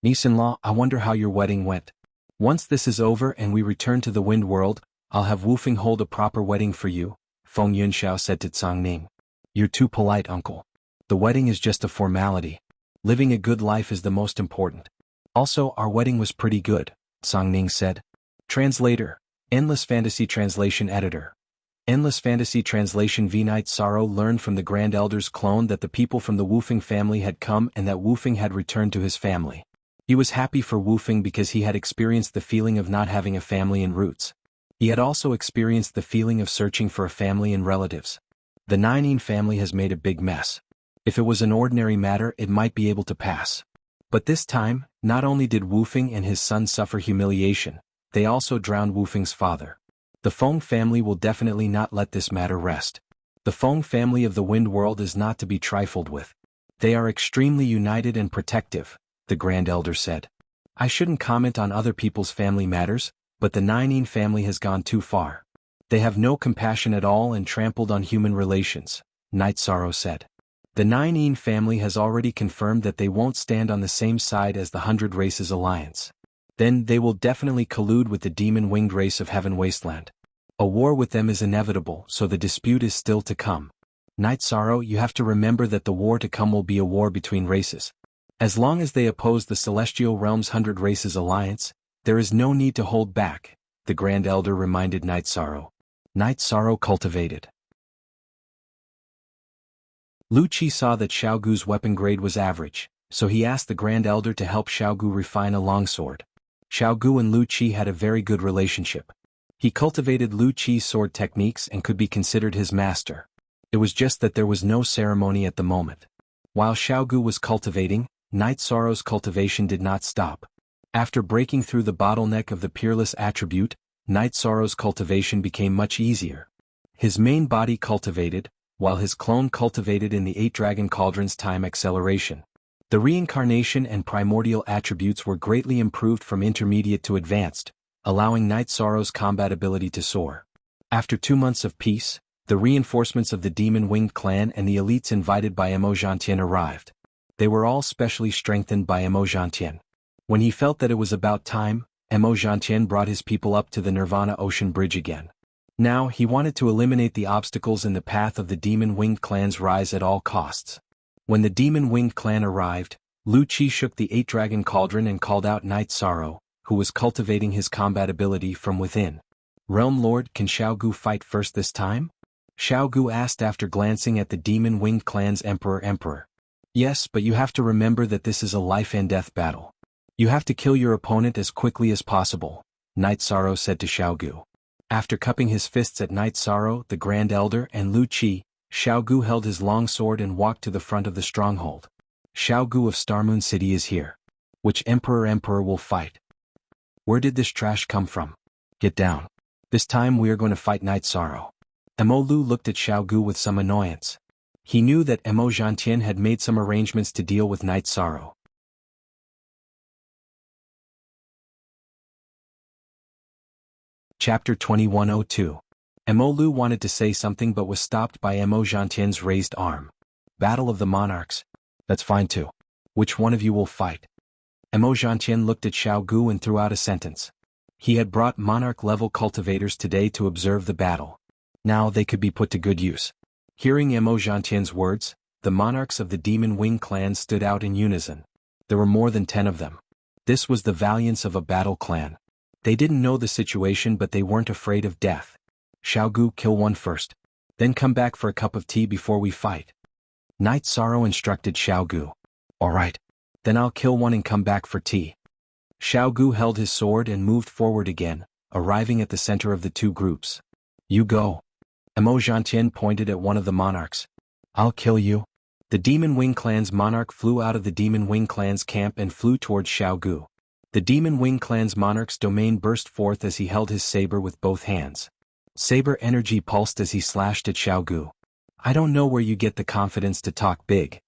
Niece-in-law, I wonder how your wedding went. Once this is over and we return to the Wind World, I'll have Wu Feng hold a proper wedding for you, Feng Yunxiao said to Tsang Ning. You're too polite, uncle. The wedding is just a formality. Living a good life is the most important. Also, our wedding was pretty good, Tsang Ning said. Translator. Endless Fantasy Translation Editor. Endless Fantasy Translation V. Night Sorrow learned from the Grand Elder's clone that the people from the Wu Feng family had come and that Wu Feng had returned to his family. He was happy for Wu Feng because he had experienced the feeling of not having a family and roots. He had also experienced the feeling of searching for a family and relatives. The Ninein family has made a big mess. If it was an ordinary matter, it might be able to pass. But this time, not only did Wu Feng and his son suffer humiliation, they also drowned Wu Feng's father. The Feng family will definitely not let this matter rest. The Feng family of the Wind World is not to be trifled with. They are extremely united and protective, the Grand Elder said. I shouldn't comment on other people's family matters, but the Ninein family has gone too far. They have no compassion at all and trampled on human relations, Night Sorrow said. The Ninein family has already confirmed that they won't stand on the same side as the Hundred Races Alliance. Then they will definitely collude with the demon-winged race of Heaven Wasteland. A war with them is inevitable, so the dispute is still to come. Night Sorrow, you have to remember that the war to come will be a war between races. As long as they oppose the Celestial Realm's Hundred Races Alliance, there is no need to hold back, the Grand Elder reminded Night Sorrow. Night Sorrow cultivated. Lu Qi saw that Xiaogu's weapon grade was average, so he asked the Grand Elder to help Xiaogu refine a longsword. Xiaogu and Lu Qi had a very good relationship. He cultivated Lu Qi's sword techniques and could be considered his master. It was just that there was no ceremony at the moment. While Xiaogu was cultivating, Night Sorrow's cultivation did not stop. After breaking through the bottleneck of the peerless attribute, Night Sorrow's cultivation became much easier. His main body cultivated, while his clone cultivated in the 8 Dragon Cauldron's time acceleration. The reincarnation and primordial attributes were greatly improved from intermediate to advanced, allowing Night Sorrow's combat ability to soar. After 2 months of peace, the reinforcements of the Demon-Winged Clan and the elites invited by Emojantien arrived. They were all specially strengthened by Emojantien. When he felt that it was about time, Emojantien brought his people up to the Nirvana Ocean Bridge again. Now he wanted to eliminate the obstacles in the path of the Demon-Winged Clan's rise at all costs. When the Demon-Winged Clan arrived, Lu Qi shook the 8 Dragon Cauldron and called out Night Sorrow, who was cultivating his combat ability from within. Realm Lord, can Xiaogu fight first this time? Xiaogu asked after glancing at the Demon-Winged Clan's Emperor. Yes, but you have to remember that this is a life-and-death battle. You have to kill your opponent as quickly as possible, Night Sorrow said to Xiaogu. After cupping his fists at Night Sorrow, the Grand Elder, and Lu Qi, Xiaogu held his long sword and walked to the front of the stronghold. Xiaogu of Starmoon City is here. Which Emperor will fight? Where did this trash come from? Get down. This time we are going to fight Night Sorrow. Emolu looked at Xiaogu with some annoyance. He knew that Emojantien had made some arrangements to deal with Night Sorrow. Chapter 2102. Emolu wanted to say something but was stopped by Emojantien's raised arm. Battle of the Monarchs. That's fine too. Which one of you will fight? Emojantian looked at Xiao Gu and threw out a sentence. He had brought monarch-level cultivators today to observe the battle. Now they could be put to good use. Hearing Emojantian's words, the monarchs of the Demon Wing clan stood out in unison. There were more than 10 of them. This was the valiance of a battle clan. They didn't know the situation, but they weren't afraid of death. Xiao Gu, kill one first. Then come back for a cup of tea before we fight. Knight Sorrow instructed Xiao Gu. All right. Then I'll kill one and come back for tea. Xiao Gu held his sword and moved forward again, arriving at the center of the two groups. You go. Emojantian pointed at one of the monarchs. I'll kill you. The Demon Wing clan's monarch flew out of the Demon Wing clan's camp and flew towards Xiao Gu. The Demon Wing clan's monarch's domain burst forth as he held his saber with both hands. Saber energy pulsed as he slashed at Xiao Gu. I don't know where you get the confidence to talk big.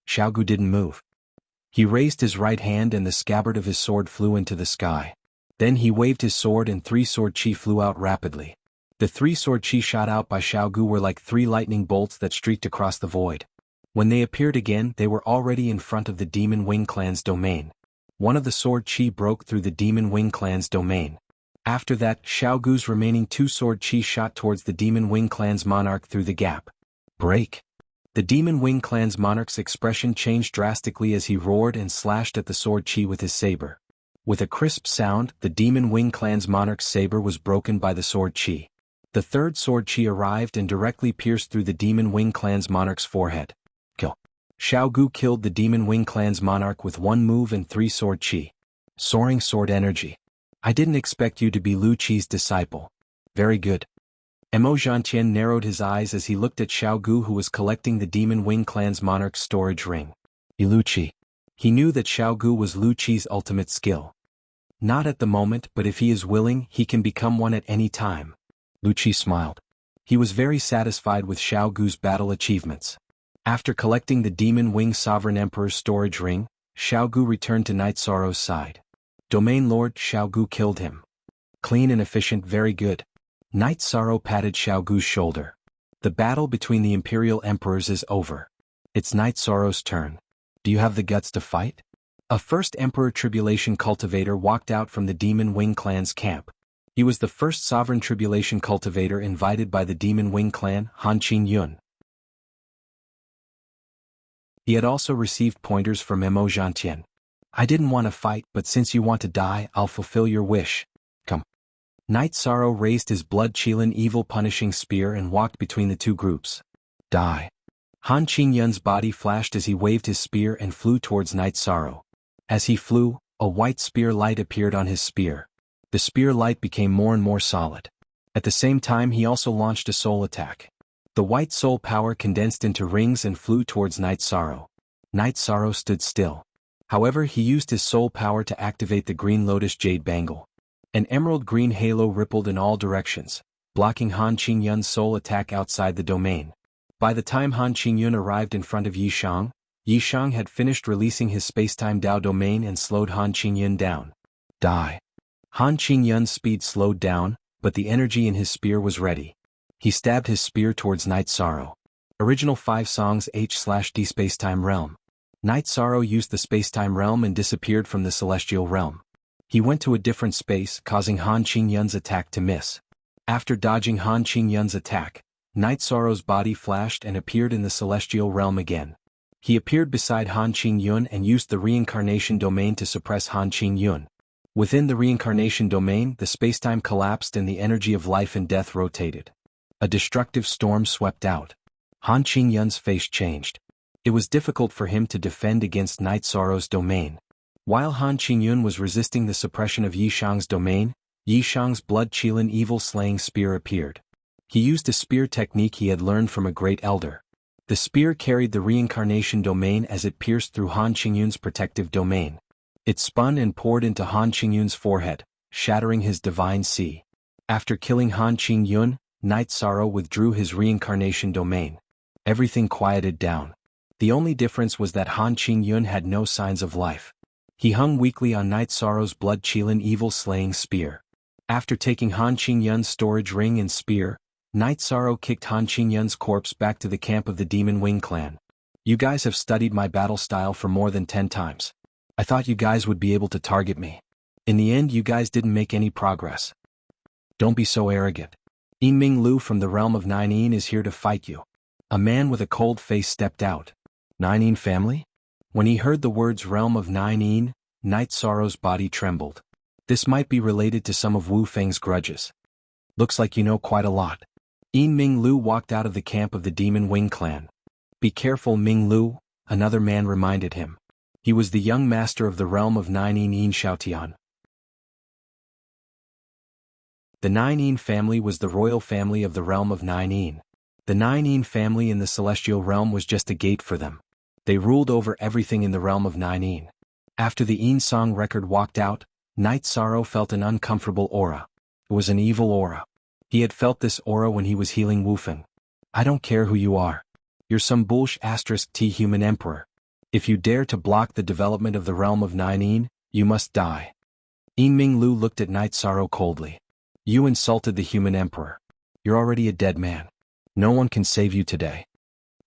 Xiao Gu didn't move. He raised his right hand and the scabbard of his sword flew into the sky. Then he waved his sword and 3 sword chi flew out rapidly. The 3 sword chi shot out by Xiao Gu were like 3 lightning bolts that streaked across the void. When they appeared again, they were already in front of the Demon Wing clan's domain. One of the sword chi broke through the Demon Wing clan's domain. After that, Xiao Gu's remaining 2 sword chi shot towards the Demon Wing clan's monarch through the gap. Break! The Demon Wing clan's monarch's expression changed drastically as he roared and slashed at the sword chi with his saber. With a crisp sound, the Demon Wing clan's monarch's saber was broken by the sword chi. The 3rd sword chi arrived and directly pierced through the Demon Wing clan's monarch's forehead. Kill. Xiao Gu killed the Demon Wing clan's monarch with 1 move and 3 sword chi. Soaring sword energy. I didn't expect you to be Lu Qi's disciple. Very good. Emojantian narrowed his eyes as he looked at Xiao Gu, who was collecting the Demon Wing clan's monarch's storage ring. Lu Qi. He knew that Xiao Gu was Lu Qi's ultimate skill. Not at the moment, but if he is willing, he can become one at any time. Lu Qi smiled. He was very satisfied with Xiao Gu's battle achievements. After collecting the Demon Wing Sovereign Emperor's storage ring, Xiao Gu returned to Knight Sorrow's side. Domain Lord Xiao Gu killed him. Clean and efficient, very good. Knight Sorrow patted Xiao Gu's shoulder. The battle between the Imperial Emperors is over. It's Knight Sorrow's turn. Do you have the guts to fight? A first Emperor Tribulation cultivator walked out from the Demon Wing clan's camp. He was the first Sovereign Tribulation cultivator invited by the Demon Wing clan, Han Qing Yun. He had also received pointers from Emojantian. I didn't want to fight, but since you want to die, I'll fulfill your wish. Come. Knight Sorrow raised his blood-chilling evil punishing spear and walked between the two groups. Die. Han Qing Yun's body flashed as he waved his spear and flew towards Knight Sorrow. As he flew, a white spear light appeared on his spear. The spear light became more and more solid. At the same time, he also launched a soul attack. The white soul power condensed into rings and flew towards Knight Sorrow. Knight Sorrow stood still. However, he used his soul power to activate the Green Lotus Jade Bangle. An emerald green halo rippled in all directions, blocking Han Qing Yun's soul attack outside the domain. By the time Han Qing Yun arrived in front of Yishang, Yishang had finished releasing his spacetime Dao domain and slowed Han Qing Yun down. Die. Han Qing Yun's speed slowed down, but the energy in his spear was ready. He stabbed his spear towards Knight Sorrow. Original 5 songs H/D Spacetime Realm. Knight Sorrow used the spacetime realm and disappeared from the celestial realm. He went to a different space, causing Han Qing Yun's attack to miss. After dodging Han Qing Yun's attack, Knight Sorrow's body flashed and appeared in the celestial realm again. He appeared beside Han Qing Yun and used the reincarnation domain to suppress Han Qing Yun. Within the reincarnation domain, the spacetime collapsed and the energy of life and death rotated. A destructive storm swept out. Han Qing Yun's face changed. It was difficult for him to defend against Knight Sorrow's domain. While Han Qing Yun was resisting the suppression of Yishang's domain, Yishang's blood-chilling evil-slaying spear appeared. He used a spear technique he had learned from a great elder. The spear carried the reincarnation domain as it pierced through Han Qing Yun's protective domain. It spun and poured into Han Qing Yun's forehead, shattering his divine sea. After killing Han Qing Yun, Knight Sorrow withdrew his reincarnation domain. Everything quieted down. The only difference was that Han Qing Yun had no signs of life. He hung weakly on Knight Sorrow's blood-chilling evil-slaying spear. After taking Han Qing Yun's storage ring and spear, Knight Sorrow kicked Han Qing Yun's corpse back to the camp of the Demon Wing clan. You guys have studied my battle style for more than 10 times. I thought you guys would be able to target me. In the end you guys didn't make any progress. Don't be so arrogant. Yinming Lu from the realm of Ninein is here to fight you. A man with a cold face stepped out. Ninein family? When he heard the words realm of Ninein, Night Sorrow's body trembled. This might be related to some of Wu Feng's grudges. Looks like you know quite a lot. Yinming Lu walked out of the camp of the Demon Wing clan. Be careful, Ming Lu, another man reminded him. He was the young master of the realm of Ninein Yin Xiaotian. The Ninein family was the royal family of the realm of Ninein. The Ninein family in the celestial realm was just a gate for them. They ruled over everything in the realm of Ninein. After the Yin Song record walked out, Night Sorrow felt an uncomfortable aura. It was an evil aura. He had felt this aura when he was healing Wufeng. I don't care who you are. You're some *T human emperor. If you dare to block the development of the realm of Ninein, you must die. Yinming Lu looked at Night Sorrow coldly. You insulted the human emperor. You're already a dead man. No one can save you today.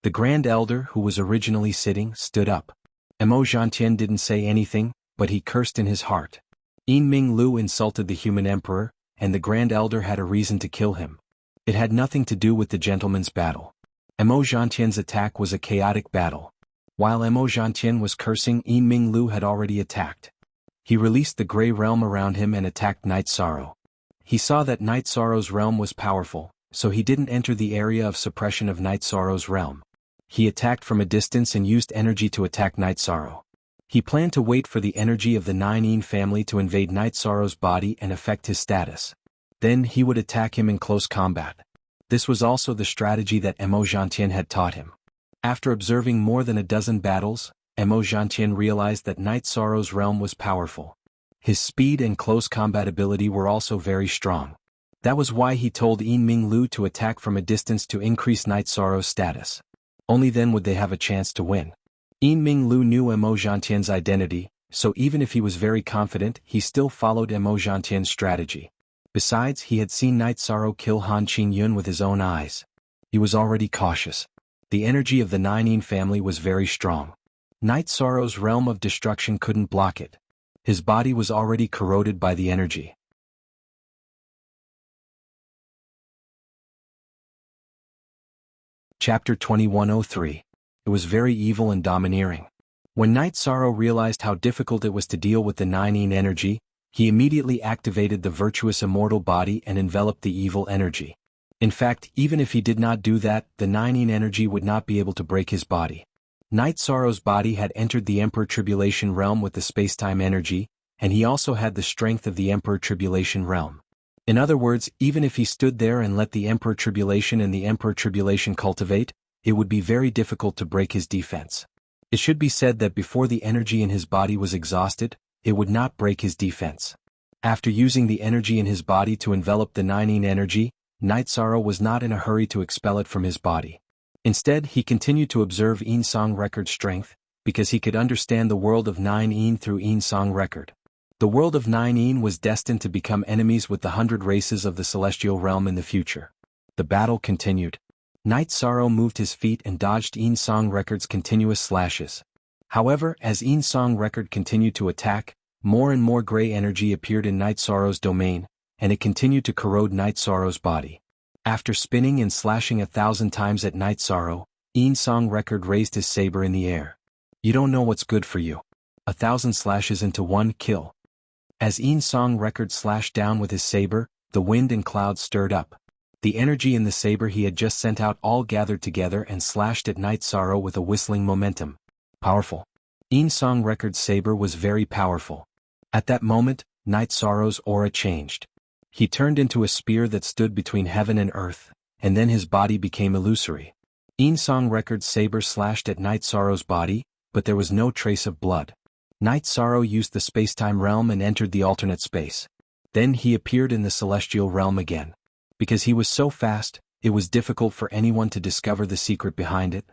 The Grand Elder, who was originally sitting, stood up. Emo Zhantian didn't say anything, but he cursed in his heart. Yinming Lu insulted the human emperor, and the Grand Elder had a reason to kill him. It had nothing to do with the gentleman's battle. Emo Zhantian's attack was a chaotic battle. While Emo Zhantian was cursing, Yinming Lu had already attacked. He released the gray realm around him and attacked Night Sorrow. He saw that Night Sorrow's realm was powerful, so he didn't enter the area of suppression of Night Sorrow's realm. He attacked from a distance and used energy to attack Night Sorrow. He planned to wait for the energy of the Ninein family to invade Night Sorrow's body and affect his status. Then he would attack him in close combat. This was also the strategy that Emo Zhantian had taught him. After observing more than a dozen battles, Emo Zhantian realized that Night Sorrow's realm was powerful. His speed and close combat ability were also very strong. That was why he told Yinming Lu to attack from a distance to increase Night Sorrow's status. Only then would they have a chance to win. Yinming Lu knew Emo Zhantian's identity, so even if he was very confident, he still followed Emo Zhantian's strategy. Besides, he had seen Night Sorrow kill Han Qingyun with his own eyes. He was already cautious. The energy of the Ninein family was very strong. Night Sorrow's realm of destruction couldn't block it. His body was already corroded by the energy. Chapter 2103. It was very evil and domineering. When Night Sorrow realized how difficult it was to deal with the Ninein energy, he immediately activated the virtuous immortal body and enveloped the evil energy. In fact, even if he did not do that, the Ninein energy would not be able to break his body. Night Sorrow's body had entered the Emperor Tribulation realm with the spacetime energy, and he also had the strength of the Emperor Tribulation realm. In other words, even if he stood there and let the Emperor Tribulation and the Emperor Tribulation cultivate, it would be very difficult to break his defense. It should be said that before the energy in his body was exhausted, it would not break his defense. After using the energy in his body to envelop the Ninein energy, Night Sorrow was not in a hurry to expel it from his body. Instead, he continued to observe Yin Song Record strength, because he could understand the world of Ninein through Yin Song Record. The world of Ninein was destined to become enemies with the 100 races of the celestial realm in the future. The battle continued. Night Sorrow moved his feet and dodged Yin Song Record's continuous slashes. However, as Yin Song Record continued to attack, more and more gray energy appeared in Night Sorrow's domain, and it continued to corrode Night Sorrow's body. After spinning and slashing 1,000 times at Night Sorrow, Yin Song Record raised his saber in the air. You don't know what's good for you. 1,000 slashes into one kill. As Yin Song Record slashed down with his saber, the wind and clouds stirred up. The energy in the saber he had just sent out all gathered together and slashed at Night Sorrow with a whistling momentum. Powerful. Yin Song Record's saber was very powerful. At that moment, Night Sorrow's aura changed. He turned into a spear that stood between heaven and earth, and then his body became illusory. Yin Song Record's saber slashed at Night Sorrow's body, but there was no trace of blood. Night Sorrow used the spacetime realm and entered the alternate space. Then he appeared in the celestial realm again. Because he was so fast, it was difficult for anyone to discover the secret behind it.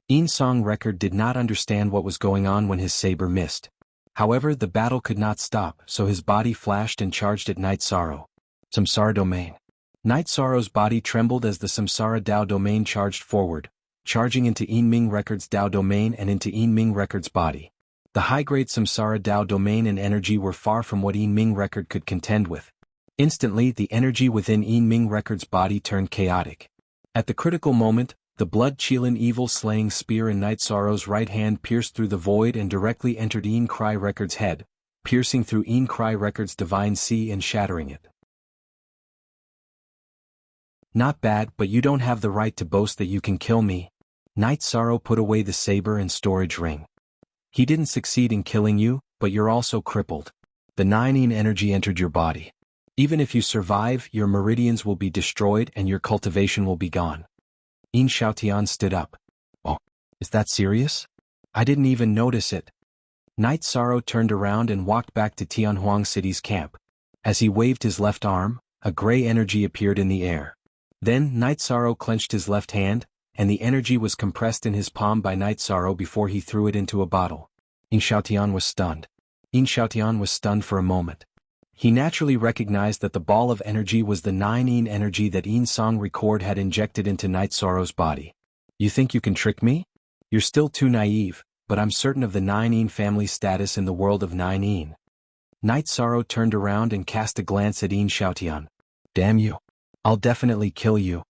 Yin Song Record did not understand what was going on when his saber missed. However, the battle could not stop, so his body flashed and charged at Night Sorrow. Samsara Domain. Night Sorrow's body trembled as the Samsara Dao Domain charged forward, charging into Yinming Record's Dao Domain and into Yinming Record's body. The high-grade Samsara Dao domain and energy were far from what Yin Ming record could contend with. Instantly, the energy within Yin Ming record's body turned chaotic. At the critical moment, the blood Qilin evil-slaying spear in Night Sorrow's right hand pierced through the void and directly entered Yin Cry record's head, piercing through Yin Cry record's divine sea and shattering it. Not bad, but you don't have the right to boast that you can kill me. Night Sorrow put away the saber and storage ring. He didn't succeed in killing you, but you're also crippled. The 9 Yin energy entered your body. Even if you survive, your meridians will be destroyed and your cultivation will be gone. Yin Xiaotian stood up. Oh, is that serious? I didn't even notice it. Night Sorrow turned around and walked back to Tianhuang City's camp. As he waved his left arm, a gray energy appeared in the air. Then Night Sorrow clenched his left hand, and the energy was compressed in his palm by Night Sorrow before he threw it into a bottle. Yin Xiaotian was stunned. Yin Xiaotian was stunned for a moment. He naturally recognized that the ball of energy was the 9 Yin energy that Yin Song Record had injected into Night Sorrow's body. You think you can trick me? You're still too naive, but I'm certain of the 9 Yin family's status in the world of 9 Yin. Night Sorrow turned around and cast a glance at Yin Xiaotian. Damn you. I'll definitely kill you.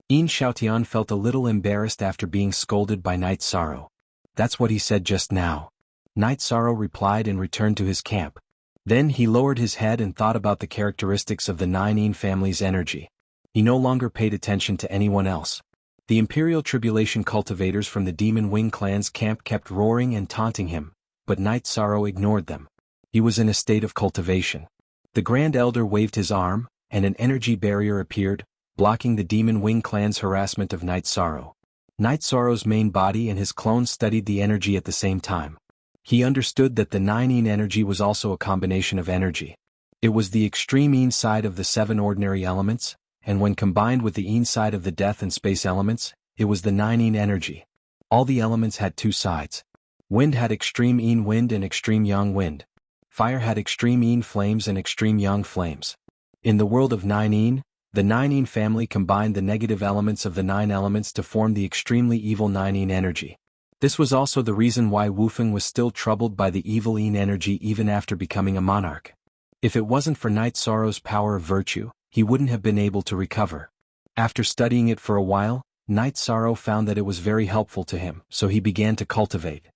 Yin Xiaotian felt a little embarrassed after being scolded by Night Sorrow. That's what he said just now. Night Sorrow replied and returned to his camp. Then he lowered his head and thought about the characteristics of the 9 Yin family's energy. He no longer paid attention to anyone else. The Imperial Tribulation cultivators from the Demon Wing clan's camp kept roaring and taunting him, but Night Sorrow ignored them. He was in a state of cultivation. The Grand Elder waved his arm, and an energy barrier appeared, blocking the Demon Wing clan's harassment of Night Sorrow. Night Sorrow's main body and his clones studied the energy at the same time. He understood that the 9 Yin energy was also a combination of energy. It was the extreme Yin side of the 7 ordinary elements, and when combined with the Yin side of the death and space elements, it was the 9 Yin energy. All the elements had 2 sides. Wind had extreme Yin wind and extreme Yang wind. Fire had extreme Yin flames and extreme Yang flames. In the world of 9 Yin, the 9 Yin family combined the negative elements of the 9 elements to form the extremely evil 9 Yin energy. This was also the reason why Wufeng was still troubled by the evil Yin energy even after becoming a monarch. If it wasn't for Night Sorrow's power of virtue, he wouldn't have been able to recover. After studying it for a while, Night Sorrow found that it was very helpful to him, so he began to cultivate.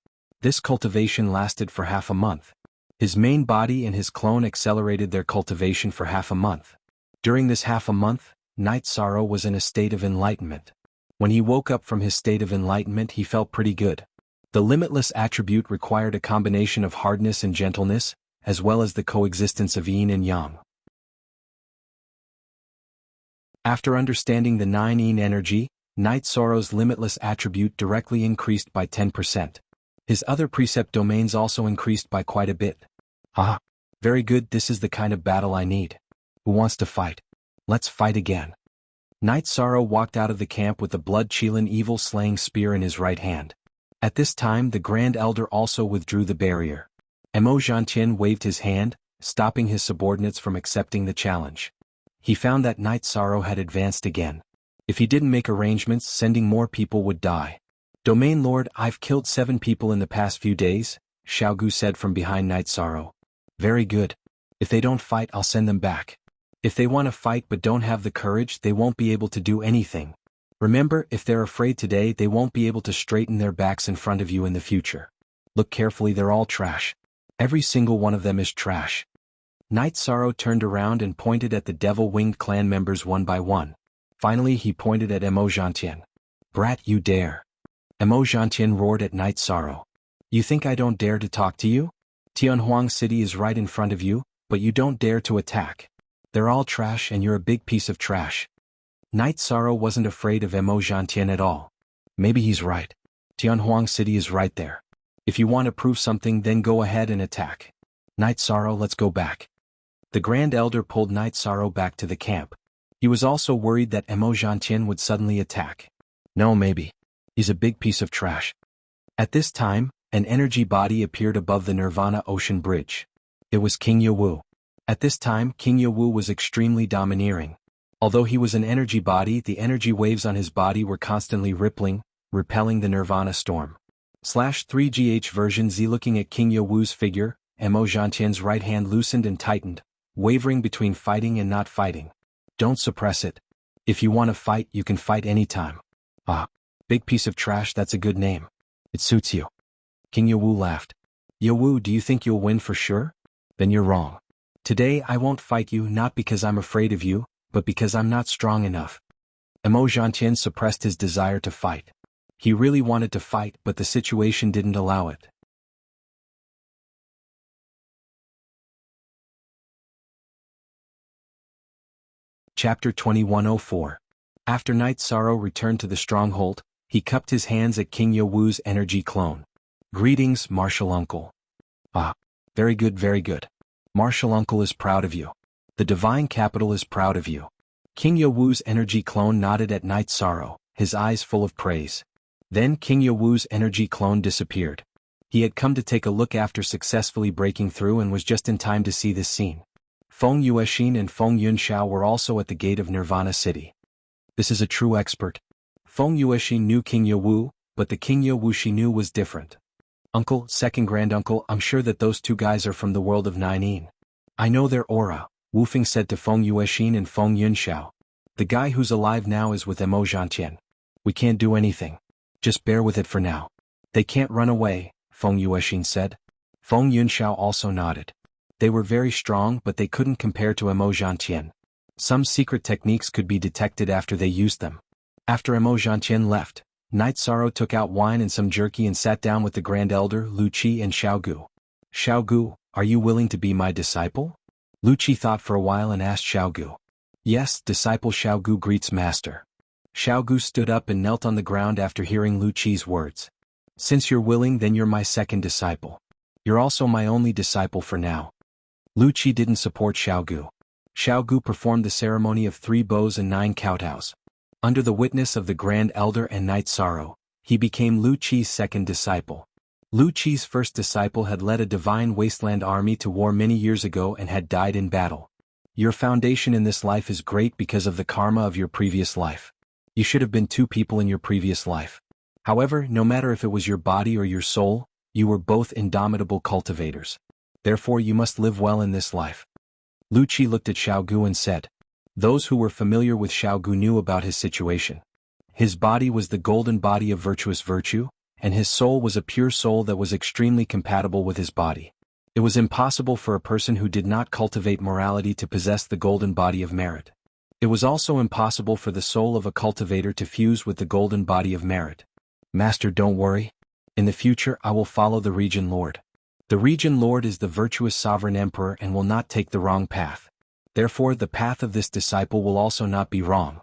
This cultivation lasted for half a month. His main body and his clone accelerated their cultivation for half a month. During this half a month, Night Sorrow was in a state of enlightenment. When he woke up from his state of enlightenment, he felt pretty good. The limitless attribute required a combination of hardness and gentleness, as well as the coexistence of Yin and Yang. After understanding the 9 Yin energy, Night Sorrow's limitless attribute directly increased by 10%. His other precept domains also increased by quite a bit. Ah, very good, this is the kind of battle I need. Who wants to fight? Let's fight again. Night Sorrow walked out of the camp with the blood Qilin evil-slaying spear in his right hand. At this time the Grand Elder also withdrew the barrier. Mo Zhantian waved his hand, stopping his subordinates from accepting the challenge. He found that Night Sorrow had advanced again. If he didn't make arrangements, sending more people would die. Domain Lord, I've killed 7 people in the past few days, Xiaogu said from behind Night Sorrow. Very good. If they don't fight, I'll send them back. If they want to fight but don't have the courage, they won't be able to do anything. Remember, if they're afraid today, they won't be able to straighten their backs in front of you in the future. Look carefully, they're all trash. Every single one of them is trash. Night Sorrow turned around and pointed at the devil-winged clan members one by one. Finally he pointed at Mo Zhantian. Brat, you dare. Mo Zhantian roared at Night Sorrow. You think I don't dare to talk to you? Tianhuang City is right in front of you, but you don't dare to attack. They're all trash and you're a big piece of trash. Night Sorrow wasn't afraid of Mo Zhantian at all. Maybe he's right. Tianhuang City is right there. If you want to prove something, then go ahead and attack. Night Sorrow, let's go back. The Grand Elder pulled Night Sorrow back to the camp. He was also worried that Mo Zhantian would suddenly attack. No, maybe. He's a big piece of trash. At this time, an energy body appeared above the Nirvana Ocean Bridge. It was King Yewu. At this time, King Yewu was extremely domineering. Although he was an energy body, the energy waves on his body were constantly rippling, repelling the Nirvana storm. /3GH version Z. Looking at King Yowu's figure, Mo Zhantian's right hand loosened and tightened, wavering between fighting and not fighting. Don't suppress it. If you want to fight, you can fight anytime. Ah, big piece of trash, that's a good name. It suits you. King Yowu laughed. Yowu, do you think you'll win for sure? Then you're wrong. Today I won't fight you, not because I'm afraid of you, but because I'm not strong enough. Mo Zhantian suppressed his desire to fight. He really wanted to fight, but the situation didn't allow it. Chapter 2104. After Night Sorrow returned to the stronghold, he cupped his hands at King Yowu's energy clone. Greetings, Martial Uncle. Ah, very good, very good. Martial Uncle is proud of you. The Divine Capital is proud of you. King Yowu's energy clone nodded at Night Sorrow, his eyes full of praise. Then King Yowu's energy clone disappeared. He had come to take a look after successfully breaking through and was just in time to see this scene. Feng Yuexin and Feng Yunxiao were also at the gate of Nirvana City. This is a true expert. Feng Yuexin knew King Yowu, but the King Yowu she knew was different. Uncle, second granduncle, I'm sure that those two guys are from the world of Ninein. I know their aura, Wu Feng said to Feng Yuexin and Feng Yunxiao. The guy who's alive now is with Mo Zhantian. We can't do anything. Just bear with it for now. They can't run away, Feng Yuexin said. Feng Yunxiao also nodded. They were very strong, but they couldn't compare to Mo Zhantian. Some secret techniques could be detected after they used them. After Mo Zhantian left, Night Sorrow took out wine and some jerky and sat down with the Grand Elder Lu Qi and Xiaogu. Xiaogu, are you willing to be my disciple? Lu Qi thought for a while and asked Xiaogu. Yes, disciple. Xiaogu greets master. Xiaogu stood up and knelt on the ground after hearing Lu Qi's words. Since you're willing, then you're my second disciple. You're also my only disciple for now. Lu Qi didn't support Xiaogu. Xiaogu performed the ceremony of 3 bows and 9 kowtows. Under the witness of the Grand Elder and Night Sorrow, he became Lu Qi's second disciple. Lu Qi's first disciple had led a divine wasteland army to war many years ago and had died in battle. Your foundation in this life is great because of the karma of your previous life. You should have been 2 people in your previous life. However, no matter if it was your body or your soul, you were both indomitable cultivators. Therefore you must live well in this life. Lu Qi looked at Xiaogu and said. Those who were familiar with Xiaogu knew about his situation. His body was the golden body of virtuous virtue, and his soul was a pure soul that was extremely compatible with his body. It was impossible for a person who did not cultivate morality to possess the golden body of merit. It was also impossible for the soul of a cultivator to fuse with the golden body of merit. Master, don't worry. In the future I will follow the Region Lord. The Region Lord is the virtuous sovereign emperor and will not take the wrong path. Therefore the path of this disciple will also not be wrong.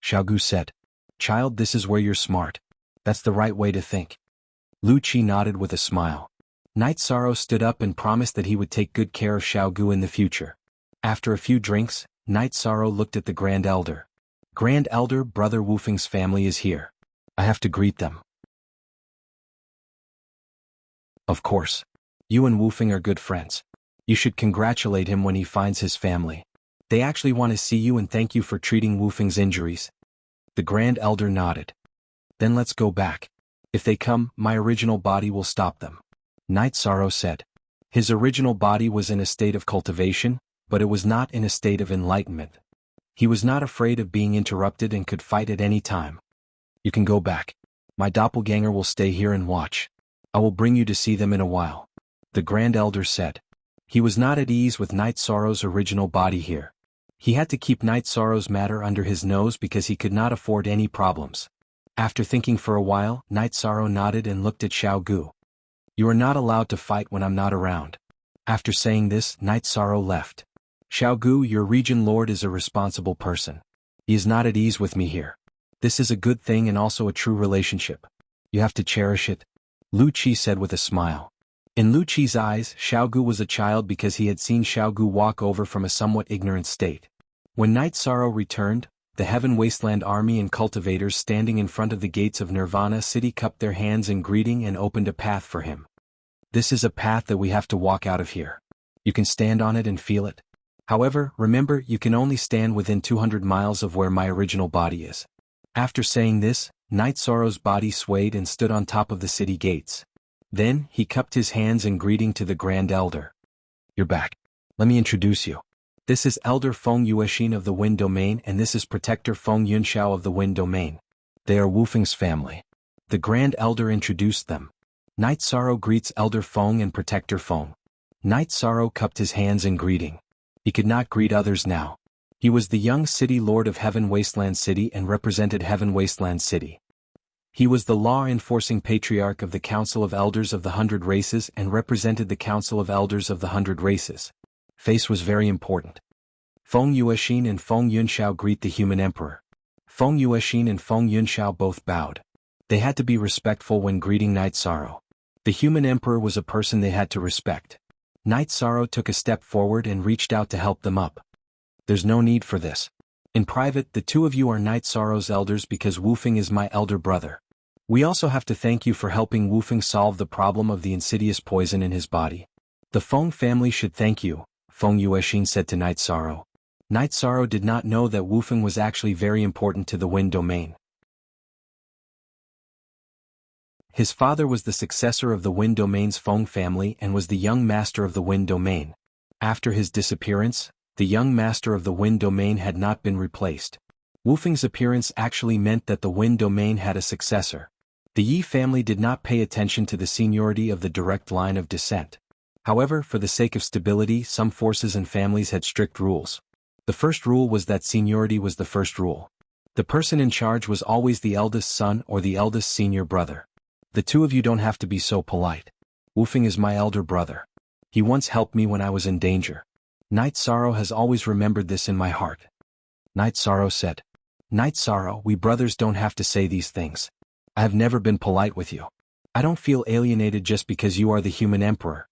Xiaogu said. Child, this is where you're smart. That's the right way to think. Lu Qi nodded with a smile. Night Sorrow stood up and promised that he would take good care of Xiaogu in the future. After a few drinks, Night Sorrow looked at the Grand Elder. Grand Elder, Brother Wu Feng's family is here. I have to greet them. Of course. You and Wu Feng are good friends. You should congratulate him when he finds his family. They actually want to see you and thank you for treating Wu Feng's injuries. The Grand Elder nodded. Then let's go back. If they come, my original body will stop them. Night Sorrow said. His original body was in a state of cultivation, but it was not in a state of enlightenment. He was not afraid of being interrupted and could fight at any time. You can go back. My doppelganger will stay here and watch. I will bring you to see them in a while. The Grand Elder said. He was not at ease with Night Sorrow's original body here. He had to keep Night Sorrow's matter under his nose because he could not afford any problems. After thinking for a while, Night Sorrow nodded and looked at Xiaogu. You are not allowed to fight when I'm not around. After saying this, Night Sorrow left. Xiaogu, your Region Lord is a responsible person. He is not at ease with me here. This is a good thing and also a true relationship. You have to cherish it. Lu Qi said with a smile. In Lu Qi's eyes, Xiaogu was a child because he had seen Xiaogu walk over from a somewhat ignorant state. When Night Sorrow returned, the Heaven Wasteland army and cultivators standing in front of the gates of Nirvana City cupped their hands in greeting and opened a path for him. This is a path that we have to walk out of here. You can stand on it and feel it. However, remember, you can only stand within 200 miles of where my original body is. After saying this, Night Sorrow's body swayed and stood on top of the city gates. Then, he cupped his hands in greeting to the Grand Elder. "You're back. Let me introduce you. This is Elder Feng Yuexin of the Wind Domain and this is Protector Feng Yunxiao of the Wind Domain. They are Wufeng's family." The Grand Elder introduced them. Night Sorrow greets Elder Feng and Protector Feng. Night Sorrow cupped his hands in greeting. He could not greet others now. He was the young city lord of Heaven Wasteland City and represented Heaven Wasteland City. He was the law-enforcing patriarch of the Council of Elders of the 100 Races and represented the Council of Elders of the 100 Races. Face was very important. Feng Yuexin and Feng Yunxiao greet the human emperor. Feng Yuexin and Feng Yunxiao both bowed. They had to be respectful when greeting Night Sorrow. The human emperor was a person they had to respect. Night Sorrow took a step forward and reached out to help them up. "There's no need for this. In private, the two of you are Night Sorrow's elders because Wufeng is my elder brother. We also have to thank you for helping Wufeng solve the problem of the insidious poison in his body. The Feng family should thank you," Feng Yuexin said to Night Sorrow. Night Sorrow did not know that Wufeng was actually very important to the Wind Domain. His father was the successor of the Wind Domain's Feng family and was the young master of the Wind Domain. After his disappearance, the young master of the Wind Domain had not been replaced. Wufeng's appearance actually meant that the Wind Domain had a successor. The Yi family did not pay attention to the seniority of the direct line of descent. However, for the sake of stability, some forces and families had strict rules. The first rule was that seniority was the first rule. The person in charge was always the eldest son or the eldest senior brother. "The two of you don't have to be so polite. Wufeng is my elder brother. He once helped me when I was in danger. Night Sorrow has always remembered this in my heart." Night Sorrow said. "Night Sorrow, we brothers don't have to say these things. I have never been polite with you. I don't feel alienated just because you are the human emperor."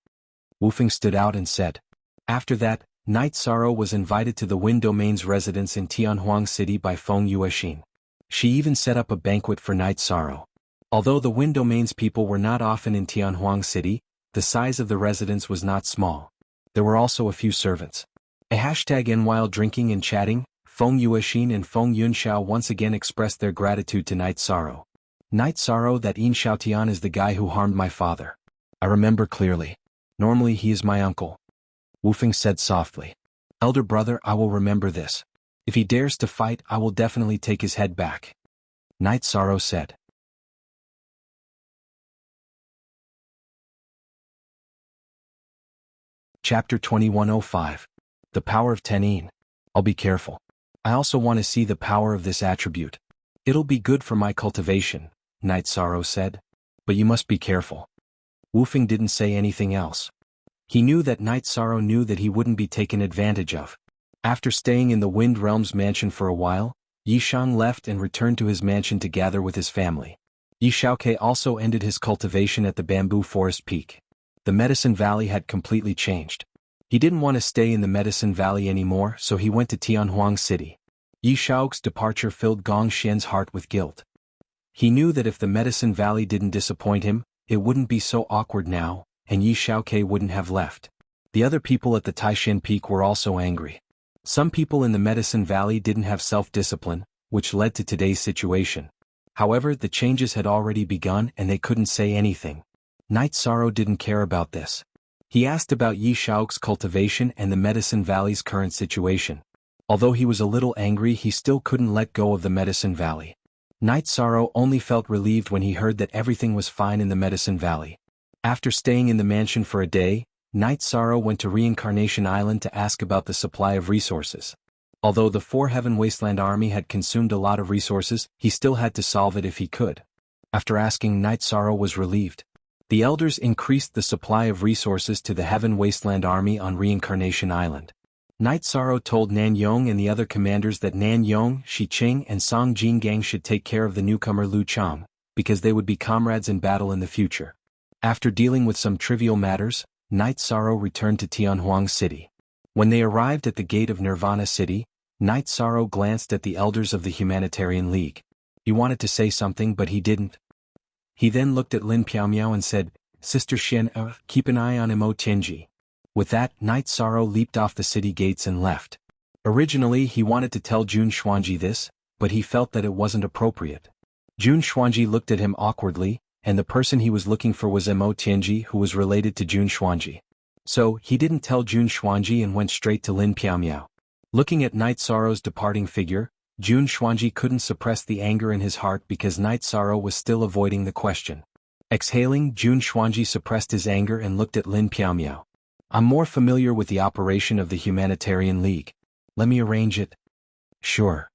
Wufeng stood out and said. After that, Night Sorrow was invited to the Wind Domain's residence in Tianhuang City by Feng Yuexin. She even set up a banquet for Night Sorrow. Although the Wind Domain's people were not often in Tianhuang City, the size of the residence was not small. There were also a few servants. And while drinking and chatting, Feng Yuexin and Feng Yunxiao once again expressed their gratitude to Night Sorrow. "Night Sorrow, that Yin Xiaotian is the guy who harmed my father. I remember clearly. Normally he is my uncle." Wufeng said softly. "Elder brother, I will remember this. If he dares to fight, I will definitely take his head back." Night Sorrow said. Chapter 2105. The Power of Tenin. "I'll be careful. I also want to see the power of this attribute. It'll be good for my cultivation," Night Sorrow said. "But you must be careful." Wufeng didn't say anything else. He knew that Night Sorrow knew that he wouldn't be taken advantage of. After staying in the Wind Realm's mansion for a while, Yi Shang left and returned to his mansion to gather with his family. Yi Shaoke also ended his cultivation at the Bamboo Forest Peak. The Medicine Valley had completely changed. He didn't want to stay in the Medicine Valley anymore, so he went to Tianhuang City. Yi Shaoke's departure filled Gong Xian's heart with guilt. He knew that if the Medicine Valley didn't disappoint him, it wouldn't be so awkward now, and Yi Shaoke wouldn't have left. The other people at the Taishan Peak were also angry. Some people in the Medicine Valley didn't have self-discipline, which led to today's situation. However, the changes had already begun and they couldn't say anything. Night Sorrow didn't care about this. He asked about Yi Shaoke's cultivation and the Medicine Valley's current situation. Although he was a little angry, he still couldn't let go of the Medicine Valley. Night Sorrow only felt relieved when he heard that everything was fine in the Medicine Valley. After staying in the mansion for a day, Night Sorrow went to Reincarnation Island to ask about the supply of resources. Although the 4 Heaven Wasteland Army had consumed a lot of resources, he still had to solve it if he could. After asking, Night Sorrow was relieved. The elders increased the supply of resources to the Heaven Wasteland Army on Reincarnation Island. Night Sorrow told Nan Yong and the other commanders that Nan Yong, Shi Qing and Song Jingang should take care of the newcomer Lu Chang, because they would be comrades in battle in the future. After dealing with some trivial matters, Night Sorrow returned to Tianhuang City. When they arrived at the gate of Nirvana City, Night Sorrow glanced at the elders of the Humanitarian League. He wanted to say something but he didn't. He then looked at Lin Piaomiao and said, "Sister Xian, keep an eye on Mo Tianji." With that, Night Sorrow leaped off the city gates and left. Originally he wanted to tell Jun Xuanji this, but he felt that it wasn't appropriate. Jun Xuanji looked at him awkwardly, and the person he was looking for was Mo Tianji, who was related to Jun Xuanji. So, he didn't tell Jun Xuanji and went straight to Lin Piaomiao. Looking at Night Sorrow's departing figure, Jun Xuanji couldn't suppress the anger in his heart because Night Sorrow was still avoiding the question. Exhaling, Jun Xuanji suppressed his anger and looked at Lin Piaomiao. I'm more familiar with the operation of the Humanitarian League. Let me arrange it. Sure.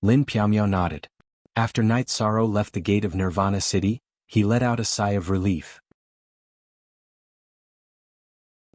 Lin Piaomiao nodded. After Night Sorrow left the gate of Nirvana City, he let out a sigh of relief.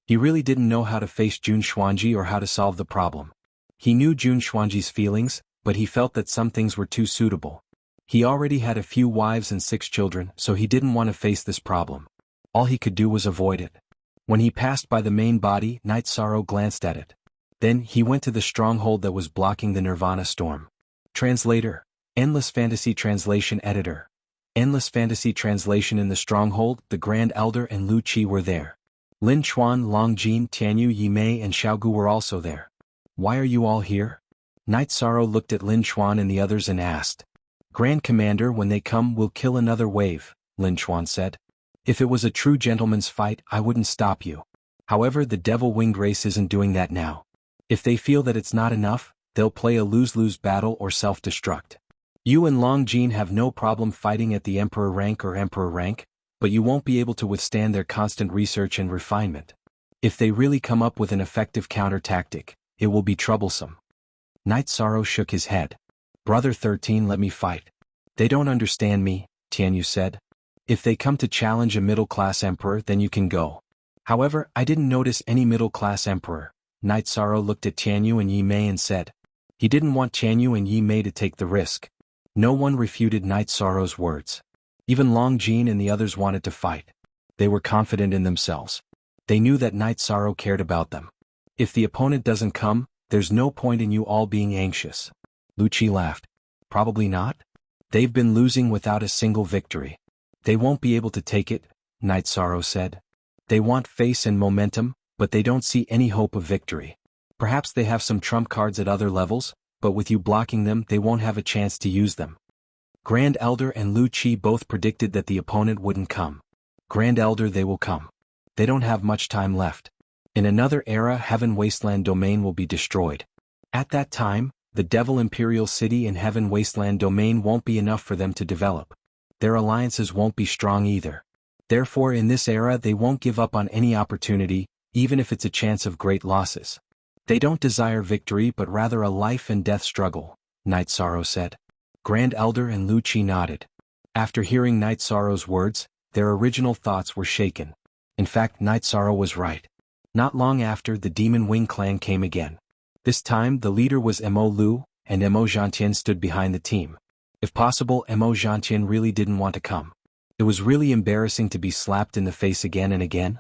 He really didn't know how to face Jun Xuanji or how to solve the problem. He knew Jun Xuanji's feelings, but he felt that some things were too suitable. He already had a few wives and 6 children, so he didn't want to face this problem. All he could do was avoid it. When he passed by the main body, Night Sorrow glanced at it. Then, he went to the stronghold that was blocking the Nirvana storm. Translator. Endless Fantasy Translation Editor. Endless Fantasy Translation. In the stronghold, the Grand Elder and Lu Qi were there. Lin Chuan, Long Jin, Tianyu, Yi Mei and Xiaogu were also there. Why are you all here? Night Sorrow looked at Lin Chuan and the others and asked. Grand Commander, when they come we'll kill another wave, Lin Chuan said. If it was a true gentleman's fight I wouldn't stop you. However, the Devil Winged race isn't doing that now. If they feel that it's not enough, they'll play a lose-lose battle or self-destruct. You and Long Jin have no problem fighting at the Emperor rank or Emperor rank, but you won't be able to withstand their constant research and refinement. If they really come up with an effective counter-tactic, it will be troublesome. Night Sorrow shook his head. Brother 13, let me fight. They don't understand me, Tianyu said. If they come to challenge a middle-class emperor then you can go. However, I didn't notice any middle-class emperor. Night Sorrow looked at Tianyu and Yi Mei and said. He didn't want Tianyu and Yi Mei to take the risk. No one refuted Night Sorrow's words. Even Long Jin and the others wanted to fight. They were confident in themselves. They knew that Night Sorrow cared about them. If the opponent doesn't come, there's no point in you all being anxious. Lu Qi laughed. Probably not. They've been losing without a single victory. They won't be able to take it, Night Sorrow said. They want face and momentum, but they don't see any hope of victory. Perhaps they have some trump cards at other levels, but with you blocking them they won't have a chance to use them. Grand Elder and Lu Qi both predicted that the opponent wouldn't come. Grand Elder, they will come. They don't have much time left. In another era Heaven Wasteland Domain will be destroyed. At that time, the Devil Imperial City and Heaven Wasteland Domain won't be enough for them to develop. Their alliances won't be strong either. Therefore in this era they won't give up on any opportunity, even if it's a chance of great losses. They don't desire victory but rather a life and death struggle, Night Sorrow said. Grand Elder and Lu Qi nodded. After hearing Night Sorrow's words, their original thoughts were shaken. In fact, Night Sorrow was right. Not long after, the Demon Wing clan came again. This time the leader was Mo Lu, and Mo Zhantian stood behind the team. If possible, Mo Zhantian really didn't want to come. It was really embarrassing to be slapped in the face again and again.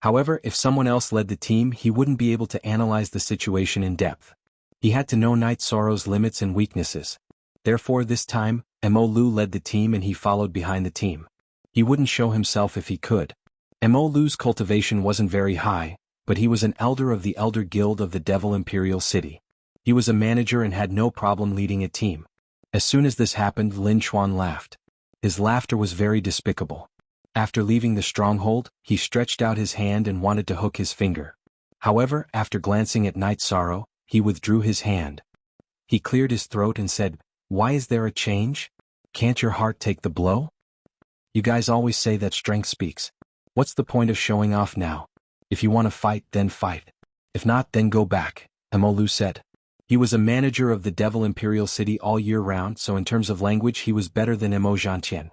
However, if someone else led the team he wouldn't be able to analyze the situation in depth. He had to know Night Sorrow's limits and weaknesses. Therefore this time, Mo Lu led the team and he followed behind the team. He wouldn't show himself if he could. Mo Lu's cultivation wasn't very high, but he was an elder of the Elder Guild of the Devil Imperial City. He was a manager and had no problem leading a team. As soon as this happened, Lin Chuan laughed. His laughter was very despicable. After leaving the stronghold, he stretched out his hand and wanted to hook his finger. However, after glancing at Night Sorrow, he withdrew his hand. He cleared his throat and said, "Why is there a change? Can't your heart take the blow? You guys always say that strength speaks. What's the point of showing off now? If you want to fight, then fight. If not, then go back," Mo Lu said. He was a manager of the Devil Imperial City all year round, so in terms of language he was better than Mo Zhantian.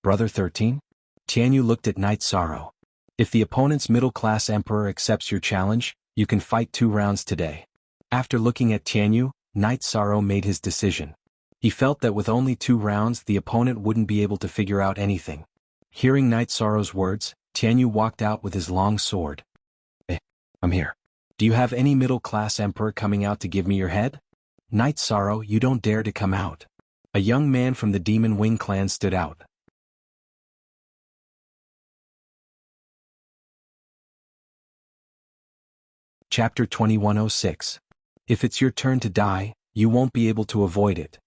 Brother 13? Tianyu looked at Night Sorrow. If the opponent's middle-class emperor accepts your challenge, you can fight 2 rounds today. After looking at Tianyu, Night Sorrow made his decision. He felt that with only 2 rounds the opponent wouldn't be able to figure out anything. Hearing Night Sorrow's words, Tianyu walked out with his long sword. I'm here. Do you have any middle-class emperor coming out to give me your head? Night Sorrow, you don't dare to come out. A young man from the Demon Wing clan stood out. Chapter 2106. If it's your turn to die, You won't be able to avoid it.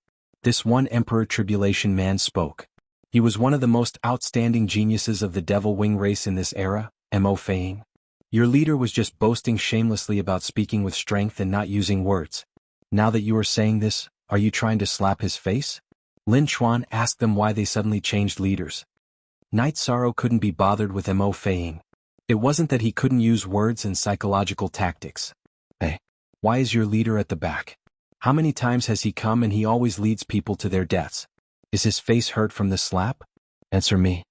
This one Emperor Tribulation man spoke. He was one of the most outstanding geniuses of the Devil Wing race in this era, Mo Feiying. Your leader was just boasting shamelessly about speaking with strength and not using words. Now that you are saying this, are you trying to slap his face? Lin Chuan asked them why they suddenly changed leaders. Night Sorrow couldn't be bothered with Mo Feiying. It wasn't that he couldn't use words and psychological tactics. Hey, why is your leader at the back? How many times has he come and he always leads people to their deaths? Is his face hurt from the slap? Answer me.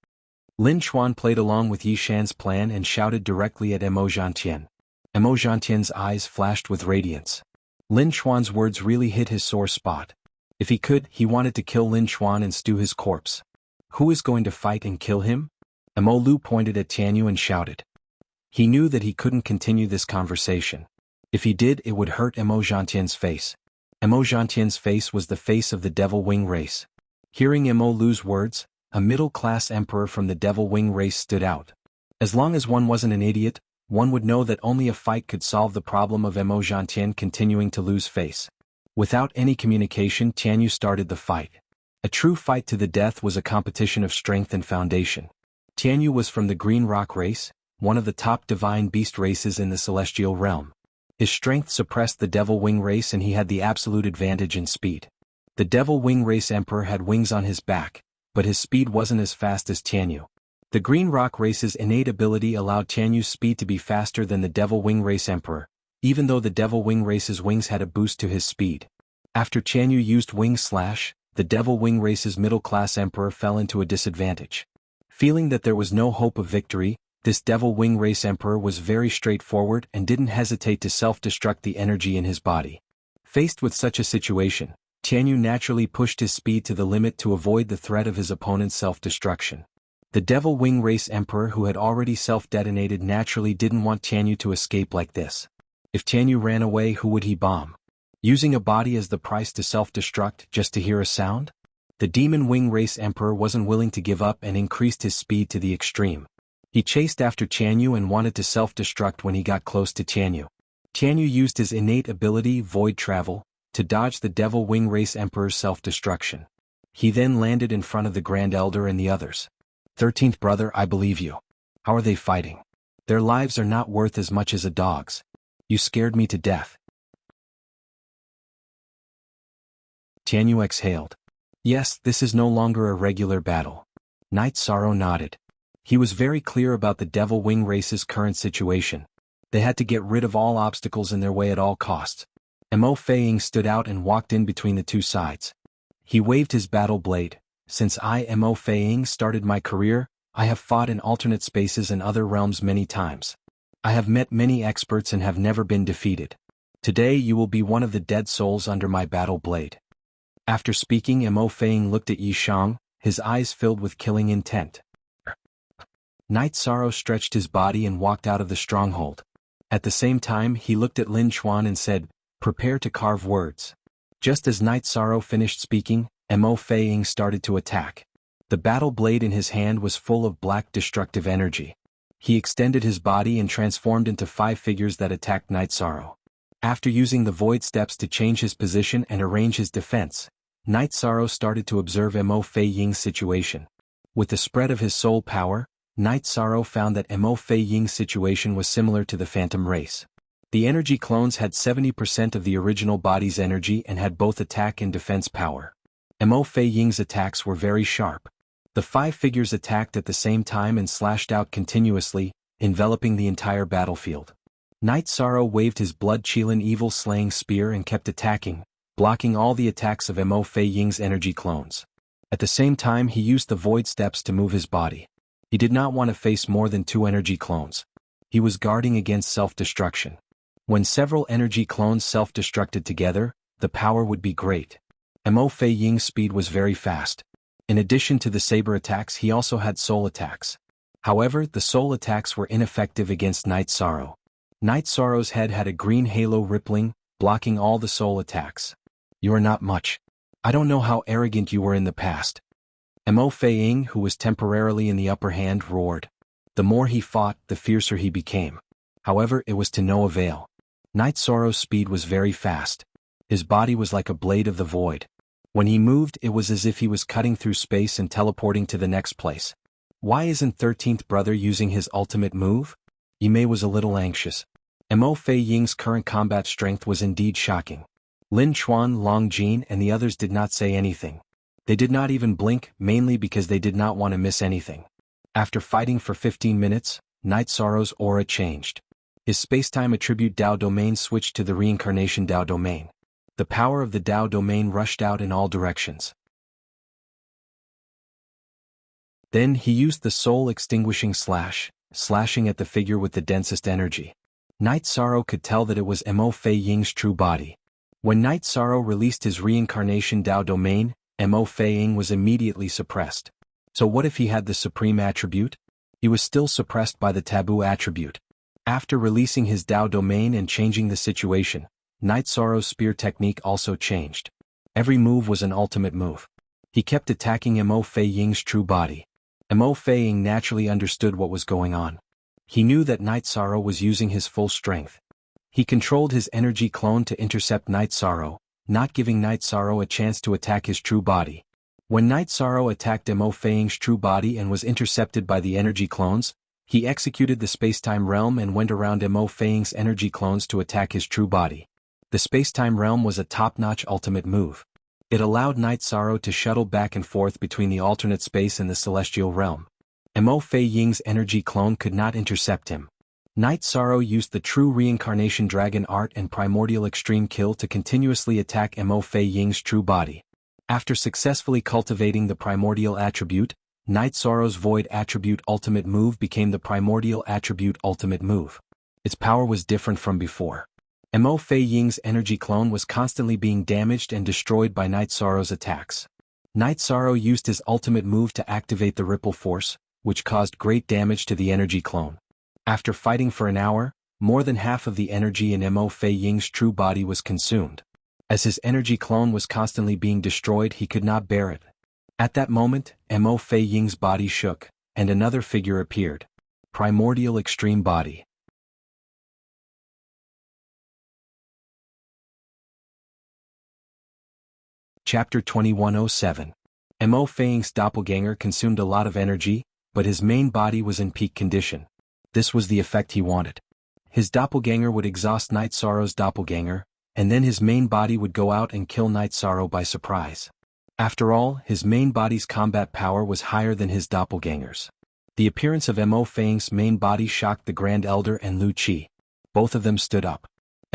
Lin Chuan played along with Yi Shan's plan and shouted directly at Mo Zhantian. Mo Zhantian's eyes flashed with radiance. Lin Chuan's words really hit his sore spot. If he could, he wanted to kill Lin Chuan and stew his corpse. Who is going to fight and kill him? Mo Lu pointed at Tianyu and shouted. He knew that he couldn't continue this conversation. If he did, it would hurt Mo Zhantian's face. Mo Zhantian's face was the face of the Devil Wing race. Hearing Mo Lu's words, a middle-class emperor from the Devil Wing race stood out. As long as one wasn't an idiot, one would know that only a fight could solve the problem of Mo Zhantian continuing to lose face. Without any communication, Tianyu started the fight. A true fight to the death was a competition of strength and foundation. Tianyu was from the Green Rock race, one of the top divine beast races in the celestial realm. His strength suppressed the Devil Wing race and he had the absolute advantage in speed. The Devil Wing race emperor had wings on his back, but his speed wasn't as fast as Tianyu. The Green Rock race's innate ability allowed Tianyu's speed to be faster than the Devil Wing race emperor, even though the Devil Wing race's wings had a boost to his speed. After Tianyu used Wing Slash, the Devil Wing race's middle-class emperor fell into a disadvantage. Feeling that there was no hope of victory, this Devil Wing race emperor was very straightforward and didn't hesitate to self-destruct the energy in his body. Faced with such a situation, Tianyu naturally pushed his speed to the limit to avoid the threat of his opponent's self-destruction. The Devil Wing race emperor who had already self-detonated naturally didn't want Tianyu to escape like this. If Tianyu ran away, who would he bomb? Using a body as the price to self-destruct just to hear a sound? The Demon Wing race emperor wasn't willing to give up and increased his speed to the extreme. He chased after Tianyu and wanted to self-destruct when he got close to Tianyu. Tianyu used his innate ability, Void Travel, to dodge the Devil Wing race emperor's self-destruction. He then landed in front of the Grand Elder and the others. 13th brother, I believe you. How are they fighting? Their lives are not worth as much as a dog's. You scared me to death. Tianyu exhaled. Yes, this is no longer a regular battle. Night Sorrow nodded. He was very clear about the Devil Wing race's current situation. They had to get rid of all obstacles in their way at all costs. Mo Feiying stood out and walked in between the two sides. He waved his battle blade. Since I, Mo Feiying, started my career, I have fought in alternate spaces and other realms many times. I have met many experts and have never been defeated. Today you will be one of the dead souls under my battle blade. After speaking, Mo Feiying looked at Yi Shang, his eyes filled with killing intent. Night Sorrow stretched his body and walked out of the stronghold. At the same time, he looked at Lin Chuan and said, "Prepare to carve words." Just as Night Sorrow finished speaking, Mo Feiying started to attack. The battle blade in his hand was full of black destructive energy. He extended his body and transformed into 5 figures that attacked Night Sorrow. After using the void steps to change his position and arrange his defense, Night Sorrow started to observe Mo Feiying's situation. With the spread of his soul power, Night Sorrow found that Mo Feiying's situation was similar to the Phantom race. The energy clones had 70% of the original body's energy and had both attack and defense power. Mo Feiying's attacks were very sharp. The 5 figures attacked at the same time and slashed out continuously, enveloping the entire battlefield. Night Sorrow waved his blood-chilling evil-slaying spear and kept attacking, blocking all the attacks of Mo Feiying's energy clones. At the same time, he used the void steps to move his body. He did not want to face more than 2 energy clones. He was guarding against self-destruction. When several energy clones self-destructed together, the power would be great. Mo Feiying's speed was very fast. In addition to the saber attacks, he also had soul attacks. However, the soul attacks were ineffective against Night Sorrow. Night Sorrow's head had a green halo rippling, blocking all the soul attacks. You are not much. I don't know how arrogant you were in the past. Mo Feiying, who was temporarily in the upper hand, roared. The more he fought, the fiercer he became. However, it was to no avail. Night Sorrow's speed was very fast. His body was like a blade of the void. When he moved, it was as if he was cutting through space and teleporting to the next place. Why isn't 13th brother using his ultimate move? Yimei was a little anxious. Mo Fei Ying's current combat strength was indeed shocking. Lin Chuan, Long Jin and the others did not say anything. They did not even blink, mainly because they did not want to miss anything. After fighting for 15 minutes, Night Sorrow's aura changed. His spacetime attribute Dao domain switched to the reincarnation Dao domain. The power of the Dao domain rushed out in all directions. Then he used the soul-extinguishing slashing at the figure with the densest energy. Night Sorrow could tell that it was Mo Fei Ying's true body. When Night Sorrow released his reincarnation Dao domain, Mo Fei Ying was immediately suppressed. So what if he had the supreme attribute? He was still suppressed by the taboo attribute. After releasing his Dao domain and changing the situation, Night Sorrow's spear technique also changed. Every move was an ultimate move. He kept attacking Mo Fei Ying's true body. Mo Fei Ying naturally understood what was going on. He knew that Night Sorrow was using his full strength. He controlled his energy clone to intercept Night Sorrow, not giving Night Sorrow a chance to attack his true body. When Night Sorrow attacked Mo Fei Ying's true body and was intercepted by the energy clones, he executed the spacetime realm and went around Mo Fei Ying's energy clones to attack his true body. The spacetime realm was a top-notch ultimate move. It allowed Night Sorrow to shuttle back and forth between the alternate space and the celestial realm. Mo Fei Ying's energy clone could not intercept him. Night Sorrow used the true reincarnation dragon art and primordial extreme kill to continuously attack Mo Fei Ying's true body. After successfully cultivating the primordial attribute, Night Sorrow's void attribute ultimate move became the primordial attribute ultimate move. Its power was different from before. Mo Fei Ying's energy clone was constantly being damaged and destroyed by Night Sorrow's attacks. Night Sorrow used his ultimate move to activate the ripple force, which caused great damage to the energy clone. After fighting for an hour, more than half of the energy in Mo Fei Ying's true body was consumed. As his energy clone was constantly being destroyed, he could not bear it. At that moment, Mo Fei Ying's body shook, and another figure appeared. Primordial Extreme Body. Chapter 2107. Mo Fei Ying's doppelganger consumed a lot of energy, but his main body was in peak condition. This was the effect he wanted. His doppelganger would exhaust Night Sorrow's doppelganger, and then his main body would go out and kill Night Sorrow by surprise. After all, his main body's combat power was higher than his doppelganger's. The appearance of Mo Fei Ying's main body shocked the Grand Elder and Lu Qi. Both of them stood up.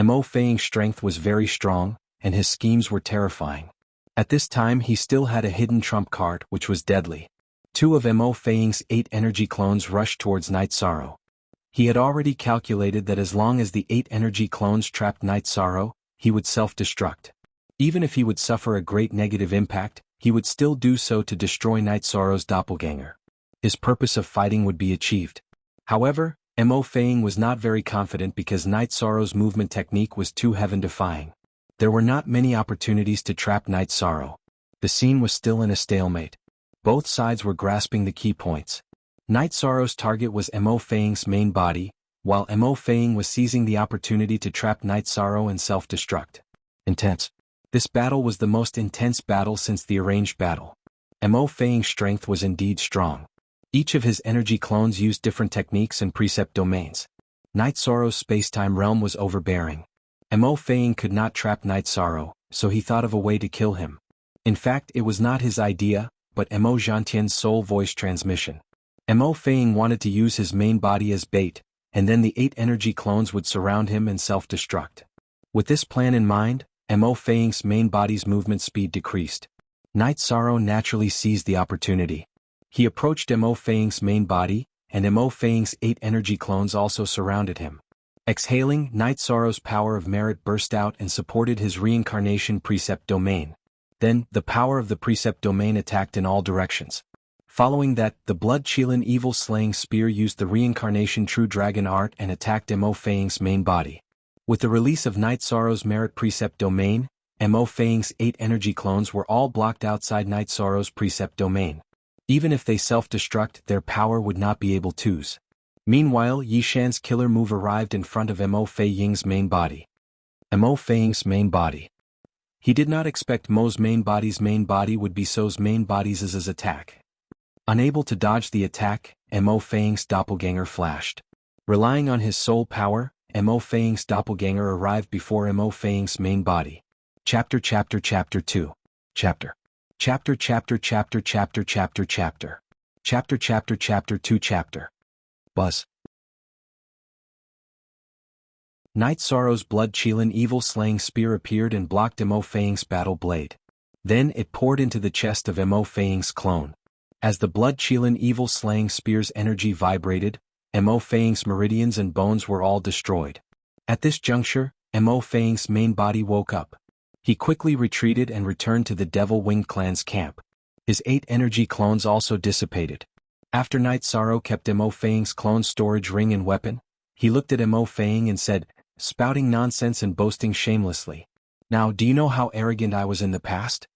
Mo Fei Ying's strength was very strong, and his schemes were terrifying. At this time he still had a hidden trump card which was deadly. 2 of Mo Fei Ying's 8 energy clones rushed towards Night Sorrow. He had already calculated that as long as the 8 energy clones trapped Night Sorrow, he would self-destruct. Even if he would suffer a great negative impact, he would still do so to destroy Night Sorrow's doppelganger. His purpose of fighting would be achieved. However, Mo Fei Ying was not very confident because Night Sorrow's movement technique was too heaven-defying. There were not many opportunities to trap Night Sorrow. The scene was still in a stalemate. Both sides were grasping the key points. Night Sorrow's target was Mo Fei Ying's main body, while Mo Fei Ying was seizing the opportunity to trap Night Sorrow and self-destruct. Intense. This battle was the most intense battle since the arranged battle. Mo Fei Ying's strength was indeed strong. Each of his energy clones used different techniques and precept domains. Night Sorrow's spacetime realm was overbearing. Mo Fei Ying could not trap Night Sorrow, so he thought of a way to kill him. In fact, it was not his idea, but Mo Zhantian's soul voice transmission. Mo Fei Ying wanted to use his main body as bait, and then the 8 energy clones would surround him and self-destruct. With this plan in mind, Mo Fei Ying's main body's movement speed decreased. Night Sorrow naturally seized the opportunity. He approached Mo Fei Ying's main body, and Mo Fei Ying's 8 energy clones also surrounded him. Exhaling, Night Sorrow's power of merit burst out and supported his reincarnation precept domain. Then, the power of the precept domain attacked in all directions. Following that, the blood Qilin evil slaying spear used the reincarnation true dragon art and attacked Mo Fei Ying's main body. With the release of Night Sorrow's merit precept domain, Mo Fei Ying's 8 energy clones were all blocked outside Night Sorrow's precept domain. Even if they self-destruct, their power would not be able to's. Meanwhile, Yi Shan's killer move arrived in front of Mo Fei Ying's main body. Mo Fei Ying's main body. He did not expect Mo's main body would be So's main body's attack. Unable to dodge the attack, Mo Fang's doppelganger flashed. Relying on his soul power, Mo Fang's doppelganger arrived before Mo Fang's main body. Chapter 2. Chapter 2. Buzz. Night Sorrow's blood-chilling evil-slaying spear appeared and blocked Mo Fang's battle blade. Then it poured into the chest of Mo Fang's clone. As the blood-chilling evil-slaying spear's energy vibrated, Mo Fang's meridians and bones were all destroyed. At this juncture, Mo Fang's main body woke up. He quickly retreated and returned to the Devil Winged Clan's camp. His 8 energy clones also dissipated. After Night Sorrow kept Mo Fang's clone storage ring and weapon, he looked at Mo Fang and said, spouting nonsense and boasting shamelessly, "Now do you know how arrogant I was in the past?"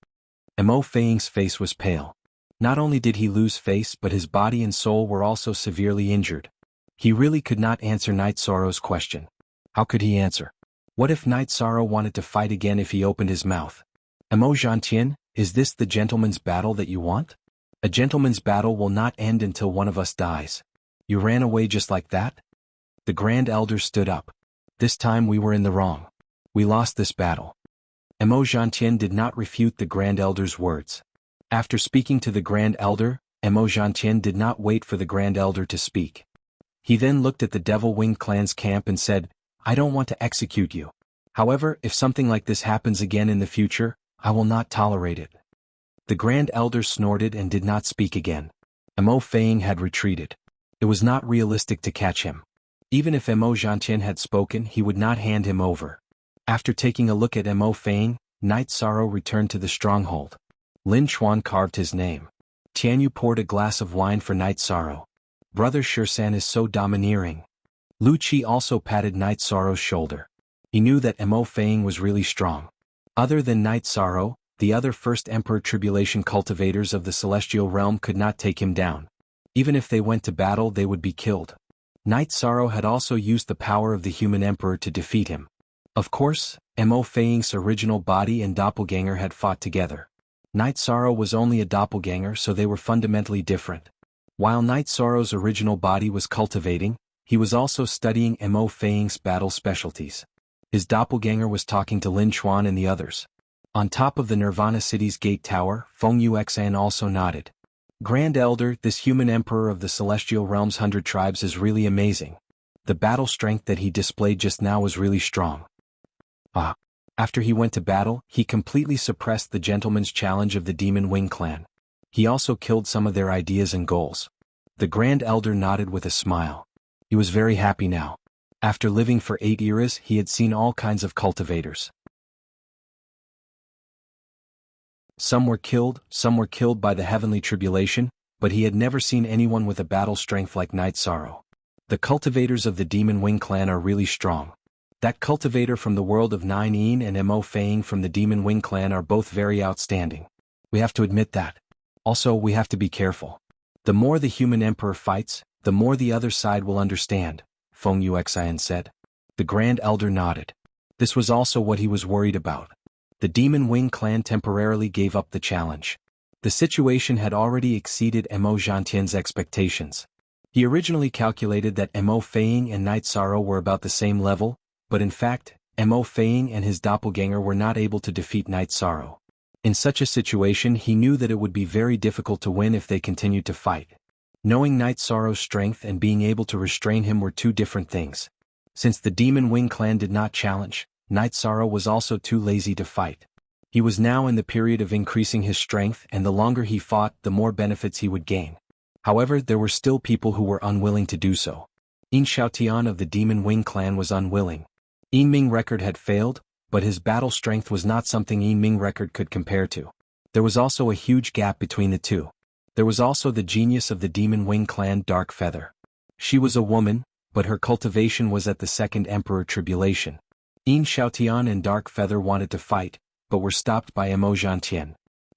Mo Fang's face was pale. Not only did he lose face but his body and soul were also severely injured. He really could not answer Night Sorrow's question. How could he answer? What if Night Sorrow wanted to fight again if he opened his mouth? Mo Zhantian, is this the gentleman's battle that you want? A gentleman's battle will not end until one of us dies. You ran away just like that? The Grand Elder stood up. This time we were in the wrong. We lost this battle. Mo Zhantian did not refute the Grand Elder's words. After speaking to the Grand Elder, Mo Zhantian did not wait for the Grand Elder to speak. He then looked at the Devil Winged Clan's camp and said, "I don't want to execute you. However, if something like this happens again in the future, I will not tolerate it." The Grand Elder snorted and did not speak again. Mo Fang had retreated. It was not realistic to catch him. Even if Mo Zhantian had spoken, he would not hand him over. After taking a look at Mo Fang, Night Sorrow returned to the stronghold. Lin Chuan carved his name. Tianyu poured a glass of wine for Night Sorrow. Brother Shirsan is so domineering. Lu Qi also patted Night Sorrow's shoulder. He knew that Mo Fang was really strong. Other than Night Sorrow, the other First Emperor Tribulation cultivators of the Celestial Realm could not take him down. Even if they went to battle, they would be killed. Night Sorrow had also used the power of the Human Emperor to defeat him. Of course, Mo Fang's original body and doppelganger had fought together. Night Sorrow was only a doppelganger, so they were fundamentally different. While Night Sorrow's original body was cultivating, he was also studying Mo Fang's battle specialties. His doppelganger was talking to Lin Chuan and the others. On top of the Nirvana City's gate tower, Feng Yuexan also nodded. Grand Elder, this human emperor of the Celestial Realm's 100 tribes is really amazing. The battle strength that he displayed just now was really strong. After he went to battle, he completely suppressed the Gentleman's Challenge of the Demon Wing Clan. He also killed some of their ideas and goals. The Grand Elder nodded with a smile. He was very happy now. After living for 8 eras, he had seen all kinds of cultivators. Some were killed by the heavenly tribulation, but he had never seen anyone with a battle strength like Night Sorrow. The cultivators of the Demon Wing Clan are really strong. That cultivator from the world of Nine Yin and Mo Fang from the Demon Wing Clan are both very outstanding. We have to admit that. Also, we have to be careful. The more the Human Emperor fights, the more the other side will understand, Feng Yuexian said. The Grand Elder nodded. This was also what he was worried about. The Demon Wing Clan temporarily gave up the challenge. The situation had already exceeded Mo Zhantian's expectations. He originally calculated that Mo Fang and Night Sorrow were about the same level, but in fact, Mo Fang and his doppelganger were not able to defeat Night Sorrow. In such a situation, he knew that it would be very difficult to win if they continued to fight. Knowing Night Sorrow's strength and being able to restrain him were two different things. Since the Demon Wing Clan did not challenge, Night Sorrow was also too lazy to fight. He was now in the period of increasing his strength, and the longer he fought, the more benefits he would gain. However, there were still people who were unwilling to do so. Yin Xiaotian of the Demon Wing Clan was unwilling. Yin Ming Record had failed, but his battle strength was not something Yin Ming Record could compare to. There was also a huge gap between the two. There was also the genius of the Demon Wing Clan, Dark Feather. She was a woman, but her cultivation was at the Second Emperor Tribulation. Yin Xiaotian and Dark Feather wanted to fight, but were stopped by Mo Zhantian.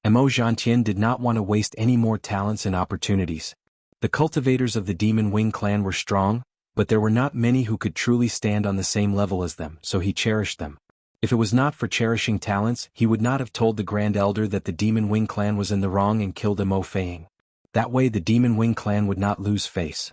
Mo Zhantian did not want to waste any more talents and opportunities. The cultivators of the Demon Wing Clan were strong, but there were not many who could truly stand on the same level as them, so he cherished them. If it was not for cherishing talents, he would not have told the Grand Elder that the Demon Wing clan was in the wrong and killed Mo Feiing. That way the Demon Wing clan would not lose face.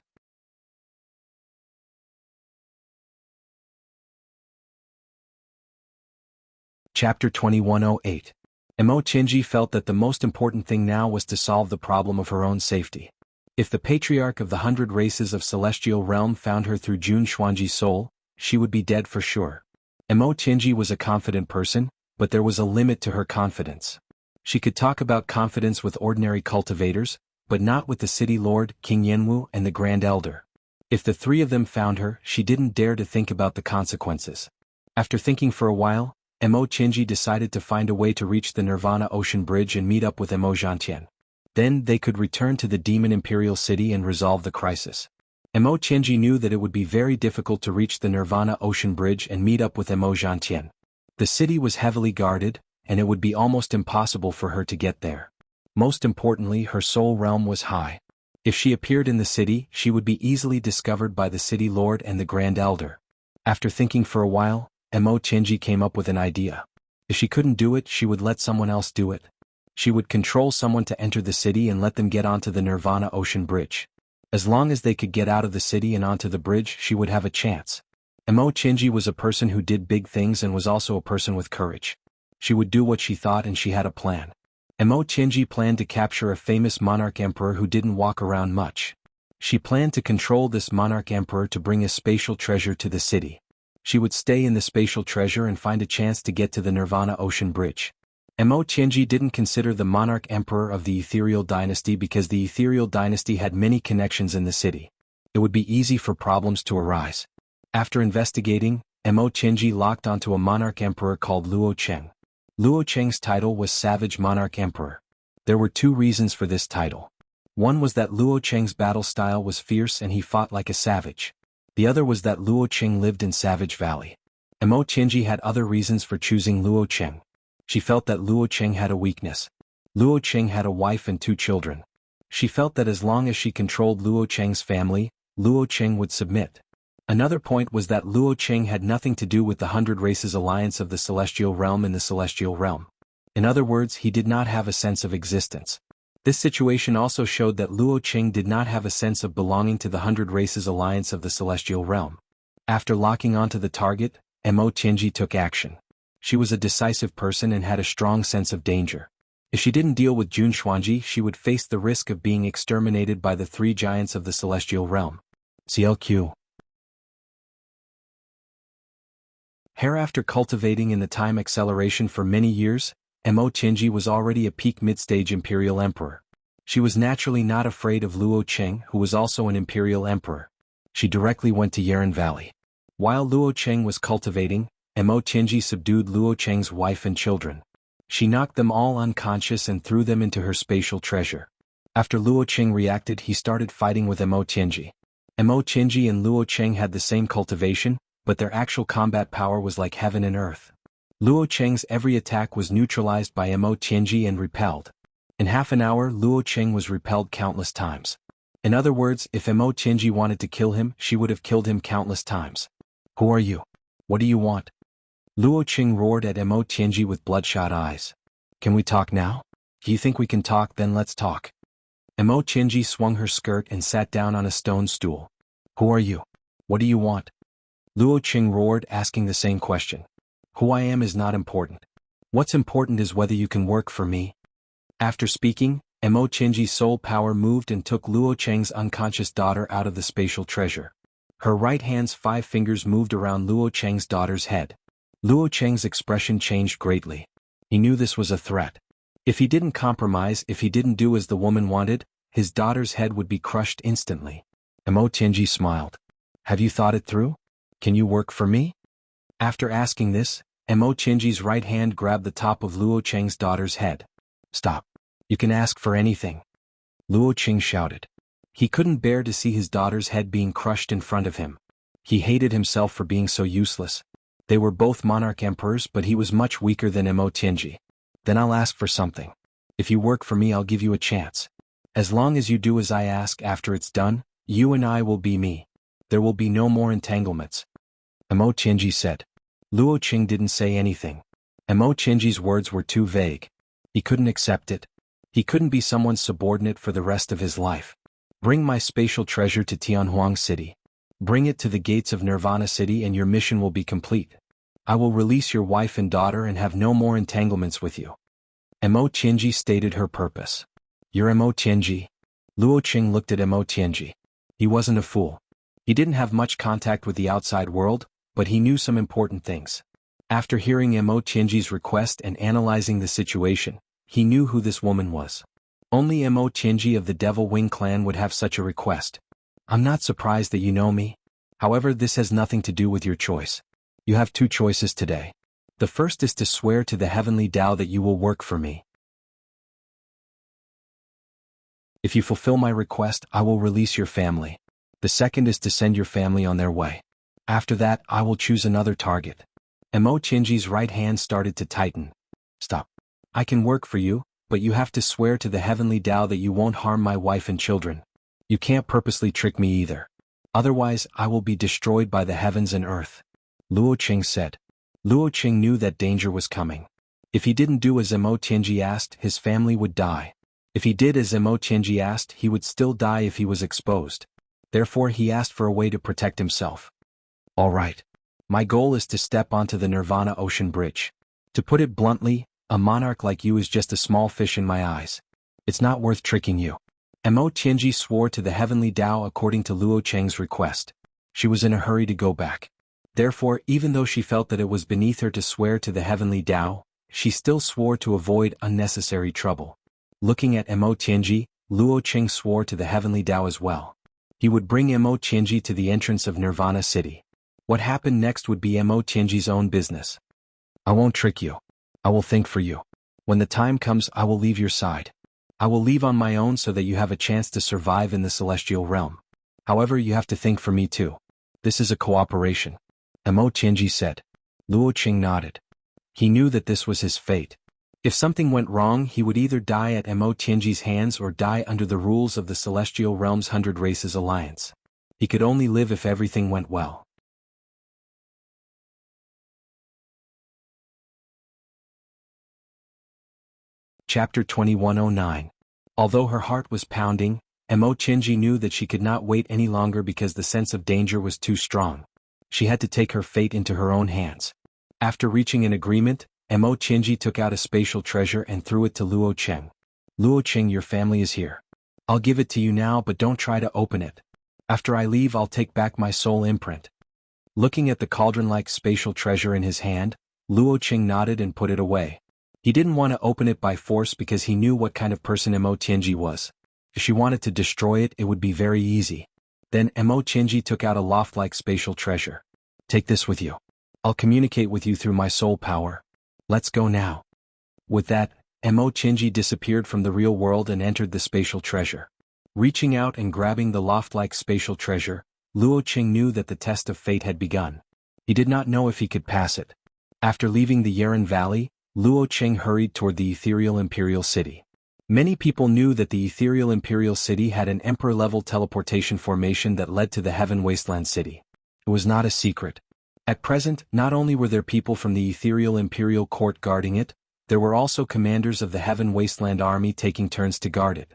Chapter 2108. Mo Qingji felt that the most important thing now was to solve the problem of her own safety. If the Patriarch of the 100 Races of Celestial Realm found her through Jun Xuanji's soul, she would be dead for sure. Mo Qingji was a confident person, but there was a limit to her confidence. She could talk about confidence with ordinary cultivators, but not with the City Lord, King Yanwu, and the Grand Elder. If the three of them found her, she didn't dare to think about the consequences. After thinking for a while, Mo Qingji decided to find a way to reach the Nirvana Ocean Bridge and meet up with Mo Zhantian. Then they could return to the Demon Imperial City and resolve the crisis. Mo Qingji knew that it would be very difficult to reach the Nirvana Ocean Bridge and meet up with Mo Zhantian. The city was heavily guarded, and it would be almost impossible for her to get there. Most importantly, her soul realm was high. If she appeared in the city, she would be easily discovered by the City Lord and the Grand Elder. After thinking for a while, Mo Qingji came up with an idea. If she couldn't do it, she would let someone else do it. She would control someone to enter the city and let them get onto the Nirvana Ocean Bridge. As long as they could get out of the city and onto the bridge, she would have a chance. Mo Qingji was a person who did big things and was also a person with courage. She would do what she thought and she had a plan. Mo Qingji planned to capture a famous monarch emperor who didn't walk around much. She planned to control this monarch emperor to bring a spatial treasure to the city. She would stay in the spatial treasure and find a chance to get to the Nirvana Ocean Bridge. Mo Qingji didn't consider the monarch emperor of the Ethereal Dynasty because the Ethereal Dynasty had many connections in the city. It would be easy for problems to arise. After investigating, Mo Qingji locked onto a monarch emperor called Luo Cheng. Luo Cheng's title was Savage Monarch Emperor. There were two reasons for this title. One was that Luo Cheng's battle style was fierce and he fought like a savage. The other was that Luo Cheng lived in Savage Valley. Mo Qingji had other reasons for choosing Luo Cheng. She felt that Luo Cheng had a weakness. Luo Cheng had a wife and 2 children. She felt that as long as she controlled Luo Cheng's family, Luo Cheng would submit. Another point was that Luo Cheng had nothing to do with the 100 Races Alliance of the Celestial Realm in the Celestial Realm. In other words, he did not have a sense of existence. This situation also showed that Luo Cheng did not have a sense of belonging to the 100 Races Alliance of the Celestial Realm. After locking onto the target, Mo Qingji took action. She was a decisive person and had a strong sense of danger. If she didn't deal with Jun Xuanji, she would face the risk of being exterminated by the 3 giants of the Celestial Realm. CLQ. After cultivating in the time acceleration for many years, Mo Qingji was already a peak mid-stage Imperial Emperor. She was naturally not afraid of Luo Cheng, who was also an Imperial Emperor. She directly went to Yeren Valley. While Luo Cheng was cultivating, Mo Qingji subdued Luo Cheng's wife and children. She knocked them all unconscious and threw them into her spatial treasure. After Luo Cheng reacted, he started fighting with Mo Qingji. Mo Qingji and Luo Cheng had the same cultivation, but their actual combat power was like heaven and earth. Luo Cheng's every attack was neutralized by Mo Qingji and repelled. In half an hour, Luo Cheng was repelled countless times. In other words, if Mo Qingji wanted to kill him, she would have killed him countless times. Who are you? What do you want? Luo Cheng roared at Mo Qingji with bloodshot eyes. Can we talk now? Do you think we can talk? Then let's talk. Mo Qingji swung her skirt and sat down on a stone stool. Who are you? What do you want? Luo Cheng roared, asking the same question. Who I am is not important. What's important is whether you can work for me. After speaking, Mo Qingji's soul power moved and took Luo Cheng's unconscious daughter out of the spatial treasure. Her right hand's 5 fingers moved around Luo Cheng's daughter's head. Luo Cheng's expression changed greatly. He knew this was a threat. If he didn't compromise, if he didn't do as the woman wanted, his daughter's head would be crushed instantly. Mo Qingji smiled. Have you thought it through? Can you work for me? After asking this, Mo Qingji's right hand grabbed the top of Luo Cheng's daughter's head. Stop. You can ask for anything. Luo Cheng shouted. He couldn't bear to see his daughter's head being crushed in front of him. He hated himself for being so useless. They were both monarch emperors, but he was much weaker than Mo Qingji. Then I'll ask for something. If you work for me, I'll give you a chance. As long as you do as I ask after it's done, you and I will be me. There will be no more entanglements. Mo Qingji said. Luo Qing didn't say anything. Mo Qingji's words were too vague. He couldn't accept it. He couldn't be someone's subordinate for the rest of his life. Bring my spatial treasure to Tianhuang City. Bring it to the gates of Nirvana City and your mission will be complete. I will release your wife and daughter and have no more entanglements with you. Mo Qingji stated her purpose. You're Mo Qingji? Luo Qing looked at Mo Qingji. He wasn't a fool. He didn't have much contact with the outside world, but he knew some important things. After hearing Mo Qingji's request and analyzing the situation, he knew who this woman was. Only Mo Qingji of the Devil Wing clan would have such a request. I'm not surprised that you know me. However, this has nothing to do with your choice. You have two choices today. The first is to swear to the heavenly Tao that you will work for me. If you fulfill my request, I will release your family. The second is to send your family on their way. After that, I will choose another target. Mo Qingji's right hand started to tighten. Stop. I can work for you, but you have to swear to the heavenly Tao that you won't harm my wife and children. You can't purposely trick me either. Otherwise, I will be destroyed by the heavens and earth. Luo Qing said. Luo Qing knew that danger was coming. If he didn't do as Mo Qingji asked, his family would die. If he did as Mo Qingji asked, he would still die if he was exposed. Therefore, he asked for a way to protect himself. All right. My goal is to step onto the Nirvana Ocean Bridge. To put it bluntly, a monarch like you is just a small fish in my eyes. It's not worth tricking you. Mo Qingji swore to the heavenly Tao according to Luo Qing's request. She was in a hurry to go back. Therefore, even though she felt that it was beneath her to swear to the heavenly Tao, she still swore to avoid unnecessary trouble. Looking at Mo Qingji, Luo Qing swore to the heavenly Tao as well. He would bring Mo Qingji to the entrance of Nirvana City. What happened next would be Mo Qingji's own business. I won't trick you. I will think for you. When the time comes, I will leave your side. I will leave on my own so that you have a chance to survive in the celestial realm. However, you have to think for me too. This is a cooperation. Mo Qingji said. Luo Qing nodded. He knew that this was his fate. If something went wrong, he would either die at Mo Qingji's hands or die under the rules of the Celestial Realm's 100 Races Alliance. He could only live if everything went well. Chapter 2109. Although her heart was pounding, Mo Qingji knew that she could not wait any longer because the sense of danger was too strong. She had to take her fate into her own hands. After reaching an agreement, Mo Qingji took out a spatial treasure and threw it to Luo Qing. Luo Qing, your family is here. I'll give it to you now, but don't try to open it. After I leave, I'll take back my soul imprint. Looking at the cauldron-like spatial treasure in his hand, Luo Qing nodded and put it away. He didn't want to open it by force because he knew what kind of person Mo Qingji was. If she wanted to destroy it, it would be very easy. Then Mo Qingji took out a loft-like spatial treasure. Take this with you. I'll communicate with you through my soul power. Let's go now. With that, Mo Qingji disappeared from the real world and entered the spatial treasure. Reaching out and grabbing the loft-like spatial treasure, Luo Qing knew that the test of fate had begun. He did not know if he could pass it. After leaving the Yeren Valley, Luo Qing hurried toward the ethereal imperial city. Many people knew that the ethereal imperial city had an emperor-level teleportation formation that led to the Heaven Wasteland City. It was not a secret. At present, not only were there people from the ethereal imperial court guarding it, there were also commanders of the Heaven Wasteland Army taking turns to guard it.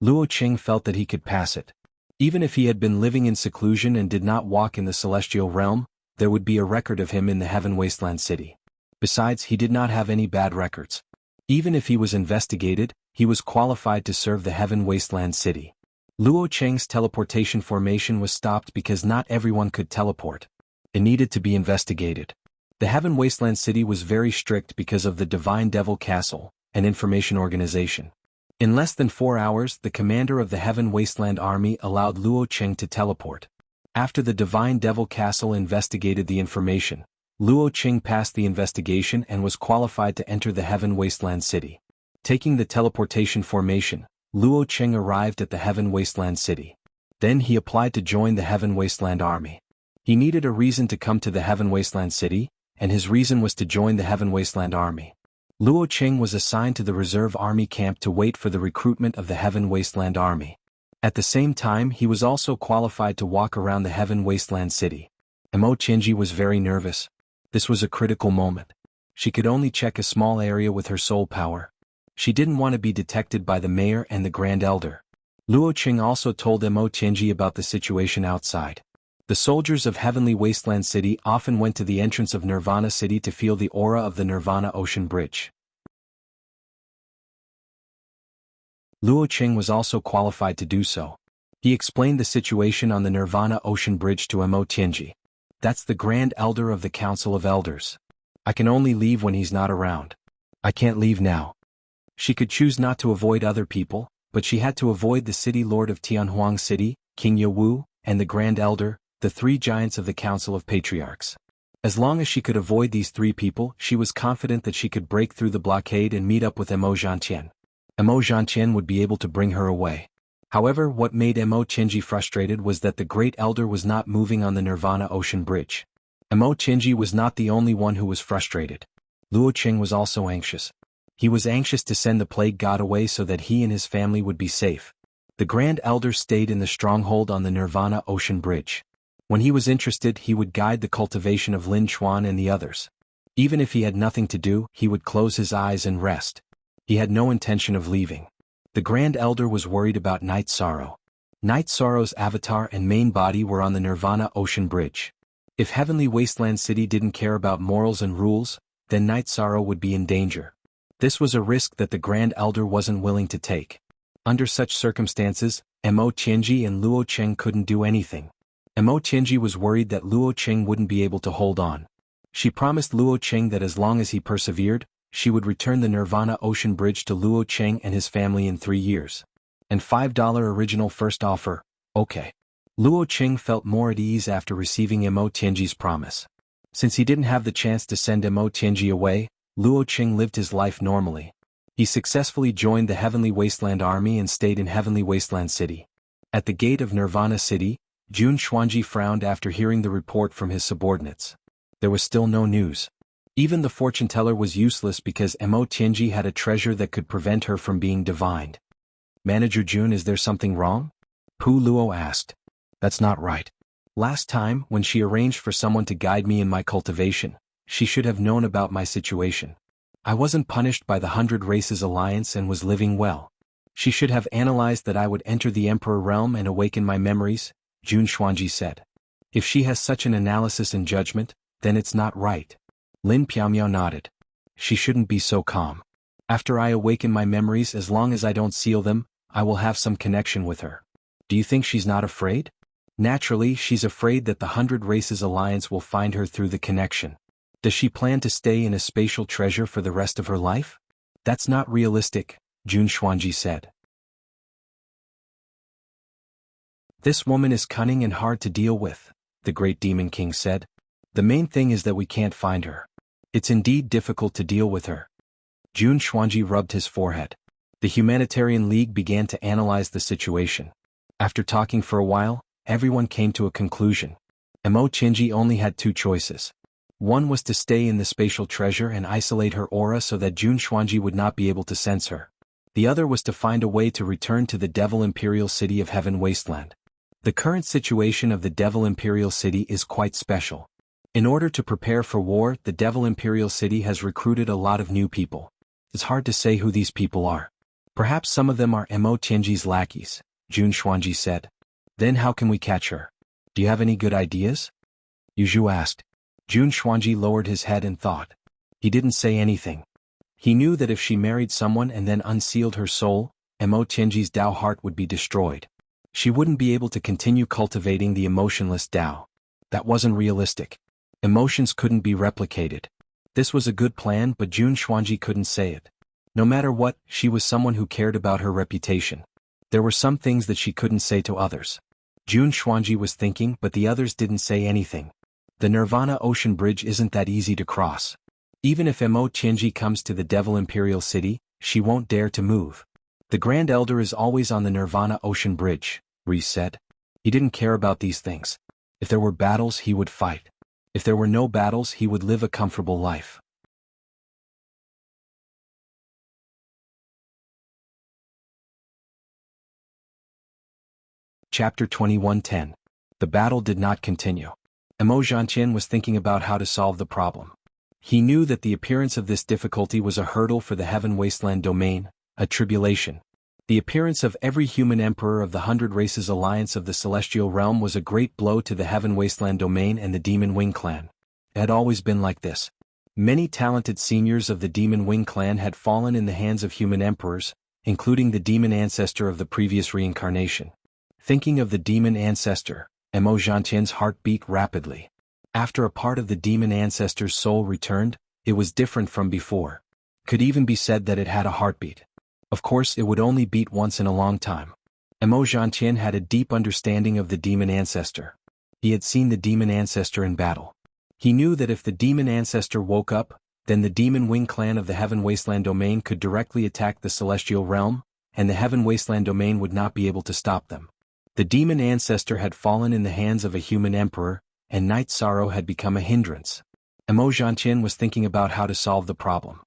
Luo Qing felt that he could pass it. Even if he had been living in seclusion and did not walk in the celestial realm, there would be a record of him in the Heaven Wasteland City. Besides, he did not have any bad records. Even if he was investigated, he was qualified to serve the Heaven Wasteland City. Luo Qing's teleportation formation was stopped because not everyone could teleport. It needed to be investigated. The Heaven Wasteland City was very strict because of the Divine Devil Castle, an information organization. In less than 4 hours, the commander of the Heaven Wasteland Army allowed Luo Qing to teleport. After the Divine Devil Castle investigated the information, Luo Qing passed the investigation and was qualified to enter the Heaven Wasteland City. Taking the teleportation formation, Luo Qing arrived at the Heaven Wasteland City. Then he applied to join the Heaven Wasteland Army. He needed a reason to come to the Heaven Wasteland City, and his reason was to join the Heaven Wasteland Army. Luo Qing was assigned to the reserve army camp to wait for the recruitment of the Heaven Wasteland Army. At the same time, he was also qualified to walk around the Heaven Wasteland City. Mo Qingji was very nervous. This was a critical moment. She could only check a small area with her soul power. She didn't want to be detected by the mayor and the Grand Elder. Luo Qing also told Mo Tianji about the situation outside. The soldiers of Heavenly Wasteland City often went to the entrance of Nirvana City to feel the aura of the Nirvana Ocean Bridge. Luo Qing was also qualified to do so. He explained the situation on the Nirvana Ocean Bridge to Mo Tianji. That's the Grand Elder of the Council of Elders. I can only leave when he's not around. I can't leave now. She could choose not to avoid other people, but she had to avoid the city lord of Tianhuang City, King Yewu, and the Grand Elder, the three giants of the Council of Patriarchs. As long as she could avoid these three people, she was confident that she could break through the blockade and meet up with Mo Zhantian. Mo Zhantian would be able to bring her away. However, what made Mo Tianji frustrated was that the Great Elder was not moving on the Nirvana Ocean Bridge. Mo Tianji was not the only one who was frustrated. Luo Qing was also anxious. He was anxious to send the plague god away so that he and his family would be safe. The Grand Elder stayed in the stronghold on the Nirvana Ocean Bridge. When he was interested, he would guide the cultivation of Lin Chuan and the others. Even if he had nothing to do, he would close his eyes and rest. He had no intention of leaving. The Grand Elder was worried about Night Sorrow. Night Sorrow's avatar and main body were on the Nirvana Ocean Bridge. If Heavenly Wasteland City didn't care about morals and rules, then Night Sorrow would be in danger. This was a risk that the Grand Elder wasn't willing to take. Under such circumstances, Mo Tianji and Luo Qing couldn't do anything. Mo Tianji was worried that Luo Qing wouldn't be able to hold on. She promised Luo Qing that as long as he persevered, she would return the Nirvana Ocean Bridge to Luo Qing and his family in 3 years. And $5 original first offer, okay. Luo Qing felt more at ease after receiving Mo Tianji's promise. Since he didn't have the chance to send Mo Tianji away, Luo Qing lived his life normally. He successfully joined the Heavenly Wasteland Army and stayed in Heavenly Wasteland City. At the gate of Nirvana City, Jun Xuanji frowned after hearing the report from his subordinates. There was still no news. Even the fortune teller was useless because Mo Tianji had a treasure that could prevent her from being divined. Manager Jun, is there something wrong? Pu Luo asked. That's not right. Last time, when she arranged for someone to guide me in my cultivation, she should have known about my situation. I wasn't punished by the 100 Races Alliance and was living well. She should have analyzed that I would enter the Emperor realm and awaken my memories, Jun Xuanji said. If she has such an analysis and judgment, then it's not right. Lin Piaomiao nodded. She shouldn't be so calm. After I awaken my memories, as long as I don't seal them, I will have some connection with her. Do you think she's not afraid? Naturally, she's afraid that the 100 Races Alliance will find her through the connection. Does she plan to stay in a spatial treasure for the rest of her life? That's not realistic, Jun Xuanji said. This woman is cunning and hard to deal with, the Great Demon King said. The main thing is that we can't find her. It's indeed difficult to deal with her. Jun Xuanji rubbed his forehead. The Humanitarian League began to analyze the situation. After talking for a while, everyone came to a conclusion. Mo Tianji only had 2 choices. One was to stay in the spatial treasure and isolate her aura so that Jun Xuanji would not be able to sense her. The other was to find a way to return to the Devil Imperial City of Heaven Wasteland. The current situation of the Devil Imperial City is quite special. In order to prepare for war, the Devil Imperial City has recruited a lot of new people. It's hard to say who these people are. Perhaps some of them are Mo Tianji's lackeys, Jun Xuanji said. Then how can we catch her? Do you have any good ideas? Yu Zhu asked. Jun Xuanji lowered his head and thought. He didn't say anything. He knew that if she married someone and then unsealed her soul, Mo Tianji's Dao heart would be destroyed. She wouldn't be able to continue cultivating the emotionless Dao. That wasn't realistic. Emotions couldn't be replicated. This was a good plan, but Jun Xuanji couldn't say it. No matter what, she was someone who cared about her reputation. There were some things that she couldn't say to others. Jun Xuanji was thinking, but the others didn't say anything. The Nirvana Ocean Bridge isn't that easy to cross. Even if Mo Tianji comes to the Devil Imperial City, she won't dare to move. The Grand Elder is always on the Nirvana Ocean Bridge, Reese said. He didn't care about these things. If there were battles, he would fight. If there were no battles, he would live a comfortable life. Chapter 21:10. The battle did not continue. Emo Zhantian was thinking about how to solve the problem. He knew that the appearance of this difficulty was a hurdle for the Heaven Wasteland domain, a tribulation. The appearance of every human emperor of the 100 Races Alliance of the Celestial Realm was a great blow to the Heaven Wasteland domain and the Demon Wing clan. It had always been like this. Many talented seniors of the Demon Wing clan had fallen in the hands of human emperors, including the demon ancestor of the previous reincarnation. Thinking of the demon ancestor, Emo Zhantian's heart beat rapidly. After a part of the demon ancestor's soul returned, it was different from before. Could even be said that it had a heartbeat. Of course, it would only beat once in a long time. Emo Zhantian had a deep understanding of the demon ancestor. He had seen the demon ancestor in battle. He knew that if the demon ancestor woke up, then the Demon Wing clan of the Heaven Wasteland domain could directly attack the Celestial Realm, and the Heaven Wasteland domain would not be able to stop them. The demon ancestor had fallen in the hands of a human emperor, and Night Sorrow had become a hindrance. Emo Zhantian was thinking about how to solve the problem.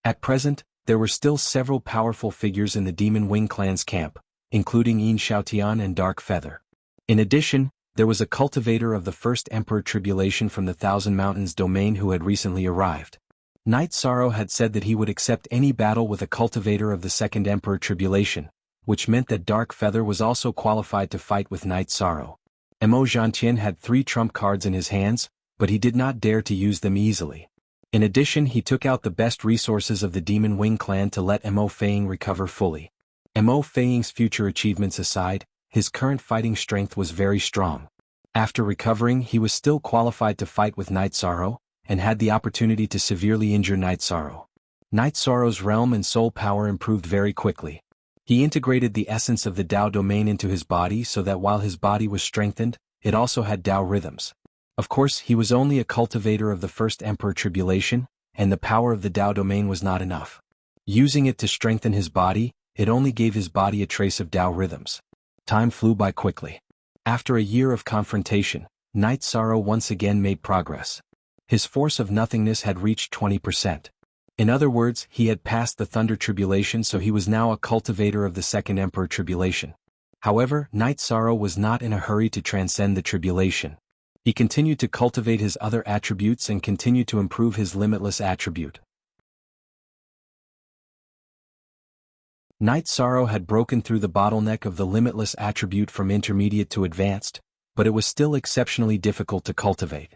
At present, there were still several powerful figures in the Demon Wing clan's camp, including Yin Xiaotian and Dark Feather. In addition, there was a cultivator of the first Emperor Tribulation from the Thousand Mountains domain who had recently arrived. Night Sorrow had said that he would accept any battle with a cultivator of the second Emperor Tribulation, which meant that Dark Feather was also qualified to fight with Night Sorrow. Emo Zhantian had 3 trump cards in his hands, but he did not dare to use them easily. In addition, he took out the best resources of the Demon Wing clan to let Emo Feiying recover fully. Emo Feiying's future achievements aside, his current fighting strength was very strong. After recovering, he was still qualified to fight with Night Sorrow, and had the opportunity to severely injure Night Sorrow. Night Sorrow's realm and soul power improved very quickly. He integrated the essence of the Tao domain into his body so that while his body was strengthened, it also had Tao rhythms. Of course, he was only a cultivator of the first Emperor Tribulation, and the power of the Tao domain was not enough. Using it to strengthen his body, it only gave his body a trace of Tao rhythms. Time flew by quickly. After a year of confrontation, Night Sorrow once again made progress. His force of nothingness had reached 20%. In other words, he had passed the Thunder Tribulation, so he was now a cultivator of the Second Emperor Tribulation. However, Night Sorrow was not in a hurry to transcend the tribulation. He continued to cultivate his other attributes and continued to improve his limitless attribute. Night Sorrow had broken through the bottleneck of the limitless attribute from intermediate to advanced, but it was still exceptionally difficult to cultivate.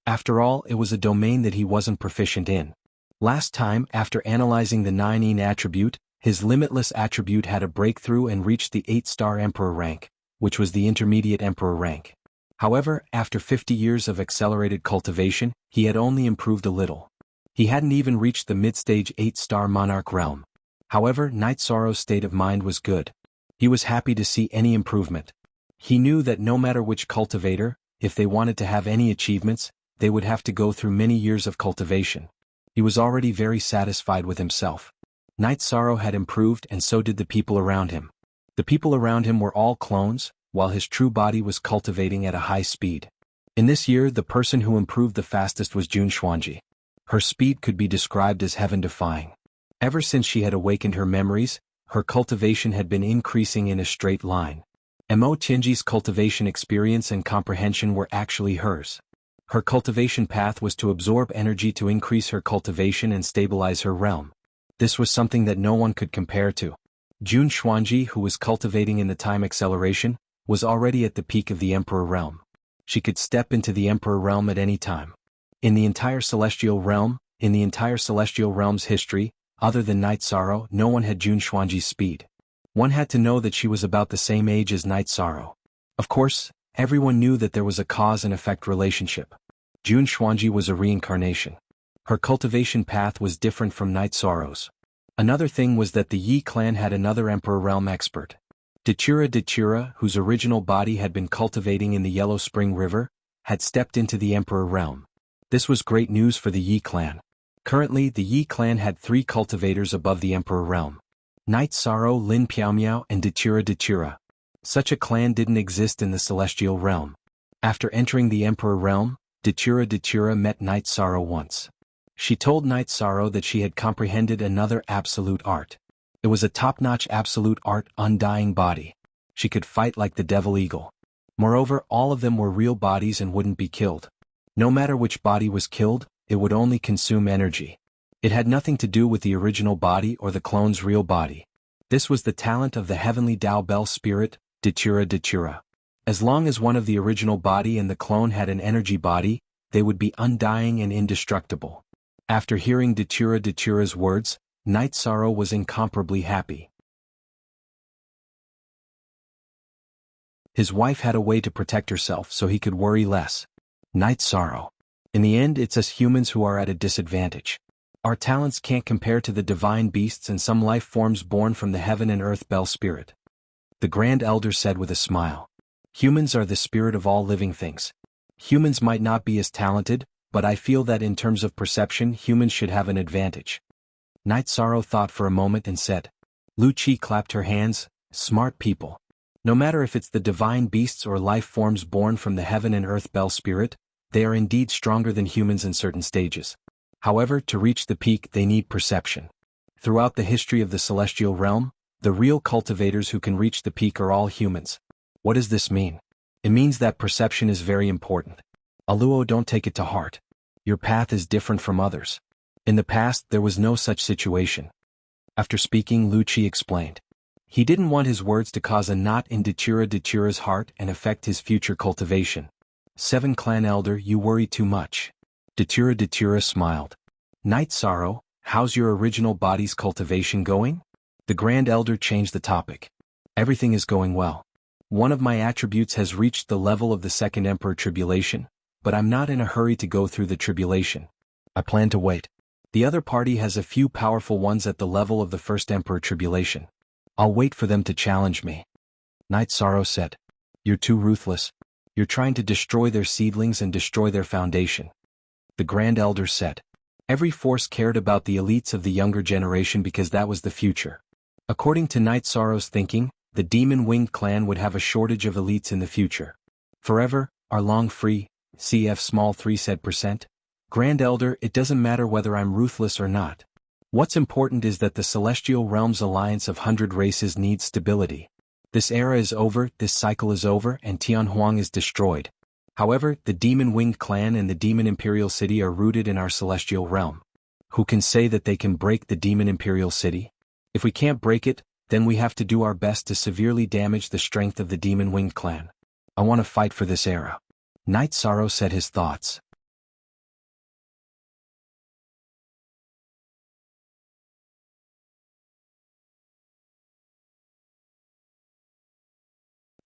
After all, it was a domain that he wasn't proficient in. Last time, after analyzing the 9 attribute, his limitless attribute had a breakthrough and reached the 8-star Emperor rank, which was the intermediate Emperor rank. However, after 50 years of accelerated cultivation, he had only improved a little. He hadn't even reached the mid-stage 8-star Monarch realm. However, Night Sorrow's state of mind was good. He was happy to see any improvement. He knew that no matter which cultivator, if they wanted to have any achievements, they would have to go through many years of cultivation. He was already very satisfied with himself. Night Sorrow had improved, and so did the people around him. The people around him were all clones, while his true body was cultivating at a high speed. In this year, the person who improved the fastest was Jun Xuanji. Her speed could be described as heaven-defying. Ever since she had awakened her memories, her cultivation had been increasing in a straight line. Emo Tianji's cultivation experience and comprehension were actually hers. Her cultivation path was to absorb energy to increase her cultivation and stabilize her realm. This was something that no one could compare to. Jun Xuanji, who was cultivating in the time acceleration, was already at the peak of the Emperor realm. She could step into the Emperor realm at any time. In the entire Celestial Realm's history, other than Night Sorrow, no one had Jun Xuanji's speed. One had to know that she was about the same age as Night Sorrow. Of course, everyone knew that there was a cause and effect relationship. Jun Xuanji was a reincarnation. Her cultivation path was different from Night Sorrow's. Another thing was that the Yi clan had another Emperor realm expert. Datura, whose original body had been cultivating in the Yellow Spring River, had stepped into the Emperor realm. This was great news for the Yi clan. Currently, the Yi clan had 3 cultivators above the Emperor realm: Night Sorrow, Lin Piaomiao, and Datura. Such a clan didn't exist in the Celestial Realm. After entering the Emperor realm, Datura met Night Sorrow once. She told Night Sorrow that she had comprehended another absolute art. It was a top-notch absolute art, undying body. She could fight like the Devil Eagle. Moreover, all of them were real bodies and wouldn't be killed. No matter which body was killed, it would only consume energy. It had nothing to do with the original body or the clone's real body. This was the talent of the heavenly Tao Bell spirit, Datura Datura. As long as one of the original body and the clone had an energy body, they would be undying and indestructible. After hearing Datura Datura's words, Night Sorrow was incomparably happy. His wife had a way to protect herself so he could worry less. Night Sorrow. In the end, it's us humans who are at a disadvantage. Our talents can't compare to the divine beasts and some life forms born from the heaven and earth Bell spirit. The Grand Elder said with a smile. Humans are the spirit of all living things. Humans might not be as talented, but I feel that in terms of perception humans should have an advantage. Night Sorrow thought for a moment and said. Lu Chi clapped her hands, smart people. No matter if it's the divine beasts or life forms born from the heaven and earth Bell spirit, they are indeed stronger than humans in certain stages. However, to reach the peak they need perception. Throughout the history of the celestial realm, the real cultivators who can reach the peak are all humans. What does this mean? It means that perception is very important. Aluo, don't take it to heart. Your path is different from others. In the past there was no such situation. After speaking, Lu Chi explained. He didn't want his words to cause a knot in Datura Datura's heart and affect his future cultivation. 7 Clan Elder, you worry too much. Datura Datura smiled. Night Sorrow, how's your original body's cultivation going? The Grand Elder changed the topic. Everything is going well. One of my attributes has reached the level of the second Emperor Tribulation, but I'm not in a hurry to go through the tribulation. I plan to wait. The other party has a few powerful ones at the level of the first Emperor Tribulation. I'll wait for them to challenge me. Night Sorrow said. You're too ruthless. You're trying to destroy their seedlings and destroy their foundation. The Grand Elder said. Every force cared about the elites of the younger generation because that was the future. According to Night Sorrow's thinking, the demon-winged clan would have a shortage of elites in the future. Forever, our long free, CF small 3 said %. Grand Elder, it doesn't matter whether I'm ruthless or not. What's important is that the Celestial Realms alliance of 100 races needs stability. This era is over, this cycle is over, and Tianhuang is destroyed. However, the demon-winged clan and the demon imperial city are rooted in our celestial realm. Who can say that they can break the demon imperial city? If we can't break it, then we have to do our best to severely damage the strength of the demon-winged clan. I want to fight for this era. Night Sorrow said his thoughts.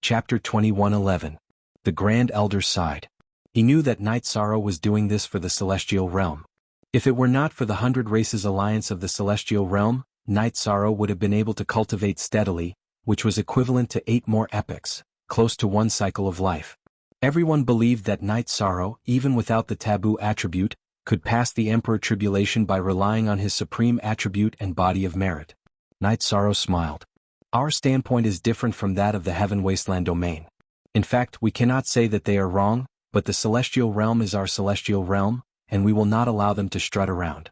Chapter 21:11. The Grand Elder sighed. He knew that Night Sorrow was doing this for the celestial realm. If it were not for the 100 Races Alliance of the celestial realm, Night Sorrow would have been able to cultivate steadily, which was equivalent to 8 more epochs, close to 1 cycle of life. Everyone believed that Night Sorrow, even without the taboo attribute, could pass the Emperor Tribulation by relying on his supreme attribute and body of merit. Night Sorrow smiled. Our standpoint is different from that of the Heaven Wasteland domain. In fact, we cannot say that they are wrong, but the celestial realm is our celestial realm, and we will not allow them to strut around.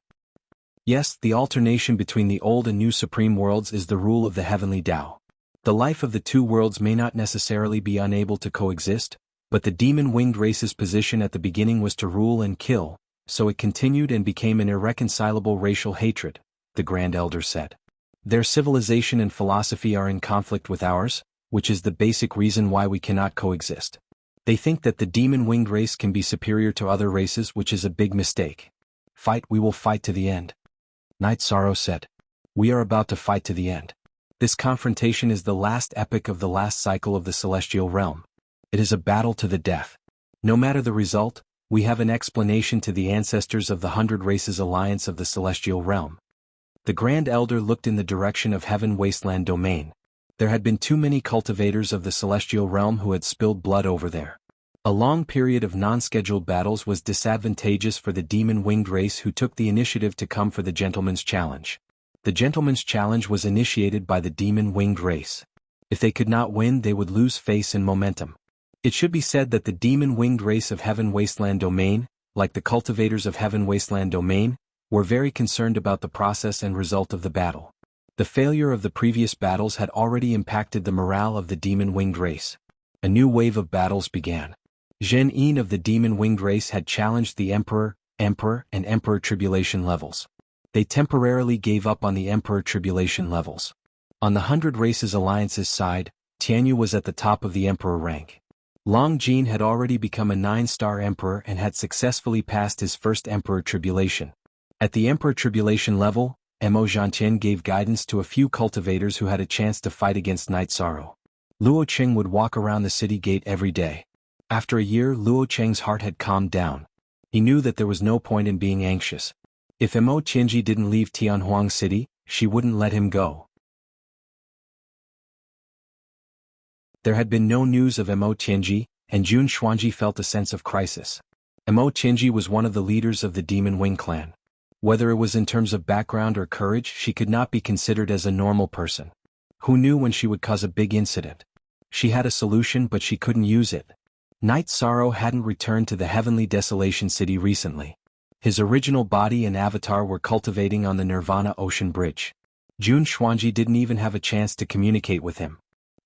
Yes, the alternation between the old and new supreme worlds is the rule of the heavenly Tao. The life of the two worlds may not necessarily be unable to coexist, but the demon-winged race's position at the beginning was to rule and kill, so it continued and became an irreconcilable racial hatred, the Grand Elder said. Their civilization and philosophy are in conflict with ours, which is the basic reason why we cannot coexist. They think that the demon-winged race can be superior to other races, which is a big mistake. Fight, we will fight to the end. Night Sorrow said. We are about to fight to the end. This confrontation is the last epoch of the last cycle of the celestial realm. It is a battle to the death. No matter the result, we have an explanation to the ancestors of the 100 Races Alliance of the celestial realm. The Grand Elder looked in the direction of Heaven Wasteland domain. There had been too many cultivators of the celestial realm who had spilled blood over there. A long period of non-scheduled battles was disadvantageous for the demon-winged race who took the initiative to come for the Gentleman's Challenge. The Gentleman's Challenge was initiated by the demon-winged race. If they could not win, they would lose face and momentum. It should be said that the demon-winged race of Heaven Wasteland domain, like the cultivators of Heaven Wasteland domain, were very concerned about the process and result of the battle. The failure of the previous battles had already impacted the morale of the demon-winged race. A new wave of battles began. Zhen Yin of the demon-winged race had challenged the Emperor, and Emperor Tribulation levels. They temporarily gave up on the Emperor Tribulation levels. On the 100 Races Alliance's side, Tianyu was at the top of the Emperor rank. Long Jin had already become a 9-star Emperor and had successfully passed his first Emperor Tribulation. At the Emperor Tribulation level, Mo Zhantian gave guidance to a few cultivators who had a chance to fight against Night Sorrow. Luo Cheng would walk around the city gate every day. After a year, Luo Cheng's heart had calmed down. He knew that there was no point in being anxious. If Mo Tianji didn't leave Tianhuang City, she wouldn't let him go. There had been no news of Mo Tianji, and Jun Xuanji felt a sense of crisis. Mo Tianji was one of the leaders of the Demon Wing clan. Whether it was in terms of background or courage, she could not be considered as a normal person. Who knew when she would cause a big incident? She had a solution, but she couldn't use it. Night Sorrow hadn't returned to the Heavenly Desolation City recently. His original body and avatar were cultivating on the Nirvana Ocean Bridge. Jun Xuanji didn't even have a chance to communicate with him.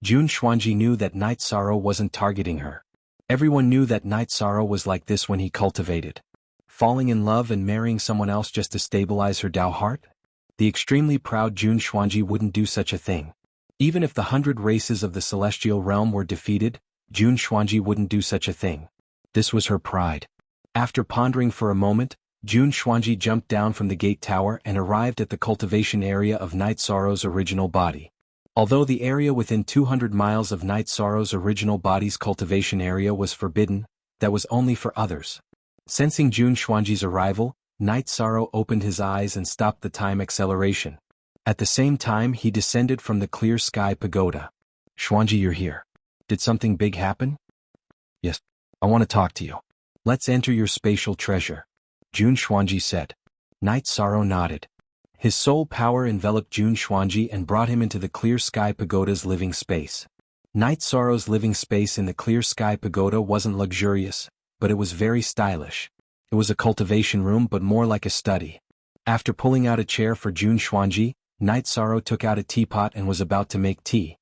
Jun Xuanji knew that Night Sorrow wasn't targeting her. Everyone knew that Night Sorrow was like this when he cultivated. Falling in love and marrying someone else just to stabilize her Dao heart? The extremely proud Jun Xuanji wouldn't do such a thing. Even if the 100 races of the celestial realm were defeated, Jun Xuanji wouldn't do such a thing. This was her pride. After pondering for a moment, Jun Xuanji jumped down from the gate tower and arrived at the cultivation area of Night Sorrow's original body. Although the area within 200 miles of Night Sorrow's original body's cultivation area was forbidden, that was only for others. Sensing Jun Xuanji's arrival, Night Sorrow opened his eyes and stopped the time acceleration. At the same time, he descended from the clear sky pagoda. Xuanji, you're here. Did something big happen? Yes. I want to talk to you. Let's enter your spatial treasure. Jun Xuanji said. Night Sorrow nodded. His soul power enveloped Jun Xuanji and brought him into the clear sky pagoda's living space. Night Sorrow's living space in the clear sky pagoda wasn't luxurious, but it was very stylish. It was a cultivation room, but more like a study. After pulling out a chair for Jun Xuanji, Night Sorrow took out a teapot and was about to make tea.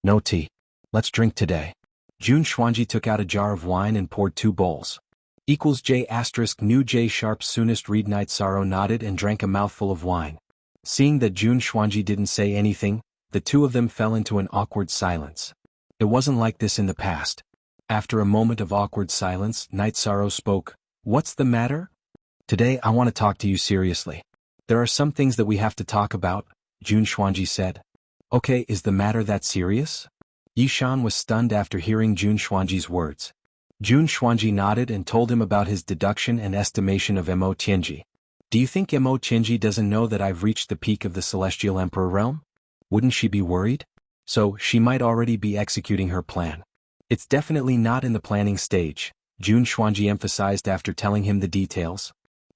No tea. Let's drink today. Jun Xuanji took out a jar of wine and poured 2 bowls. J** new J sharp soonest read. Night Sorrow nodded and drank a mouthful of wine. Seeing that Jun Xuanji didn't say anything, the two of them fell into an awkward silence. It wasn't like this in the past. After a moment of awkward silence, Night Sorrow spoke. What's the matter? Today I want to talk to you seriously. There are some things that we have to talk about, Jun Xuanji said. Okay, is the matter that serious? Yishan was stunned after hearing Jun Xuanji's words. Jun Xuanji nodded and told him about his deduction and estimation of Mo Tianji. Do you think Mo Tianji doesn't know that I've reached the peak of the Celestial Emperor realm? Wouldn't she be worried? So, she might already be executing her plan. It's definitely not in the planning stage, Jun Xuanji emphasized after telling him the details.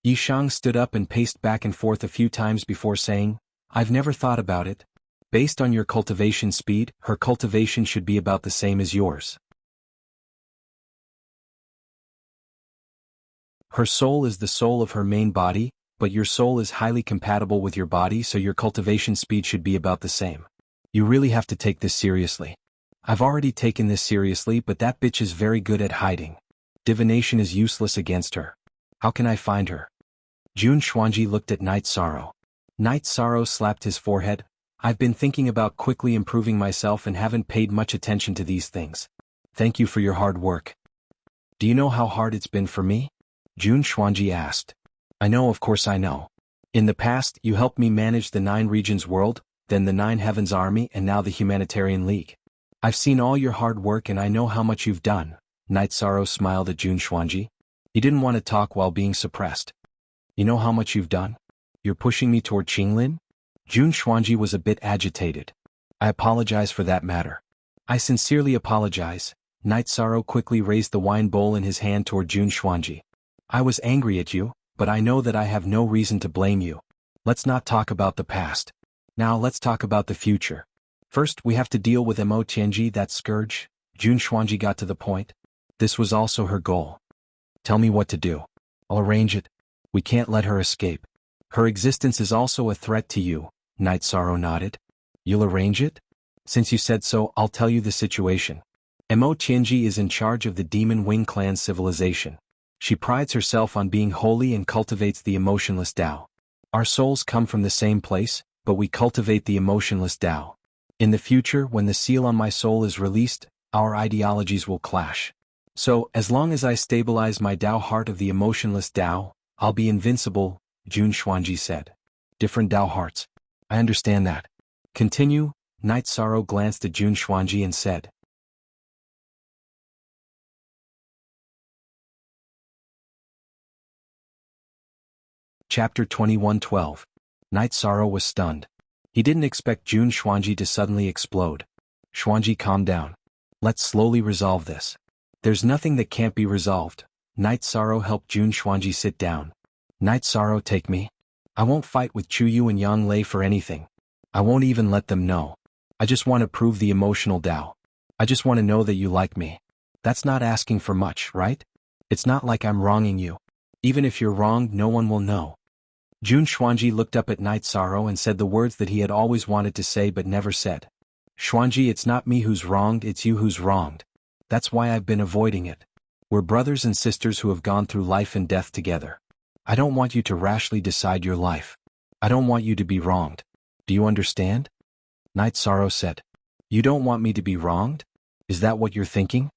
Yishang stood up and paced back and forth a few times before saying, I've never thought about it. Based on your cultivation speed, her cultivation should be about the same as yours. Her soul is the soul of her main body, but your soul is highly compatible with your body, so your cultivation speed should be about the same. You really have to take this seriously. I've already taken this seriously, but that bitch is very good at hiding. Divination is useless against her. How can I find her? Jun Xuanji looked at Night Sorrow. Night Sorrow slapped his forehead. I've been thinking about quickly improving myself and haven't paid much attention to these things. Thank you for your hard work. Do you know how hard it's been for me? Jun Xuanji asked. I know, of course I know. In the past, you helped me manage the 9 regions world, then the 9 heavens army, and now the Humanitarian League. I've seen all your hard work and I know how much you've done. Night Sorrow smiled at Jun Xuanji. He didn't want to talk while being suppressed. You know how much you've done? You're pushing me toward Qinglin? Jun Xuanji was a bit agitated. I apologize for that matter. I sincerely apologize. Night Sorrow quickly raised the wine bowl in his hand toward Jun Xuanji. I was angry at you, but I know that I have no reason to blame you. Let's not talk about the past. Now let's talk about the future. First, we have to deal with Mo Tianji, that scourge. Jun Xuanji got to the point. This was also her goal. Tell me what to do. I'll arrange it. We can't let her escape. Her existence is also a threat to you. Night Sorrow nodded. You'll arrange it? Since you said so, I'll tell you the situation. Emo Tianji is in charge of the Demon Wing clan's civilization. She prides herself on being holy and cultivates the emotionless Tao. Our souls come from the same place, but we cultivate the emotionless Tao. In the future, when the seal on my soul is released, our ideologies will clash. So, as long as I stabilize my Tao heart of the emotionless Tao, I'll be invincible, Jun Xuanji said. Different Tao hearts. I understand that. Continue. Night Sorrow glanced at Jun Xuanji and said. Chapter 21:12. Night Sorrow was stunned. He didn't expect Jun Xuanji to suddenly explode. Xuanji, calm down. Let's slowly resolve this. There's nothing that can't be resolved. Night Sorrow helped Jun Xuanji sit down. Night Sorrow, take me. I won't fight with Chu Yu and Yang Lei for anything. I won't even let them know. I just want to prove the emotional Tao. I just want to know that you like me. That's not asking for much, right? It's not like I'm wronging you. Even if you're wronged, no one will know. Jun Xuanji looked up at Night Sorrow and said the words that he had always wanted to say but never said. Xuanji, it's not me who's wronged, it's you who's wronged. That's why I've been avoiding it. We're brothers and sisters who have gone through life and death together. I don't want you to rashly decide your life. I don't want you to be wronged. Do you understand? Night Sorrow said. You don't want me to be wronged? Is that what you're thinking?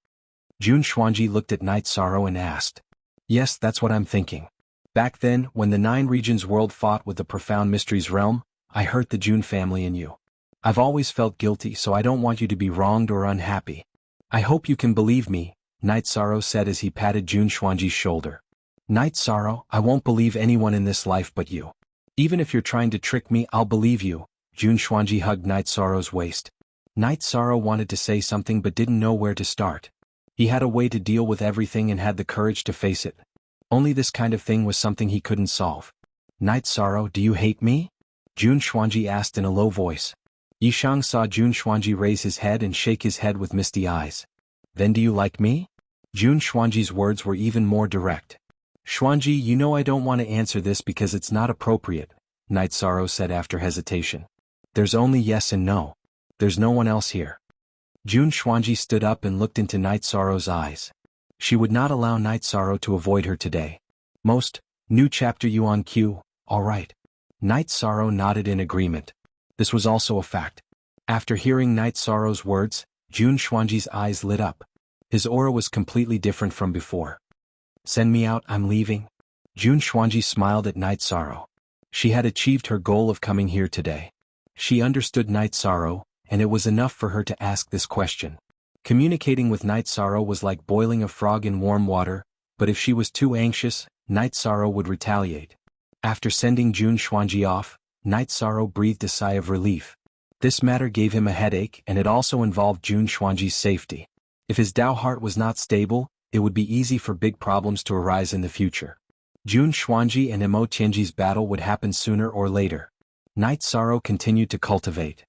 Jun Xuanji looked at Night Sorrow and asked. Yes, that's what I'm thinking. Back then, when the Nine Regions world fought with the Profound Mysteries realm, I hurt the Jun family and you. I've always felt guilty, so I don't want you to be wronged or unhappy. I hope you can believe me, Night Sorrow said as he patted Jun Xuanji's shoulder. Night Sorrow, I won't believe anyone in this life but you. Even if you're trying to trick me, I'll believe you. Jun Xuanji hugged Night Sorrow's waist. Night Sorrow wanted to say something but didn't know where to start. He had a way to deal with everything and had the courage to face it. Only this kind of thing was something he couldn't solve. Night Sorrow, do you hate me? Jun Xuanji asked in a low voice. Yishang saw Jun Xuanji raise his head and shake his head with misty eyes. Then do you like me? Jun Xuanji's words were even more direct. Xuanji, you know I don't want to answer this because it's not appropriate, Night Sorrow said after hesitation. There's only yes and no. There's no one else here. Jun Xuanji stood up and looked into Night Sorrow's eyes. She would not allow Night Sorrow to avoid her today. New chapter Yuan Q, all right. Night Sorrow nodded in agreement. This was also a fact. After hearing Night Sorrow's words, Jun Xuanji's eyes lit up. His aura was completely different from before. Send me out, I'm leaving. Jun Xuanji smiled at Night Sorrow. She had achieved her goal of coming here today. She understood Night Sorrow, and it was enough for her to ask this question. Communicating with Night Sorrow was like boiling a frog in warm water, but if she was too anxious, Night Sorrow would retaliate. After sending Jun Xuanji off, Night Sorrow breathed a sigh of relief. This matter gave him a headache and it also involved Jun Xuanji's safety. If his Tao heart was not stable, it would be easy for big problems to arise in the future. Jun Xuanji and Emo Tianji's battle would happen sooner or later. Night Sorrow continued to cultivate.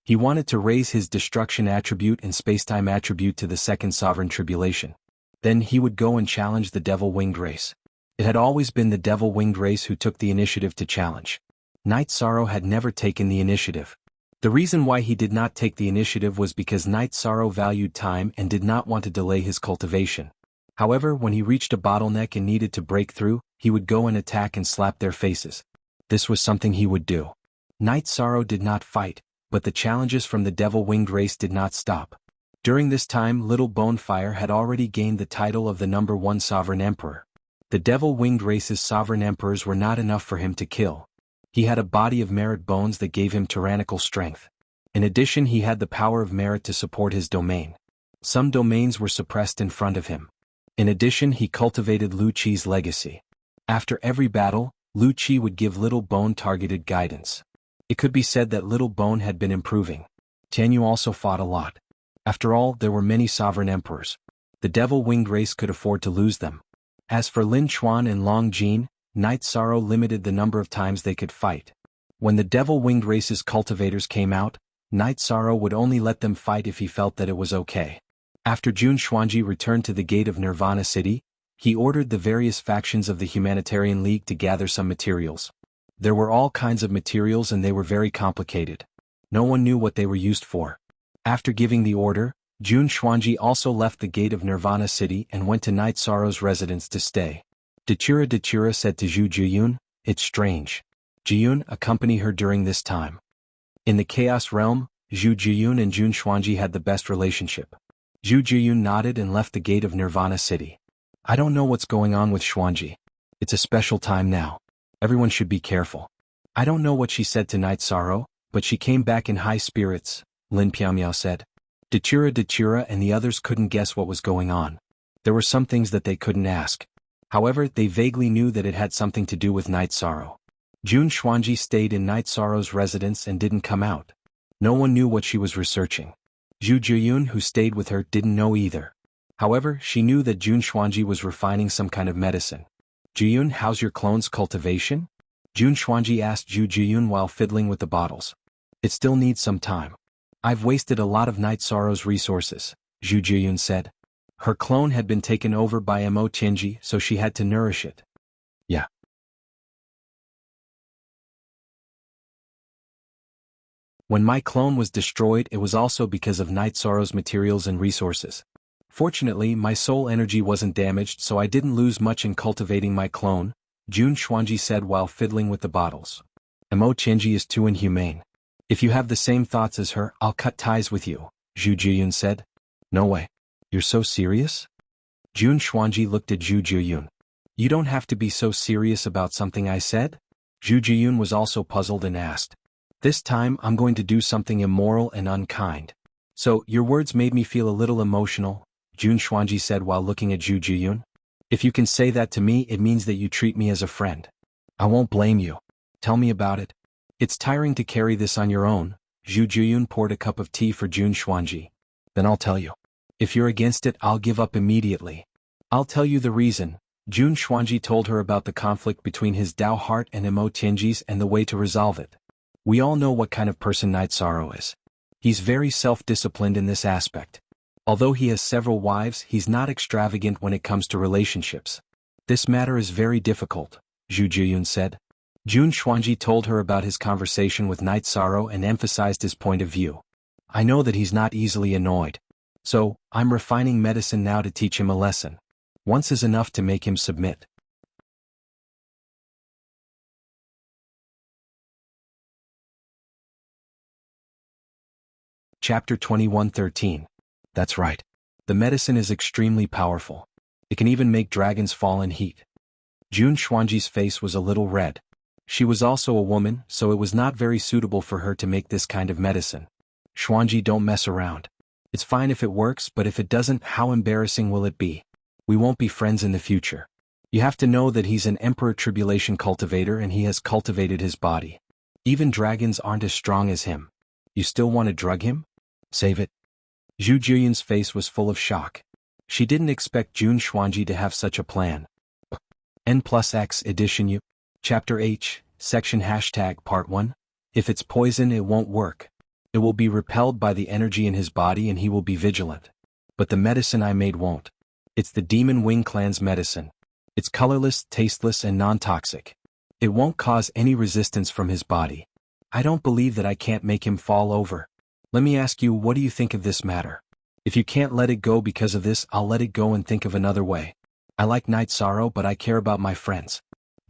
He wanted to raise his destruction attribute and spacetime attribute to the second sovereign tribulation. Then he would go and challenge the devil-winged race. It had always been the devil-winged race who took the initiative to challenge. Night Sorrow had never taken the initiative. The reason why he did not take the initiative was because Night Sorrow valued time and did not want to delay his cultivation. However, when he reached a bottleneck and needed to break through, he would go and attack and slap their faces. This was something he would do. Night Sorrow did not fight, but the challenges from the devil-winged race did not stop. During this time, Little Bonefire had already gained the title of the #1 Sovereign Emperor. The devil-winged race's sovereign emperors were not enough for him to kill. He had a body of merit bones that gave him tyrannical strength. In addition, he had the power of merit to support his domain. Some domains were suppressed in front of him. In addition, he cultivated Lu Qi's legacy. After every battle, Lu Qi would give Little Bone targeted guidance. It could be said that Little Bone had been improving. Tianyu also fought a lot. After all, there were many sovereign emperors. The devil-winged race could afford to lose them. As for Lin Chuan and Long Jin, Night Sorrow limited the number of times they could fight. When the devil-winged race's cultivators came out, Night Sorrow would only let them fight if he felt that it was okay. After Jun Xuanji returned to the gate of Nirvana City, he ordered the various factions of the Humanitarian League to gather some materials. There were all kinds of materials and they were very complicated. No one knew what they were used for. After giving the order, Jun Xuanji also left the gate of Nirvana City and went to Night Sorrow's residence to stay. Dachura said to Zhu Jiyun, "It's strange." Jiyun accompanied her during this time. In the Chaos Realm, Zhu Jiyun and Jun Xuanji had the best relationship. Zhu Jiyun nodded and left the gate of Nirvana City. "I don't know what's going on with Xuanji. It's a special time now. Everyone should be careful." "I don't know what she said to Night Sorrow, but she came back in high spirits," Lin Piaomiao said. Dachura and the others couldn't guess what was going on. There were some things that they couldn't ask. However, they vaguely knew that it had something to do with Night Sorrow. Jun Xuanji stayed in Night Sorrow's residence and didn't come out. No one knew what she was researching. Zhu Jiyun, who stayed with her, didn't know either. However, she knew that Jun Xuanji was refining some kind of medicine. "Jiyun, how's your clone's cultivation?" Jun Xuanji asked Zhu Jiyun while fiddling with the bottles. "It still needs some time. I've wasted a lot of Night Sorrow's resources," Zhu Jiyun said. Her clone had been taken over by Mo Tianji, so she had to nourish it. Yeah. When my clone was destroyed, it was also because of Night Sorrow's materials and resources. Fortunately, my soul energy wasn't damaged, so I didn't lose much in cultivating my clone, Jun Xuanji said while fiddling with the bottles. Mo Tianji is too inhumane. "If you have the same thoughts as her, I'll cut ties with you," Zhu Jiyun said. "No way. You're so serious?" Jun Xuanji looked at Zhu Jiyun. "You don't have to be so serious about something I said?" Zhu Jiyun was also puzzled and asked. "This time I'm going to do something immoral and unkind. So, your words made me feel a little emotional," Jun Xuanji said while looking at Zhu Jiyun. "If you can say that to me, it means that you treat me as a friend. I won't blame you. Tell me about it." "It's tiring to carry this on your own," Zhu Jiyun poured a cup of tea for Jun Xuanji. "Then I'll tell you. If you're against it, I'll give up immediately." "I'll tell you the reason." Jun Xuanji told her about the conflict between his Dao heart and Mo Tianji's and the way to resolve it. "We all know what kind of person Night Sorrow is. He's very self-disciplined in this aspect. Although he has several wives, he's not extravagant when it comes to relationships. This matter is very difficult," Zhu Jiyun said. Jun Xuanji told her about his conversation with Night Sorrow and emphasized his point of view. "I know that he's not easily annoyed. So, I'm refining medicine now to teach him a lesson. Once is enough to make him submit." Chapter 21:13. That's right. The medicine is extremely powerful. It can even make dragons fall in heat. Jun Xuanji's face was a little red. She was also a woman, so it was not very suitable for her to make this kind of medicine. "Xuanji, don't mess around. It's fine if it works, but if it doesn't, how embarrassing will it be? We won't be friends in the future. You have to know that he's an Emperor Tribulation cultivator and he has cultivated his body. Even dragons aren't as strong as him. You still want to drug him? Save it." Zhu Jiyun's face was full of shock. She didn't expect Jun Xuanji to have such a plan. N+X edition U. Chapter H, Section Part 1. If it's poison, it won't work. It will be repelled by the energy in his body and he will be vigilant. But the medicine I made won't. It's the Demon Wing Clan's medicine. It's colorless, tasteless, and non-toxic. It won't cause any resistance from his body. I don't believe that I can't make him fall over. Let me ask you, what do you think of this matter? If you can't let it go because of this, I'll let it go and think of another way. I like Night Sorrow, but I care about my friends.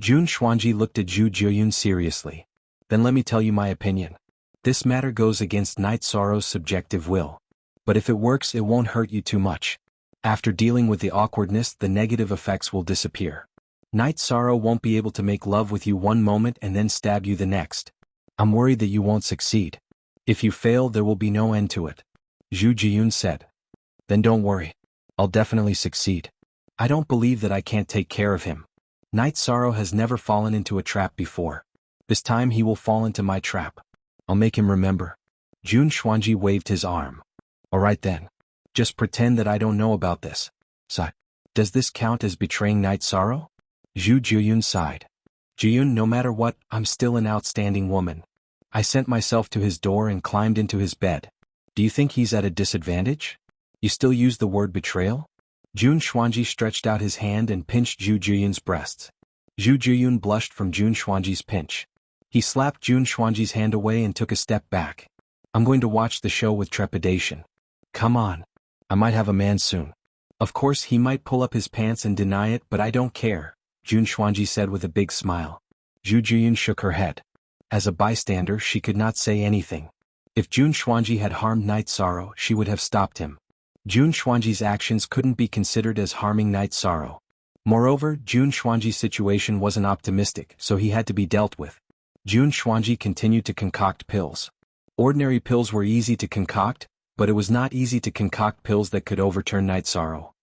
Jun Xuanji looked at Zhu Jiyun seriously. Then let me tell you my opinion. This matter goes against Night Sorrow's subjective will. But if it works, it won't hurt you too much. After dealing with the awkwardness, the negative effects will disappear. Night Sorrow won't be able to make love with you one moment and then stab you the next. I'm worried that you won't succeed. If you fail, there will be no end to it. Zhu Jiyun said. Then don't worry. I'll definitely succeed. I don't believe that I can't take care of him. Night Sorrow has never fallen into a trap before. This time he will fall into my trap. I'll make him remember. Jun Xuanji waved his arm. Alright then. Just pretend that I don't know about this. Sigh. Does this count as betraying Night Sorrow? Zhu Jiyun sighed. Jiyun, no matter what, I'm still an outstanding woman. I sent myself to his door and climbed into his bed. Do you think he's at a disadvantage? You still use the word betrayal? Jun Xuanji stretched out his hand and pinched Zhu Jiyun's breasts. Zhu Jiyun blushed from Jun Xuanji's pinch. He slapped Jun Xuanji's hand away and took a step back. I'm going to watch the show with trepidation. Come on. I might have a man soon. Of course he might pull up his pants and deny it, but I don't care, Jun Xuanji said with a big smile. Zhu Jiyun shook her head. As a bystander she could not say anything. If Jun Xuanji had harmed Night Sorrow she would have stopped him. Jun Xuanji's actions couldn't be considered as harming Night Sorrow. Moreover, Jun Xuanji's situation wasn't optimistic, so he had to be dealt with. Jun Xuanji continued to concoct pills. Ordinary pills were easy to concoct, but it was not easy to concoct pills that could overturn Night Sorrow.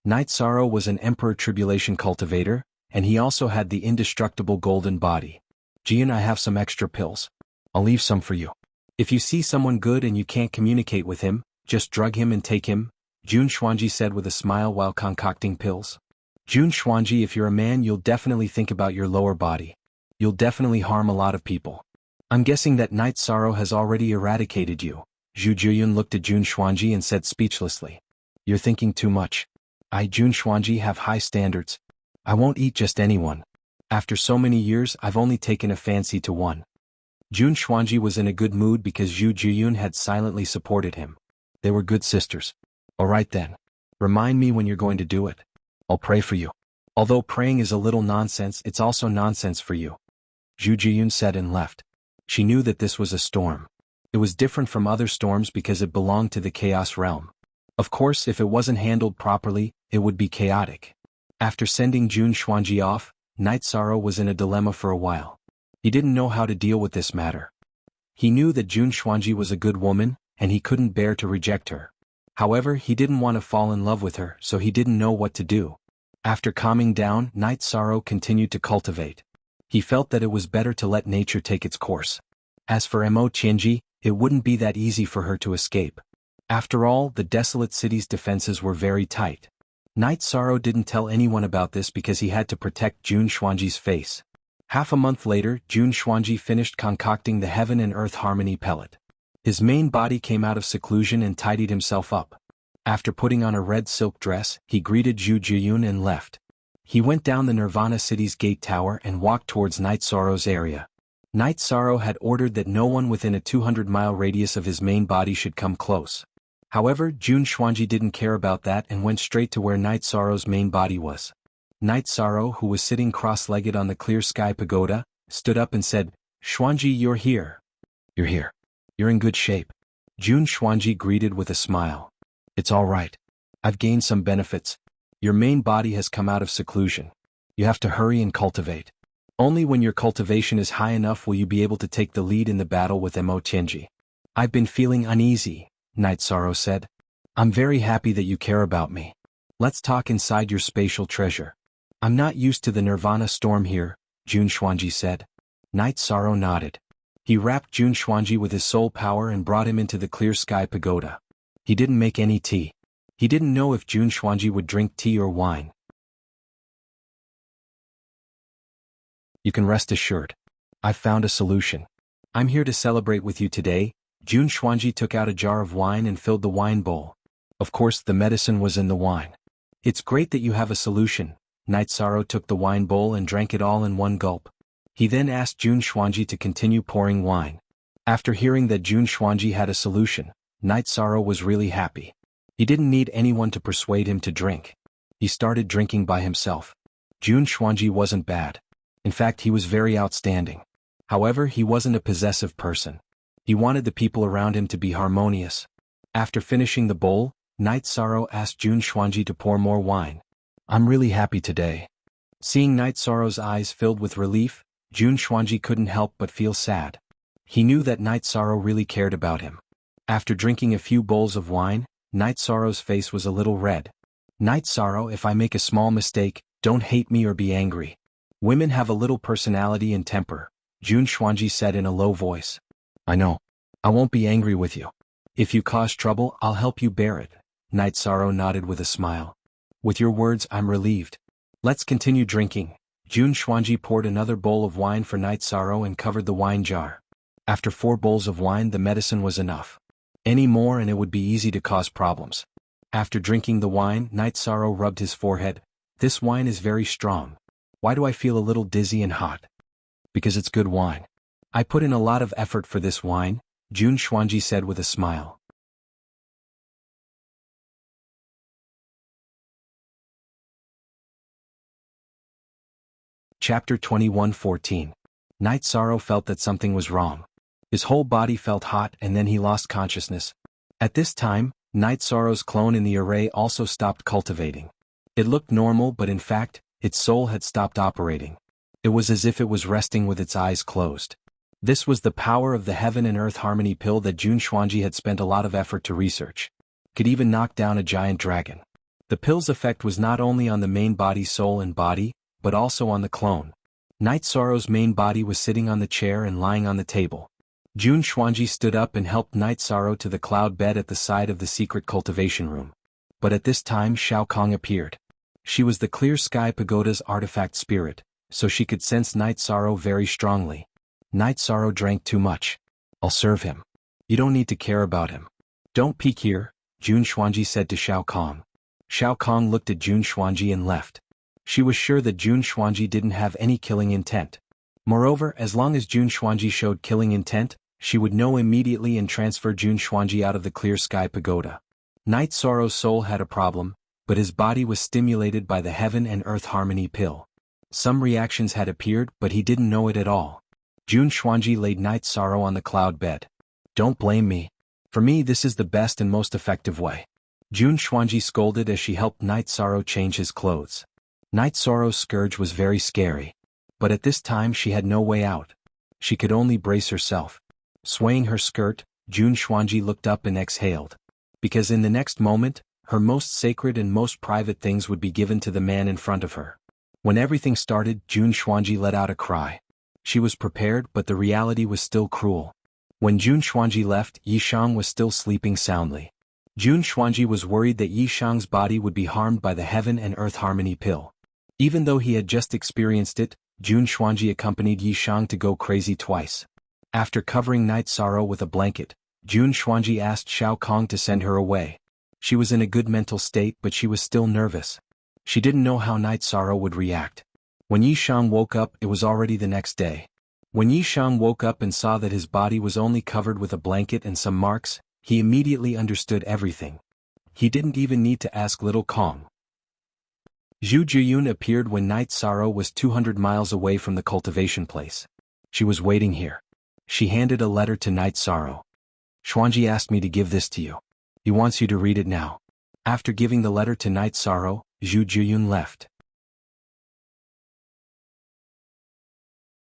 Night Sorrow was an Emperor Tribulation cultivator, and he also had the indestructible golden body. Jian, I have some extra pills. I'll leave some for you. If you see someone good and you can't communicate with him, just drug him and take him, Jun Xuanji said with a smile while concocting pills. Jun Xuanji, if you're a man you'll definitely think about your lower body. You'll definitely harm a lot of people. I'm guessing that Night Sorrow has already eradicated you. Zhu Jiyun looked at Jun Xuanji and said speechlessly. You're thinking too much. I, Jun Xuanji, have high standards. I won't eat just anyone. After so many years I've only taken a fancy to one. Jun Xuanji was in a good mood because Zhu Jiyun had silently supported him. They were good sisters. Alright then. Remind me when you're going to do it. I'll pray for you. Although praying is a little nonsense, it's also nonsense for you. Zhu Jiyun said and left. She knew that this was a storm. It was different from other storms because it belonged to the chaos realm. Of course, if it wasn't handled properly, it would be chaotic. After sending Jun Xuanji off, Night Sorrow was in a dilemma for a while. He didn't know how to deal with this matter. He knew that Jun Xuanji was a good woman, and he couldn't bear to reject her. However, he didn't want to fall in love with her, so he didn't know what to do. After calming down, Night Sorrow continued to cultivate. He felt that it was better to let nature take its course. As for Mo Qianji, it wouldn't be that easy for her to escape. After all, the desolate city's defenses were very tight. Night Sorrow didn't tell anyone about this because he had to protect Jun Xuanji's face. Half a month later, Jun Xuanji finished concocting the Heaven and Earth Harmony pellet. His main body came out of seclusion and tidied himself up. After putting on a red silk dress, he greeted Zhu Jiyun and left. He went down the Nirvana City's gate tower and walked towards Night Sorrow's area. Night Sorrow had ordered that no one within a 200-mile radius of his main body should come close. However, Jun Xuanji didn't care about that and went straight to where Night Sorrow's main body was. Night Sorrow, who was sitting cross-legged on the clear sky pagoda, stood up and said, Xuanji, you're here. You're here. You're in good shape. Jun Xuanji greeted with a smile. It's all right. I've gained some benefits. Your main body has come out of seclusion. You have to hurry and cultivate. Only when your cultivation is high enough will you be able to take the lead in the battle with Mo Qianji. I've been feeling uneasy, Night Sorrow said. I'm very happy that you care about me. Let's talk inside your spatial treasure. I'm not used to the Nirvana storm here, Jun Xuanji said. Night Sorrow nodded. He wrapped Jun Xuanji with his soul power and brought him into the clear sky pagoda. He didn't make any tea. He didn't know if Jun Xuanji would drink tea or wine. You can rest assured. I've found a solution. I'm here to celebrate with you today. Jun Xuanji took out a jar of wine and filled the wine bowl. Of course, the medicine was in the wine. It's great that you have a solution. Night Sorrow took the wine bowl and drank it all in one gulp. He then asked Jun Xuanji to continue pouring wine. After hearing that Jun Xuanji had a solution, Night Sorrow was really happy. He didn't need anyone to persuade him to drink. He started drinking by himself. Jun Xuanji wasn't bad. In fact, he was very outstanding. However, he wasn't a possessive person. He wanted the people around him to be harmonious. After finishing the bowl, Night Sorrow asked Jun Xuanji to pour more wine. I'm really happy today. Seeing Night Sorrow's eyes filled with relief, Jun Xuanji couldn't help but feel sad. He knew that Night Sorrow really cared about him. After drinking a few bowls of wine, Night Sorrow's face was a little red. Night Sorrow, if I make a small mistake, don't hate me or be angry. Women have a little personality and temper, Jun Xuanji said in a low voice. I know. I won't be angry with you. If you cause trouble, I'll help you bear it. Night Sorrow nodded with a smile. With your words, I'm relieved. Let's continue drinking. Jun Xuanji poured another bowl of wine for Night Sorrow and covered the wine jar. After 4 bowls of wine, the medicine was enough. Any more and it would be easy to cause problems. After drinking the wine, Night Sorrow rubbed his forehead. This wine is very strong. Why do I feel a little dizzy and hot? Because it's good wine. I put in a lot of effort for this wine, Jun Xuanji said with a smile. Chapter 21:14. Night Sorrow felt that something was wrong. His whole body felt hot and then he lost consciousness. At this time, Night Sorrow's clone in the array also stopped cultivating. It looked normal but in fact, its soul had stopped operating. It was as if it was resting with its eyes closed. This was the power of the Heaven and Earth Harmony pill that Jun Xuanji had spent a lot of effort to research. Could even knock down a giant dragon. The pill's effect was not only on the main body, soul and body, but also on the clone. Night Sorrow's main body was sitting on the chair and lying on the table. Jun Xuanji stood up and helped Night Sorrow to the cloud bed at the side of the secret cultivation room. But at this time Shao Kong appeared. She was the Clear Sky Pagoda's artifact spirit, so she could sense Night Sorrow very strongly. Night Sorrow drank too much. I'll serve him. You don't need to care about him. Don't peek here, Jun Xuanji said to Shao Kong. Shao Kong looked at Jun Xuanji and left. She was sure that Jun Xuanji didn't have any killing intent. Moreover, as long as Jun Xuanji showed killing intent, she would know immediately and transfer Jun Xuanji out of the Clear Sky Pagoda. Night Sorrow's soul had a problem, but his body was stimulated by the Heaven and Earth Harmony pill. Some reactions had appeared, but he didn't know it at all. Jun Xuanji laid Night Sorrow on the cloud bed. Don't blame me. For me this is the best and most effective way. Jun Xuanji scolded as she helped Night Sorrow change his clothes. Night Sorrow's scourge was very scary. But at this time she had no way out. She could only brace herself. Swaying her skirt, Jun Xuanji looked up and exhaled. Because in the next moment, her most sacred and most private things would be given to the man in front of her. When everything started, Jun Xuanji let out a cry. She was prepared, but the reality was still cruel. When Jun Xuanji left, Yishang was still sleeping soundly. Jun Xuanji was worried that Yishang's body would be harmed by the Heaven and Earth Harmony pill. Even though he had just experienced it, Jun Xuanji accompanied Yishang to go crazy twice. After covering Night Sorrow with a blanket, Jun Xuanji asked Shao Kong to send her away. She was in a good mental state but she was still nervous. She didn't know how Night Sorrow would react. When Yishang woke up, it was already the next day. When Yishang woke up and saw that his body was only covered with a blanket and some marks, he immediately understood everything. He didn't even need to ask little Kong. Zhu Jiyun appeared when Night Sorrow was 200 miles away from the cultivation place. She was waiting here. She handed a letter to Night Sorrow. Xuanji asked me to give this to you. He wants you to read it now. After giving the letter to Night Sorrow, Zhu Jiyun left.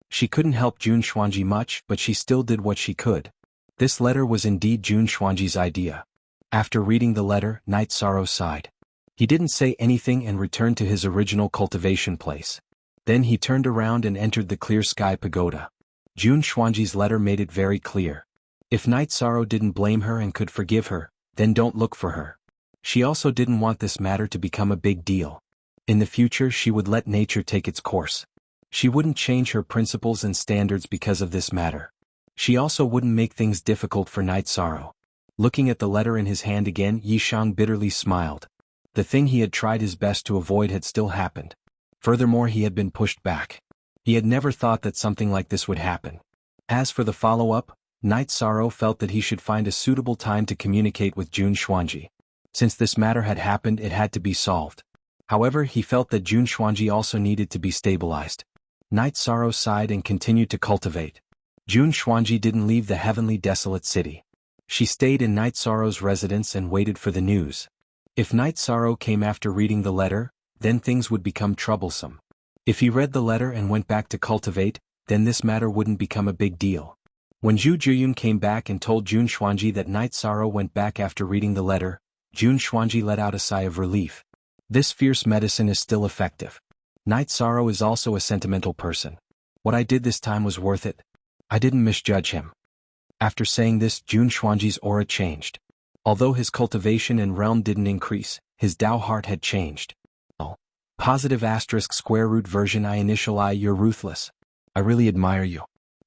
She couldn't help Jun Xuanji much, but she still did what she could. This letter was indeed Jun Xuanji's idea. After reading the letter, Night Sorrow sighed. He didn't say anything and returned to his original cultivation place. Then he turned around and entered the Clear Sky Pagoda. Jun Xuanji's letter made it very clear. If Night Sorrow didn't blame her and could forgive her, then don't look for her. She also didn't want this matter to become a big deal. In the future she would let nature take its course. She wouldn't change her principles and standards because of this matter. She also wouldn't make things difficult for Night Sorrow. Looking at the letter in his hand again, Yishang bitterly smiled. The thing he had tried his best to avoid had still happened. Furthermore, he had been pushed back. He had never thought that something like this would happen. As for the follow-up, Night Sorrow felt that he should find a suitable time to communicate with Jun Xuanji. Since this matter had happened, it had to be solved. However, he felt that Jun Xuanji also needed to be stabilized. Night Sorrow sighed and continued to cultivate. Jun Xuanji didn't leave the heavenly desolate city. She stayed in Night Sorrow's residence and waited for the news. If Night Sorrow came after reading the letter, then things would become troublesome. If he read the letter and went back to cultivate, then this matter wouldn't become a big deal. When Zhu Jiyun came back and told Jun Xuanji that Night Sorrow went back after reading the letter, Jun Xuanji let out a sigh of relief. This fierce medicine is still effective. Night Sorrow is also a sentimental person. What I did this time was worth it. I didn't misjudge him. After saying this, Jun Xuanji's aura changed. Although his cultivation and realm didn't increase, his Tao heart had changed. Positive asterisk square root version I initial I you're ruthless. I really admire you.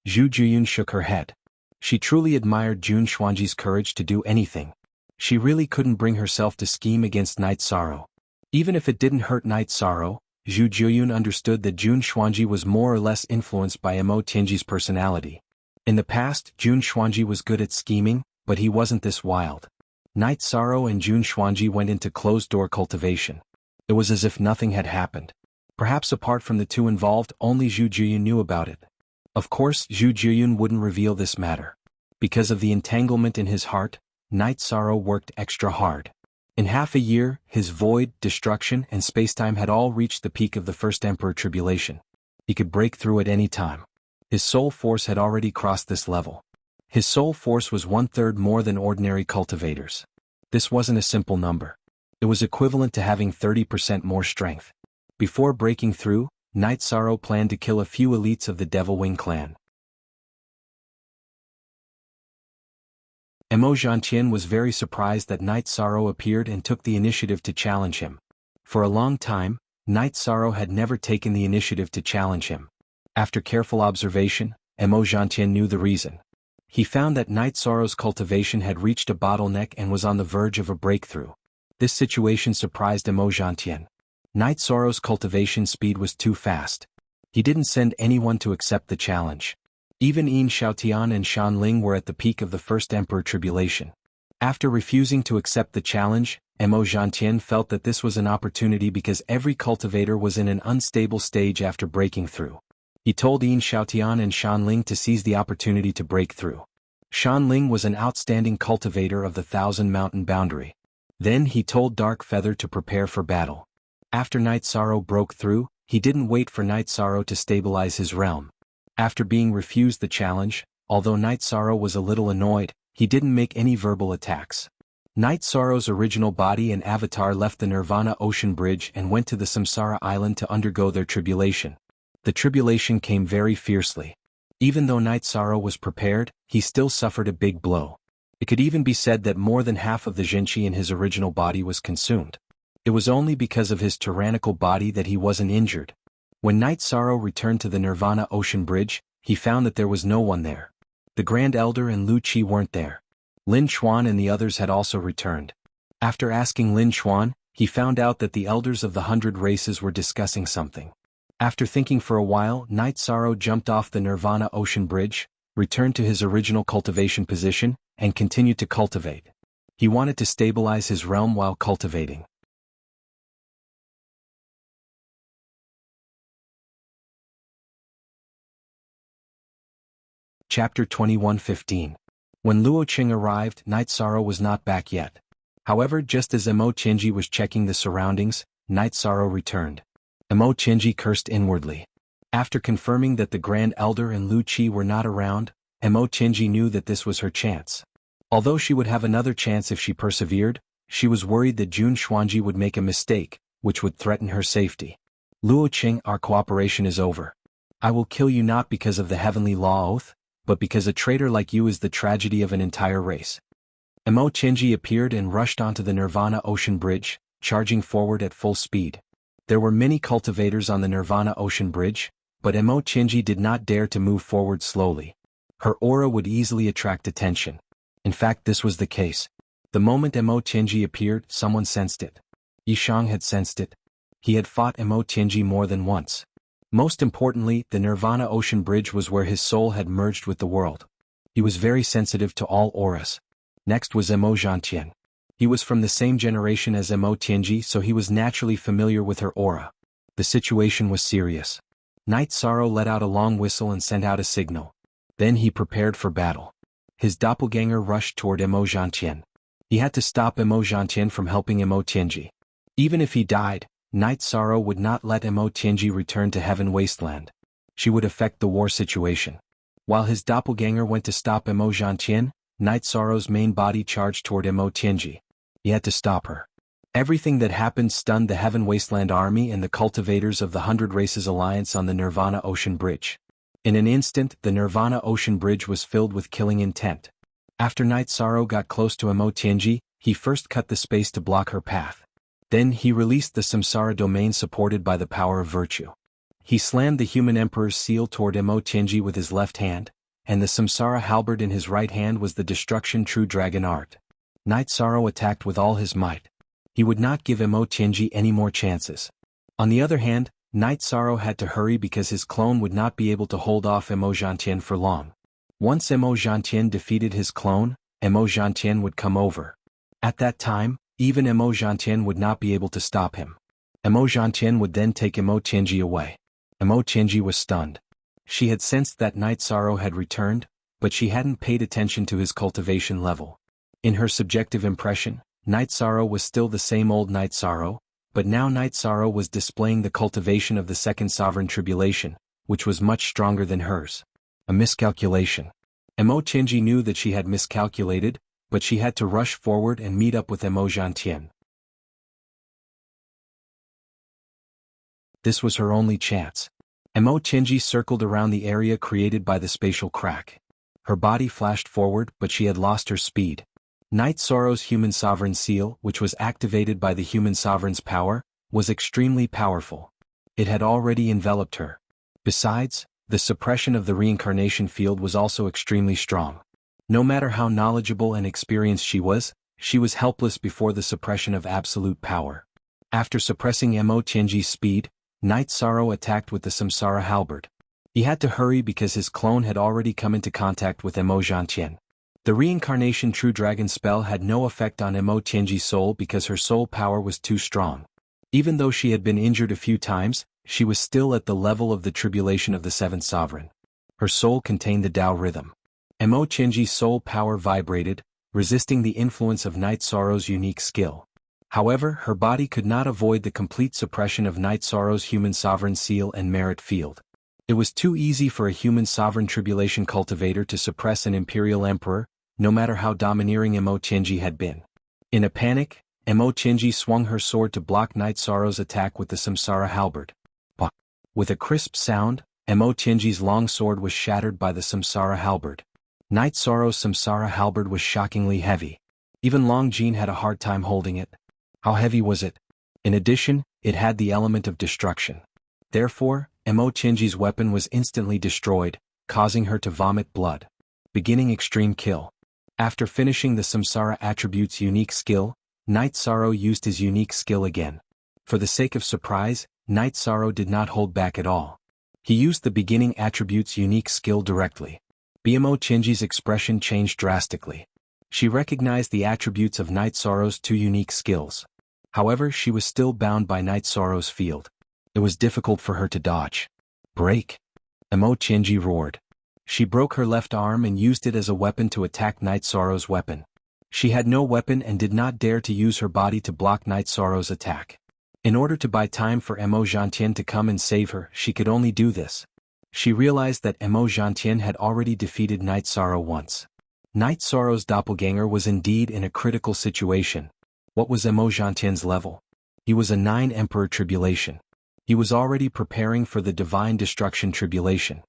Zhu Jiyun shook her head. She truly admired Jun Xuanji's courage to do anything. She really couldn't bring herself to scheme against Night Sorrow. Even if it didn't hurt Night Sorrow, Zhu Jiuyun understood that Jun Xuanji was more or less influenced by Mo Tianji's personality. In the past, Jun Xuanji was good at scheming, but he wasn't this wild. Night Sorrow and Jun Xuanji went into closed-door cultivation. It was as if nothing had happened. Perhaps apart from the two involved, only Zhu Jiuyun knew about it. Of course, Zhu Jiuyun wouldn't reveal this matter. Because of the entanglement in his heart, Night Sorrow worked extra hard. In half a year, his void, destruction, and spacetime had all reached the peak of the First Emperor tribulation. He could break through at any time. His soul force had already crossed this level. His soul force was 1/3 more than ordinary cultivators. This wasn't a simple number. It was equivalent to having 30% more strength. Before breaking through, Night Sorrow planned to kill a few elites of the Devil Wing clan. Mo Zhantian was very surprised that Night Sorrow appeared and took the initiative to challenge him. For a long time, Night Sorrow had never taken the initiative to challenge him. After careful observation, Mo Zhantian knew the reason. He found that Night Sorrow's cultivation had reached a bottleneck and was on the verge of a breakthrough. This situation surprised Mo Zhantian. Night Sorrow's cultivation speed was too fast. He didn't send anyone to accept the challenge. Even Yin Xiaotian and Shan Ling were at the peak of the First Emperor tribulation. After refusing to accept the challenge, Mo Zhantian felt that this was an opportunity because every cultivator was in an unstable stage after breaking through. He told Yin Xiaotian and Shan Ling to seize the opportunity to break through. Shan Ling was an outstanding cultivator of the Thousand Mountain boundary. Then he told Dark Feather to prepare for battle. After Night Sorrow broke through, he didn't wait for Night Sorrow to stabilize his realm. After being refused the challenge, although Night Sorrow was a little annoyed, he didn't make any verbal attacks. Night Sorrow's original body and avatar left the Nirvana Ocean Bridge and went to the Samsara Island to undergo their tribulation. The tribulation came very fiercely. Even though Night Sorrow was prepared, he still suffered a big blow. It could even be said that more than half of the Jinchi in his original body was consumed. It was only because of his tyrannical body that he wasn't injured. When Night Sorrow returned to the Nirvana Ocean Bridge, he found that there was no one there. The Grand Elder and Lu Qi weren't there. Lin Xuan and the others had also returned. After asking Lin Xuan, he found out that the elders of the 100 races were discussing something. After thinking for a while, Night Sorrow jumped off the Nirvana Ocean Bridge, returned to his original cultivation position, and continued to cultivate. He wanted to stabilize his realm while cultivating. Chapter 21:15. When Luo Qing arrived, Night Sorrow was not back yet. However, just as Mo Tianji was checking the surroundings, Night Sorrow returned. Mo Tianji cursed inwardly. After confirming that the Grand Elder and Lu Qi were not around, Mo Tianji knew that this was her chance. Although she would have another chance if she persevered, she was worried that Jun Xuanji would make a mistake, which would threaten her safety. Luo Qing, our cooperation is over. I will kill you not because of the heavenly law oath, but because a traitor like you is the tragedy of an entire race. Mo Tianji appeared and rushed onto the Nirvana Ocean Bridge, charging forward at full speed. There were many cultivators on the Nirvana Ocean Bridge, but Mo Tianji did not dare to move forward slowly. Her aura would easily attract attention. In fact, this was the case. The moment Mo Tianji appeared, someone sensed it. Yishang had sensed it. He had fought Mo Tianji more than once. Most importantly, the Nirvana Ocean Bridge was where his soul had merged with the world. He was very sensitive to all auras. Next was Mo Zhantian. He was from the same generation as Mo Tianji, so he was naturally familiar with her aura. The situation was serious. Night Sorrow let out a long whistle and sent out a signal. Then he prepared for battle. His doppelganger rushed toward Mo Zhantian. He had to stop Mo Zhantian from helping Mo Tianji. Even if he died, Night Sorrow would not let Mo Tianji return to Heaven Wasteland. She would affect the war situation. While his doppelganger went to stop Mo Zhantian, Night Sorrow's main body charged toward Mo Tianji. He had to stop her. Everything that happened stunned the Heaven Wasteland army and the cultivators of the 100 Races Alliance on the Nirvana Ocean Bridge. In an instant, the Nirvana Ocean Bridge was filled with killing intent. After Night Sorrow got close to Mo Tianji, he first cut the space to block her path. Then he released the Samsara domain supported by the power of virtue. He slammed the human emperor's seal toward Mo Tianji with his left hand, and the Samsara halberd in his right hand was the destruction true dragon art. Night Sorrow attacked with all his might. He would not give Mo Tianji any more chances. On the other hand, Night Sorrow had to hurry because his clone would not be able to hold off Emojantien for long. Once Emojantien defeated his clone, Emojantien would come over. At that time, even Emojantien would not be able to stop him. Emojantien would then take Emotianji away. Emotianji was stunned. She had sensed that Night Sorrow had returned, but she hadn't paid attention to his cultivation level. In her subjective impression, Night Sorrow was still the same old Night Sorrow, but now Night Sorrow was displaying the cultivation of the second sovereign tribulation, which was much stronger than hers. A miscalculation. Emotianji knew that she had miscalculated, but she had to rush forward and meet up with Emojantien. This was her only chance. Emotianji circled around the area created by the spatial crack. Her body flashed forward, but she had lost her speed. Night Sorrow's human sovereign seal, which was activated by the human sovereign's power, was extremely powerful. It had already enveloped her. Besides, the suppression of the reincarnation field was also extremely strong. No matter how knowledgeable and experienced she was helpless before the suppression of absolute power. After suppressing Emotianji's speed, Night Sorrow attacked with the Samsara halberd. He had to hurry because his clone had already come into contact with Emojantien. The reincarnation True Dragon spell had no effect on Emotianji's soul because her soul power was too strong. Even though she had been injured a few times, she was still at the level of the tribulation of the seventh sovereign. Her soul contained the Tao rhythm. Emotianji's soul power vibrated, resisting the influence of Night Sorrow's unique skill. However, her body could not avoid the complete suppression of Night Sorrow's human sovereign seal and merit field. It was too easy for a human sovereign tribulation cultivator to suppress an imperial emperor, no matter how domineering Emotianji had been. In a panic, Emotianji swung her sword to block Night Sorrow's attack with the Samsara halberd. With a crisp sound, Emotianji's long sword was shattered by the Samsara halberd. Night Sorrow's Samsara halberd was shockingly heavy. Even Long Jin had a hard time holding it. How heavy was it? In addition, it had the element of destruction. Therefore, Emotianji's weapon was instantly destroyed, causing her to vomit blood. Beginning extreme kill. After finishing the Samsara attribute's unique skill, Night Sorrow used his unique skill again. For the sake of surprise, Night Sorrow did not hold back at all. He used the beginning attribute's unique skill directly. Emotianji's expression changed drastically. She recognized the attributes of Night Sorrow's two unique skills. However, she was still bound by Night Sorrow's field. It was difficult for her to dodge. Break! Emotianji roared. She broke her left arm and used it as a weapon to attack Night Sorrow's weapon. She had no weapon and did not dare to use her body to block Night Sorrow's attack. In order to buy time for Emojantien to come and save her, she could only do this. She realized that Emojantien had already defeated Night Sorrow once. Night Sorrow's doppelganger was indeed in a critical situation. What was Emojantien's level? He was a 9 Emperor Tribulation. He was already preparing for the Divine Destruction Tribulation.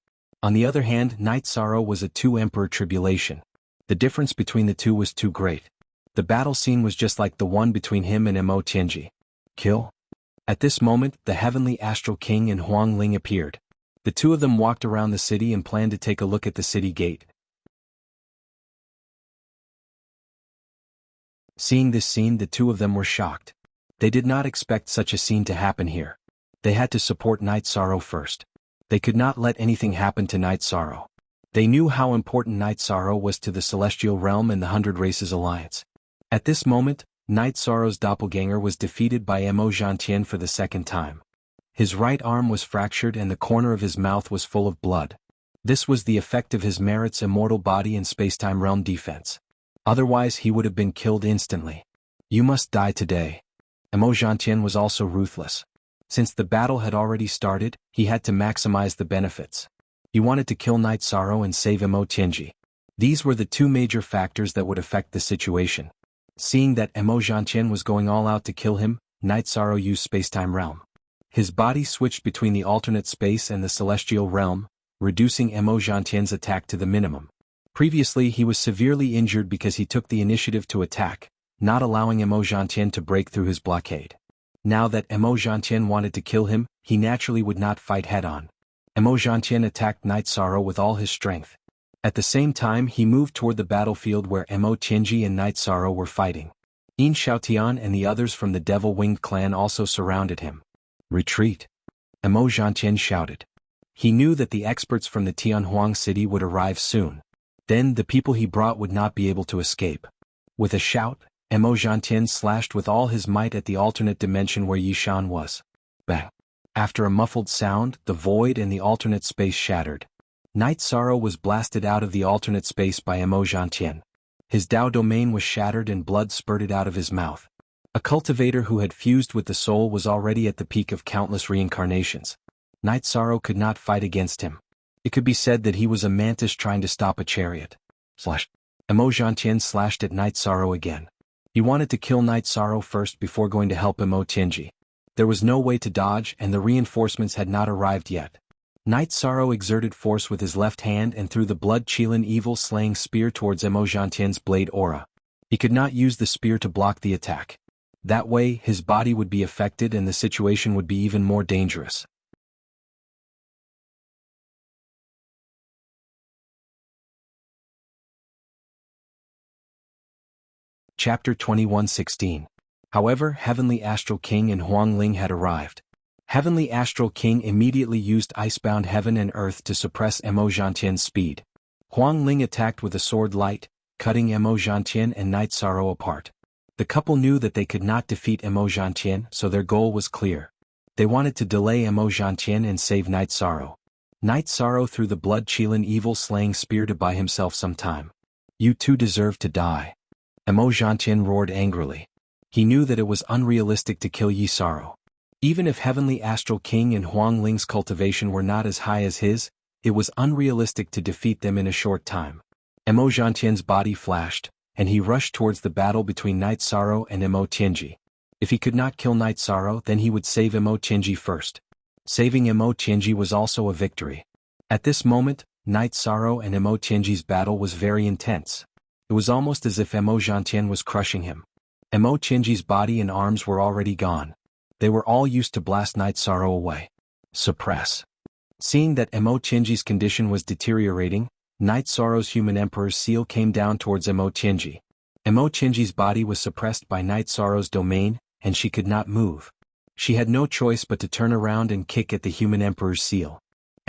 On the other hand, Night Sorrow was a 2 Emperor Tribulation. The difference between the two was too great. The battle scene was just like the one between him and Emotianji. Kill? At this moment, the Heavenly Astral King and Huang Ling appeared. The two of them walked around the city and planned to take a look at the city gate. Seeing this scene, the two of them were shocked. They did not expect such a scene to happen here. They had to support Night Sorrow first. They could not let anything happen to Night Sorrow. They knew how important Night Sorrow was to the Celestial Realm and the 100 Races Alliance. At this moment, Night Sorrow's doppelganger was defeated by Emojantien for the second time. His right arm was fractured and the corner of his mouth was full of blood. This was the effect of his merit's immortal body and spacetime realm defense. Otherwise he would have been killed instantly. You must die today. Emojantien was also ruthless. Since the battle had already started, he had to maximize the benefits. He wanted to kill Night Sorrow and save Emotianji. These were the two major factors that would affect the situation. Seeing that Emojantien was going all out to kill him, Night Sorrow used spacetime realm. His body switched between the alternate space and the celestial realm, reducing Emojantien's attack to the minimum. Previously he was severely injured because he took the initiative to attack, not allowing Emojantien to break through his blockade. Now that Emojantien wanted to kill him, he naturally would not fight head-on. Emojantien attacked Night Sorrow with all his strength. At the same time he moved toward the battlefield where Emotianji and Night Sorrow were fighting. Yin Xiaotian and the others from the Devil-Winged clan also surrounded him. Retreat. Emo Jiantian shouted. He knew that the experts from the Tianhuang city would arrive soon. Then the people he brought would not be able to escape. With a shout, Emo Jiantian slashed with all his might at the alternate dimension where Yishan was. Bang! After a muffled sound, the void and the alternate space shattered. Night Sorrow was blasted out of the alternate space by Emo Jiantian. His Dao domain was shattered and blood spurted out of his mouth. A cultivator who had fused with the soul was already at the peak of countless reincarnations. Night Sorrow could not fight against him. It could be said that he was a mantis trying to stop a chariot. Emo Jiantian slashed at Night Sorrow again. He wanted to kill Night Sorrow first before going to help Emo Tianji. There was no way to dodge and the reinforcements had not arrived yet. Night Sorrow exerted force with his left hand and threw the blood Qilin evil-slaying spear towards Emo Jiantian's blade aura. He could not use the spear to block the attack. That way, his body would be affected and the situation would be even more dangerous. Chapter 21:16. However, Heavenly Astral King and Huang Ling had arrived. Heavenly Astral King immediately used Icebound Heaven and Earth to suppress Emo Jiantian's speed. Huang Ling attacked with a sword light, cutting Emo Jiantian and Night Sorrow apart. The couple knew that they could not defeat Emo Jiantian, so their goal was clear. They wanted to delay Emo Jiantian and save Night Sorrow. Night Sorrow threw the blood Qilin evil-slaying spear to buy himself some time. You two deserve to die. Emo Jiantian roared angrily. He knew that it was unrealistic to kill Yi Sorrow. Even if Heavenly Astral King and Huang Ling's cultivation were not as high as his, it was unrealistic to defeat them in a short time. Emo Jiantian's body flashed, and he rushed towards the battle between Night Sorrow and Emo Tianji. If he could not kill Night Sorrow, then he would save Emo Tianji first. Saving Emo Tianji was also a victory. At this moment, Night Sorrow and Emo Tianji's battle was very intense. It was almost as if Emo Jiantian was crushing him. Emo Tianji's body and arms were already gone. They were all used to blast Night Sorrow away. Suppress. Seeing that Emo Tianji's condition was deteriorating, Night Sorrow's human emperor's seal came down towards Emo Tianji. Emo Tianji's body was suppressed by Night Sorrow's domain, and she could not move. She had no choice but to turn around and kick at the human emperor's seal.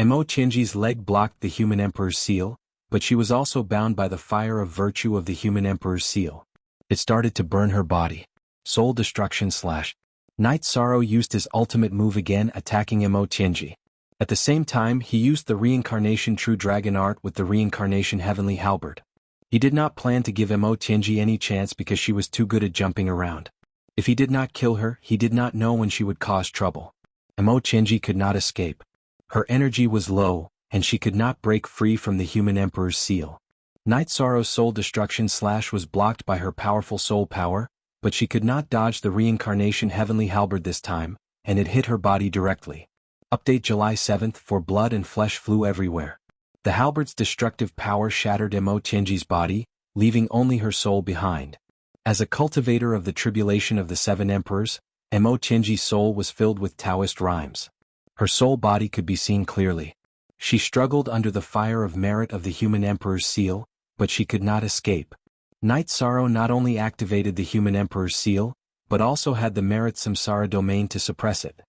Emo Tianji's leg blocked the human emperor's seal, but she was also bound by the fire of virtue of the human emperor's seal. It started to burn her body. Soul destruction / Night Sorrow used his ultimate move again, attacking Emo Tianji. At the same time, he used the reincarnation True Dragon Art with the reincarnation Heavenly Halberd. He did not plan to give Emo Tianji any chance because she was too good at jumping around. If he did not kill her, he did not know when she would cause trouble. Emo Tianji could not escape. Her energy was low, and she could not break free from the human emperor's seal. Night Sorrow's soul destruction / was blocked by her powerful soul power, but she could not dodge the reincarnation Heavenly Halberd this time, and it hit her body directly. Update July 7th. For blood and flesh flew everywhere. The halberd's destructive power shattered Emo Tianji's body, leaving only her soul behind. As a cultivator of the tribulation of the seven emperors, Emo Tianji's soul was filled with Taoist rhymes. Her soul body could be seen clearly. She struggled under the fire of merit of the human emperor's seal, but she could not escape. Night Sorrow not only activated the human emperor's seal, but also had the merit samsara domain to suppress it.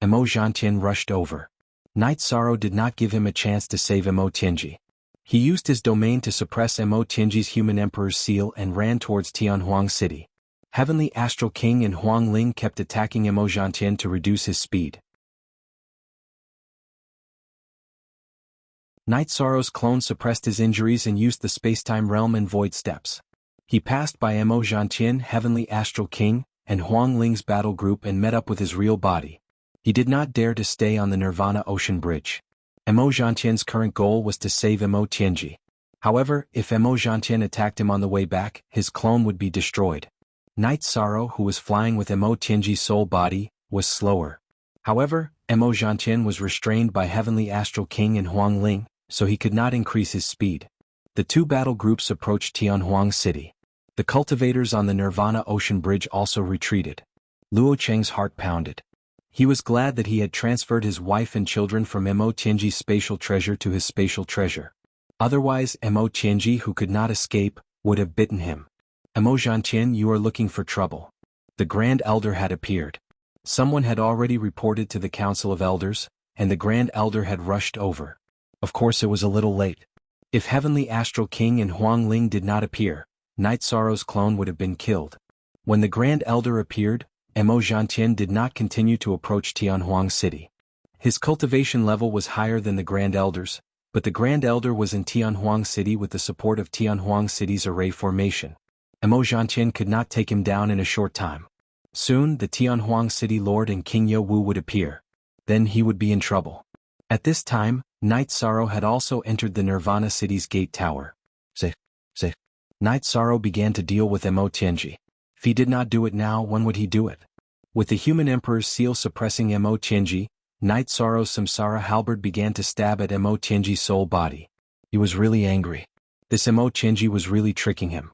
Emo Jiantian rushed over. Night Sorrow did not give him a chance to save Emo Tianji. He used his domain to suppress Emo Tianji's human emperor's seal and ran towards Tianhuang City. Heavenly Astral King and Huang Ling kept attacking Emo Jiantian to reduce his speed. Night Sorrow's clone suppressed his injuries and used the spacetime realm and void steps. He passed by Emo Jiantian, Heavenly Astral King, and Huang Ling's battle group and met up with his real body. He did not dare to stay on the Nirvana Ocean Bridge. Emo Jiantian's current goal was to save Emo Tianji. However, if Emo Jiantian attacked him on the way back, his clone would be destroyed. Night Sorrow, who was flying with Emo Tianji's soul body, was slower. However, Emo Jiantian was restrained by Heavenly Astral King and Huang Ling, so he could not increase his speed. The two battle groups approached Tianhuang City. The cultivators on the Nirvana Ocean Bridge also retreated. Luo Cheng's heart pounded. He was glad that he had transferred his wife and children from Emo Tianji's spatial treasure to his spatial treasure. Otherwise, Emo Tianji, who could not escape, would have bitten him. Emo Jiantian, you are looking for trouble. The Grand Elder had appeared. Someone had already reported to the Council of Elders, and the Grand Elder had rushed over. Of course it was a little late. If Heavenly Astral King and Huang Ling did not appear, Night Sorrow's clone would have been killed. When the Grand Elder appeared, Mo Zhantian did not continue to approach Tianhuang City. His cultivation level was higher than the Grand Elder's, but the Grand Elder was in Tianhuang City with the support of Tianhuang City's array formation. Mo Zhantian could not take him down in a short time. Soon the Tianhuang City Lord and King Yo Wu would appear. Then he would be in trouble. At this time, Night Sorrow had also entered the Nirvana City's gate tower. Night Sorrow began to deal with Mo Tianji. If he did not do it now, when would he do it? With the human emperor's seal suppressing Mo Tianji, Night Sorrow's samsara halberd began to stab at Mo Tianji's soul body. He was really angry. This Mo Tianji was really tricking him.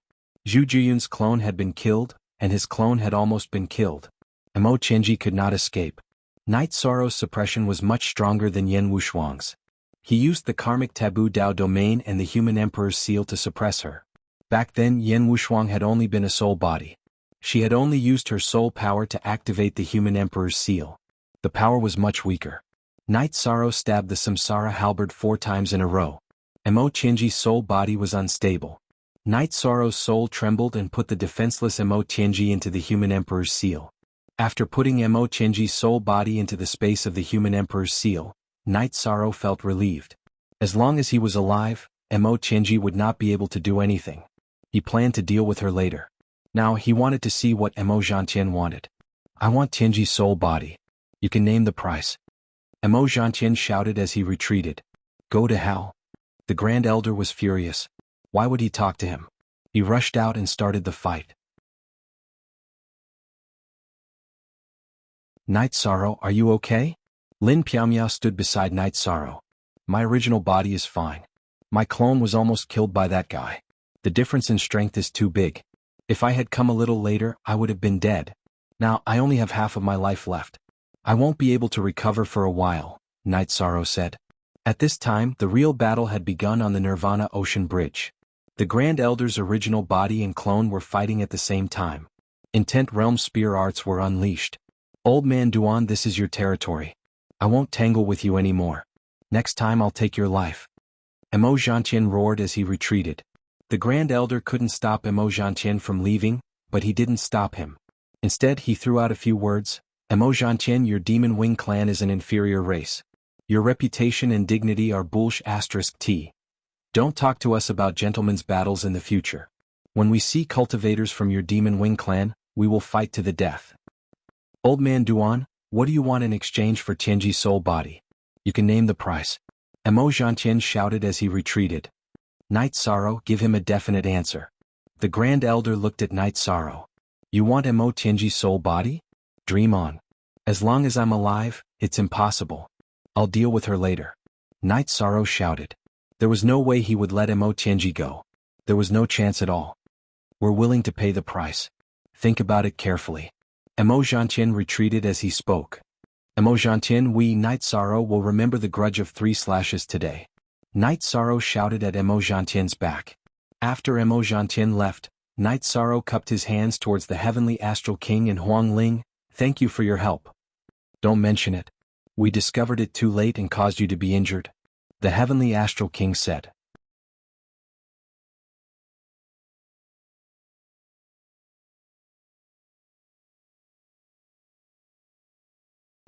Zhu Juyun's clone had been killed, and his clone had almost been killed. Mo Tianji could not escape. Night Sorrow's suppression was much stronger than Yan Wushuang's. He used the karmic taboo Dao domain and the human emperor's seal to suppress her. Back then Yan Wushuang had only been a soul body. She had only used her soul power to activate the human emperor's seal. The power was much weaker. Night Sorrow stabbed the samsara halberd 4 times in a row. Mo Tianji's soul body was unstable. Night Sorrow's soul trembled and put the defenseless Mo Tianji into the human emperor's seal. After putting Mo Tianji's soul body into the space of the human emperor's seal, Night Sorrow felt relieved. As long as he was alive, Mo Tianji would not be able to do anything. He planned to deal with her later. Now he wanted to see what Mo Zhantian wanted. I want Tianji's soul body. You can name the price. Mo Zhantian shouted as he retreated. Go to hell. The Grand Elder was furious. Why would he talk to him? He rushed out and started the fight. Night Sorrow, are you okay? Lin Piaomiao stood beside Night Sorrow. My original body is fine. My clone was almost killed by that guy. The difference in strength is too big. If I had come a little later, I would have been dead. Now I only have half of my life left. I won't be able to recover for a while, Night Sorrow said. At this time, the real battle had begun on the Nirvana Ocean Bridge. The Grand Elder's original body and clone were fighting at the same time. Intent Realm spear arts were unleashed. Old Man Duan, this is your territory. I won't tangle with you anymore. Next time I'll take your life. Mo Zhantian roared as he retreated. The Grand Elder couldn't stop Mo Zhantian from leaving, but he didn't stop him. Instead he threw out a few words. Mo Zhantian, your Demon Wing clan is an inferior race. Your reputation and dignity are **T. Don't talk to us about gentlemen's battles in the future. When we see cultivators from your Demon Wing clan, we will fight to the death. Old Man Duan, what do you want in exchange for Tianji's soul body? You can name the price. Mo Zhantian shouted as he retreated. Night Sorrow, give him a definite answer. The Grand Elder looked at Night Sorrow. You want Mo Tianji's soul body? Dream on. As long as I'm alive, it's impossible. I'll deal with her later. Night Sorrow shouted. There was no way he would let Mo Tianji go. There was no chance at all. We're willing to pay the price. Think about it carefully. Mo Zhantian retreated as he spoke. Mo Zhantian, we Night Sorrow will remember the grudge of 3 slashes today. Night Sorrow shouted at Mo Zhantian's back. After Mo Zhantian left, Night Sorrow cupped his hands towards the Heavenly Astral King and Huang Ling. Thank you for your help. Don't mention it. We discovered it too late and caused you to be injured. The Heavenly Astral King said.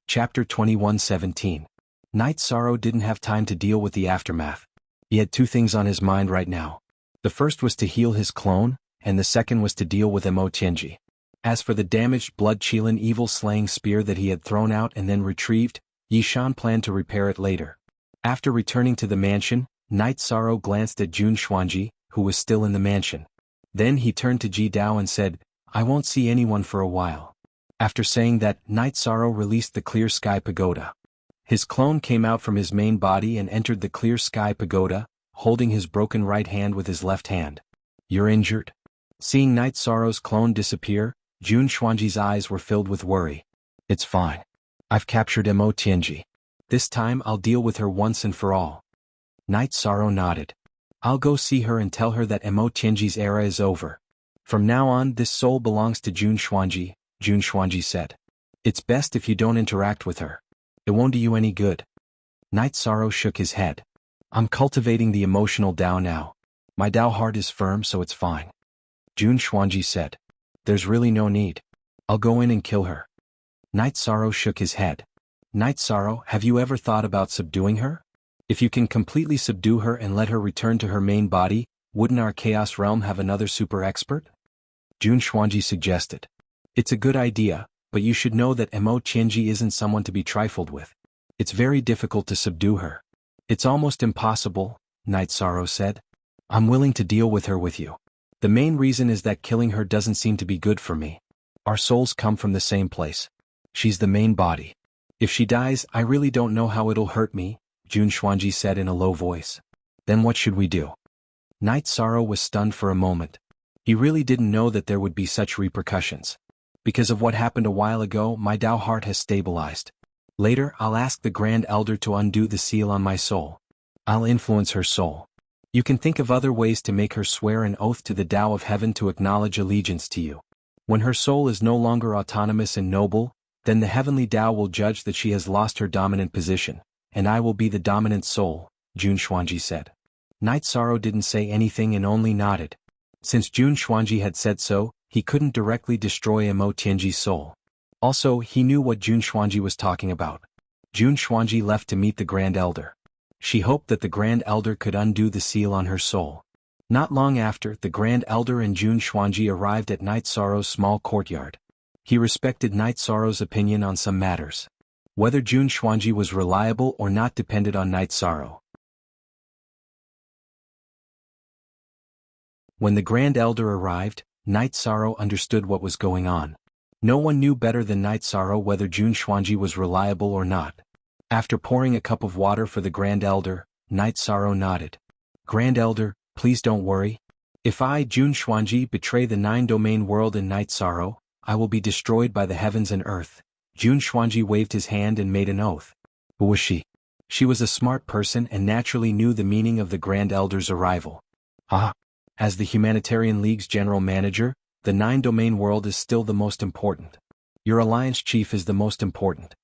Chapter 21:17. Night Sorrow didn't have time to deal with the aftermath. He had 2 things on his mind right now. The first was to heal his clone, and the second was to deal with Mo Tianji. As for the damaged blood-Qilin evil-slaying spear that he had thrown out and then retrieved, Yi Shan planned to repair it later. After returning to the mansion, Night Sorrow glanced at Jun Xuanji, who was still in the mansion. Then he turned to Ji Dao and said, I won't see anyone for a while. After saying that, Night Sorrow released the Clear Sky Pagoda. His clone came out from his main body and entered the Clear Sky Pagoda, holding his broken right hand with his left hand. You're injured? Seeing Night Sorrow's clone disappear, Jun Xuanji's eyes were filled with worry. It's fine. I've captured Mo Tianji. This time I'll deal with her once and for all. Night Sorrow nodded. I'll go see her and tell her that Mo Tianji's era is over. From now on this soul belongs to Jun Xuanji, Jun Xuanji said. It's best if you don't interact with her. It won't do you any good. Night Sorrow shook his head. I'm cultivating the emotional Tao now. My Tao heart is firm, so it's fine. Jun Xuanji said. There's really no need. I'll go in and kill her. Night Sorrow shook his head. Night Sorrow, have you ever thought about subduing her? If you can completely subdue her and let her return to her main body, wouldn't our Chaos Realm have another super expert? Jun Xuanji suggested. It's a good idea, but you should know that Mo Qianji isn't someone to be trifled with. It's very difficult to subdue her. It's almost impossible, Night Sorrow said. I'm willing to deal with her with you. The main reason is that killing her doesn't seem to be good for me. Our souls come from the same place. She's the main body. If she dies, I really don't know how it'll hurt me, Jun Xuanji said in a low voice. Then what should we do? Night Sorrow was stunned for a moment. He really didn't know that there would be such repercussions. Because of what happened a while ago, my Tao heart has stabilized. Later, I'll ask the Grand Elder to undo the seal on my soul. I'll influence her soul. You can think of other ways to make her swear an oath to the Tao of Heaven to acknowledge allegiance to you. When her soul is no longer autonomous and noble, then the heavenly Tao will judge that she has lost her dominant position, and I will be the dominant soul, Jun Xuanji said. Night Sorrow didn't say anything and only nodded. Since Jun Xuanji had said so, he couldn't directly destroy Mo Tianji's soul. Also, he knew what Jun Xuanji was talking about. Jun Xuanji left to meet the Grand Elder. She hoped that the Grand Elder could undo the seal on her soul. Not long after, the Grand Elder and Jun Xuanji arrived at Night Sorrow's small courtyard. He respected Night Sorrow's opinion on some matters. Whether Jun Xuanji was reliable or not depended on Night Sorrow. When the Grand Elder arrived, Night Sorrow understood what was going on. No one knew better than Night Sorrow whether Jun Xuanji was reliable or not. After pouring a cup of water for the Grand Elder, Night Sorrow nodded. Grand Elder, please don't worry. If I, Jun Xuanji, betray the 9-domain world in Night Sorrow, I will be destroyed by the heavens and earth. Jun Xuanji waved his hand and made an oath. Who was she? She was a smart person and naturally knew the meaning of the Grand Elder's arrival. As the Humanitarian League's general manager, the 9-domain world is still the most important. Your alliance chief is the most important.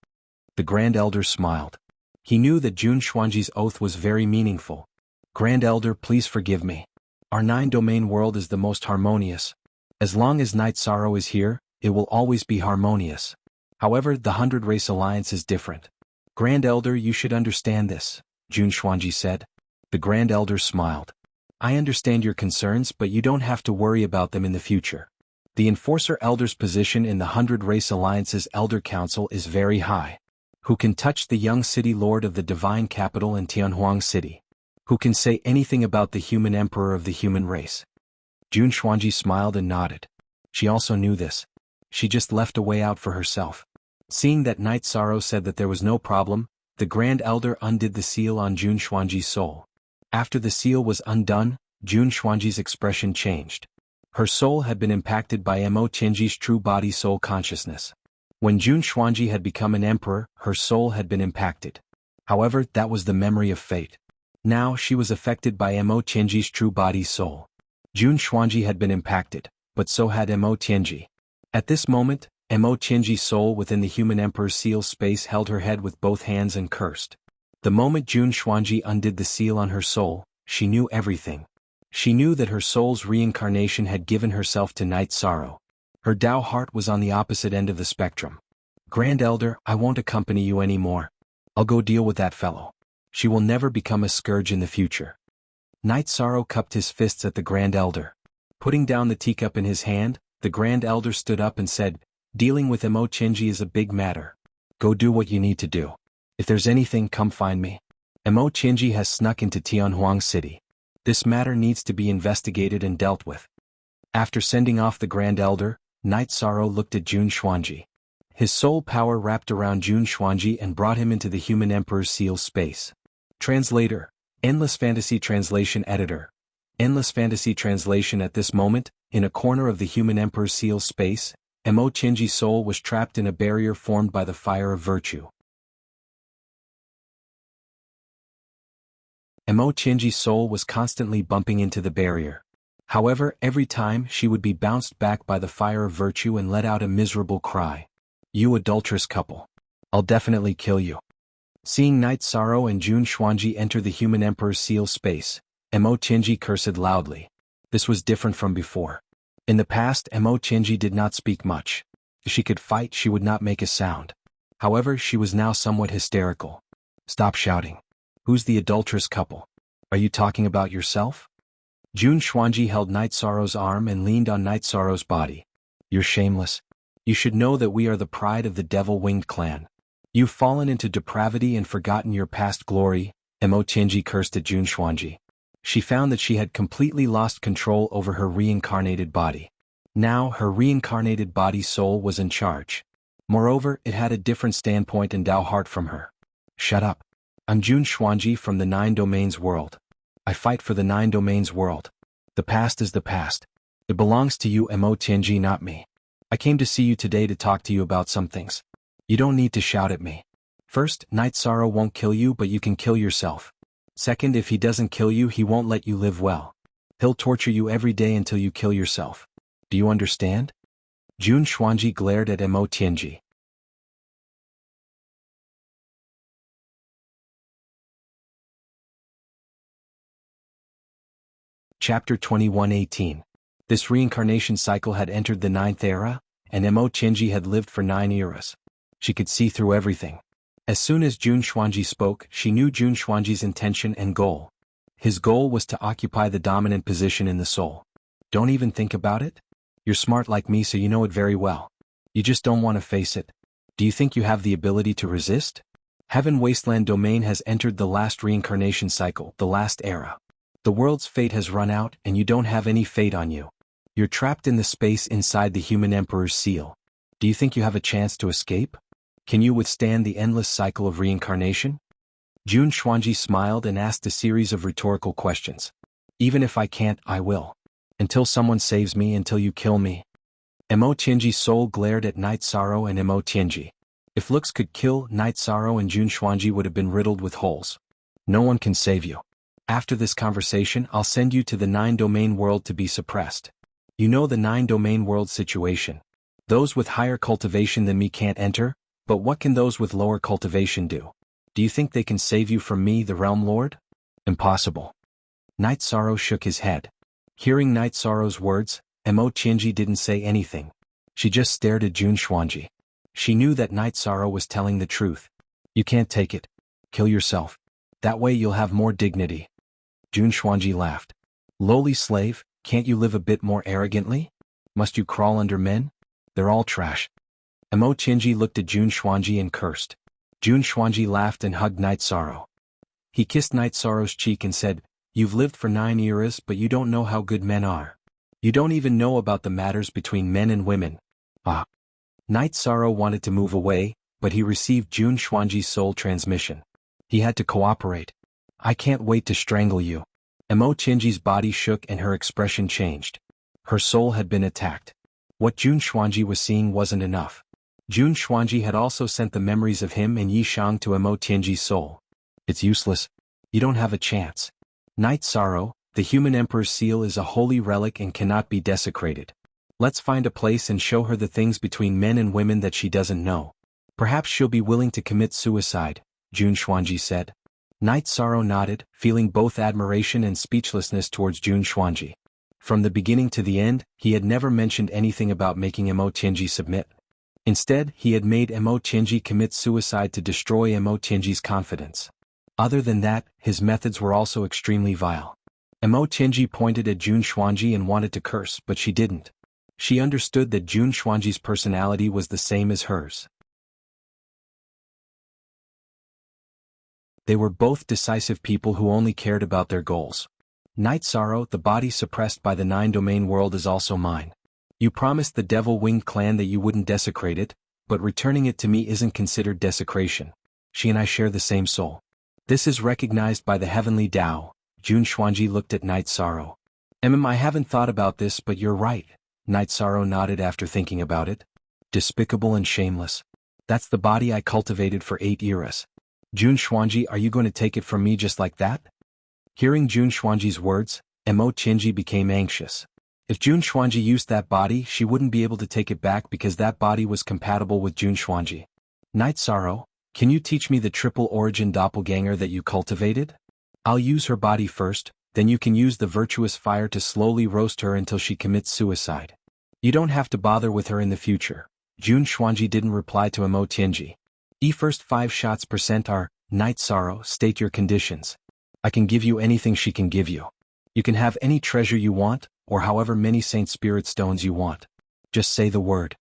The Grand Elder smiled. He knew that Jun Xuanji's oath was very meaningful. Grand Elder, please forgive me. Our 9-domain world is the most harmonious. As long as Night Sorrow is here, it will always be harmonious. However, the 100-race alliance is different. Grand Elder, you should understand this, Jun Xuanji said. The Grand Elder smiled. I understand your concerns, but you don't have to worry about them in the future. The Enforcer Elder's position in the 100-race alliance's Elder Council is very high. Who can touch the young city lord of the divine capital in Tianhuang City? Who can say anything about the human emperor of the human race? Jun Xuanji smiled and nodded. She also knew this. She just left a way out for herself. Seeing that Night Sorrow said that there was no problem, the Grand Elder undid the seal on Jun Xuanji's soul. After the seal was undone, Jun Xuanji's expression changed. Her soul had been impacted by Mo Tianji's true body soul consciousness. When Jun Xuanji had become an emperor, her soul had been impacted. However, that was the memory of fate. Now she was affected by Mo Tianji's true body soul. Jun Xuanji had been impacted, but so had Mo Tianji. At this moment, Mo Tianji's soul within the human emperor's seal space held her head with both hands and cursed. The moment Jun Xuanji undid the seal on her soul, she knew everything. She knew that her soul's reincarnation had given herself to Night Sorrow. Her Tao heart was on the opposite end of the spectrum. Grand Elder, I won't accompany you anymore. I'll go deal with that fellow. She will never become a scourge in the future. Night Sorrow cupped his fists at the Grand Elder. Putting down the teacup in his hand, the Grand Elder stood up and said, Dealing with Mo Tianji is a big matter. Go do what you need to do. If there's anything, come find me. Mo Tianji has snuck into Tianhuang City. This matter needs to be investigated and dealt with. After sending off the Grand Elder, Night Sorrow looked at Jun Xuanji. His soul power wrapped around Jun Xuanji and brought him into the human emperor's seal space. Translator, Endless Fantasy Translation Editor. Endless Fantasy Translation. At this moment, in a corner of the human emperor's seal space, Mo Tianji's soul was trapped in a barrier formed by the fire of virtue. Mo Tianji's soul was constantly bumping into the barrier. However, every time she would be bounced back by the fire of virtue and let out a miserable cry. You adulterous couple. I'll definitely kill you. Seeing Night Sorrow and Jun Xuanji enter the human emperor's seal space, Mo Tianji cursed loudly. This was different from before. In the past, Mo Tianji did not speak much. If she could fight, she would not make a sound. However, she was now somewhat hysterical. Stop shouting. Who's the adulterous couple? Are you talking about yourself? Jun Xuanji held Night Sorrow's arm and leaned on Night Sorrow's body. You're shameless. You should know that we are the pride of the devil-winged clan. You've fallen into depravity and forgotten your past glory, Mo Tianji cursed at Jun Xuanji. She found that she had completely lost control over her reincarnated body. Now her reincarnated body's soul was in charge. Moreover, it had a different standpoint and Dao heart from her. Shut up. I'm Jun Xuanji from the Nine Domains world. I fight for the Nine Domains world. The past is the past. It belongs to you, Mo Tianji, not me. I came to see you today to talk to you about some things. You don't need to shout at me. First, Night Sorrow won't kill you, but you can kill yourself. Second, if he doesn't kill you, he won't let you live well. He'll torture you every day until you kill yourself. Do you understand? Jun Xuanji glared at Mo Tianji. Chapter 21:18. This reincarnation cycle had entered the 9th era, and Mo Tianji had lived for 9 eras. She could see through everything. As soon as Jun Xuanji spoke, she knew Jun Xuanji's intention and goal. His goal was to occupy the dominant position in the soul. Don't even think about it? You're smart like me, so you know it very well. You just don't want to face it. Do you think you have the ability to resist? Heaven Wasteland Domain has entered the last reincarnation cycle, the last era. The world's fate has run out, and you don't have any fate on you. You're trapped in the space inside the human emperor's seal. Do you think you have a chance to escape? Can you withstand the endless cycle of reincarnation? Jun Xuanji smiled and asked a series of rhetorical questions. Even if I can't, I will. Until someone saves me, until you kill me. Mo Tianji's soul glared at Night Sorrow and Mo Tianji. If looks could kill, Night Sorrow and Jun Xuanji would have been riddled with holes. No one can save you. After this conversation, I'll send you to the 9 Domain world to be suppressed. You know the 9 Domain world situation. Those with higher cultivation than me can't enter, but what can those with lower cultivation do? Do you think they can save you from me, the Realm Lord? Impossible. Night Sorrow shook his head. Hearing Night Sorrow's words, Mo Tianji didn't say anything. She just stared at Jun Xuanji. She knew that Night Sorrow was telling the truth. You can't take it. Kill yourself. That way you'll have more dignity. Jun Xuanji laughed. Lowly slave, can't you live a bit more arrogantly? Must you crawl under men? They're all trash. Mo Tianji looked at Jun Xuanji and cursed. Jun Xuanji laughed and hugged Night Sorrow. He kissed Night Sorrow's cheek and said, You've lived for 9 eras, but you don't know how good men are. You don't even know about the matters between men and women. Ah. Night Sorrow wanted to move away, but he received Jun Xuanji's soul transmission. He had to cooperate. I can't wait to strangle you. Mo Tianji's body shook and her expression changed. Her soul had been attacked. What Jun Xuanji was seeing wasn't enough. Jun Xuanji had also sent the memories of him and Yi Shang to Mo Tianji's soul. It's useless. You don't have a chance. Night Sorrow, the human emperor's seal is a holy relic and cannot be desecrated. Let's find a place and show her the things between men and women that she doesn't know. Perhaps she'll be willing to commit suicide, Jun Xuanji said. Night Sorrow nodded, feeling both admiration and speechlessness towards Jun Xuanji. From the beginning to the end, he had never mentioned anything about making Mo Tianji submit. Instead, he had made Mo Tianji commit suicide to destroy Mo Tianji's confidence. Other than that, his methods were also extremely vile. Mo Tianji pointed at Jun Xuanji and wanted to curse, but she didn't. She understood that Jun Xuanji's personality was the same as hers. They were both decisive people who only cared about their goals. Night Sorrow, the body suppressed by the 9 Domain world, is also mine. You promised the Devil-Winged clan that you wouldn't desecrate it, but returning it to me isn't considered desecration. She and I share the same soul. This is recognized by the heavenly Tao. Jun Xuanji looked at Night Sorrow. I haven't thought about this, but you're right. Night Sorrow nodded after thinking about it. Despicable and shameless. That's the body I cultivated for 8 eras. Jun Xuanji, are you going to take it from me just like that? Hearing Jun Xuanji's words, Mo Tianji became anxious. If Jun Xuanji used that body, she wouldn't be able to take it back because that body was compatible with Jun Xuanji. Night Sorrow, Can you teach me the triple origin doppelganger that you cultivated? I'll use her body first, then you can use the virtuous fire to slowly roast her until she commits suicide. You don't have to bother with her in the future. Jun Xuanji didn't reply to Emo Tianji. First 5 shots % are, Night Sorrow, state your conditions. I can give you anything she can give you. You can have any treasure you want, or however many Saint Spirit stones you want. Just say the word.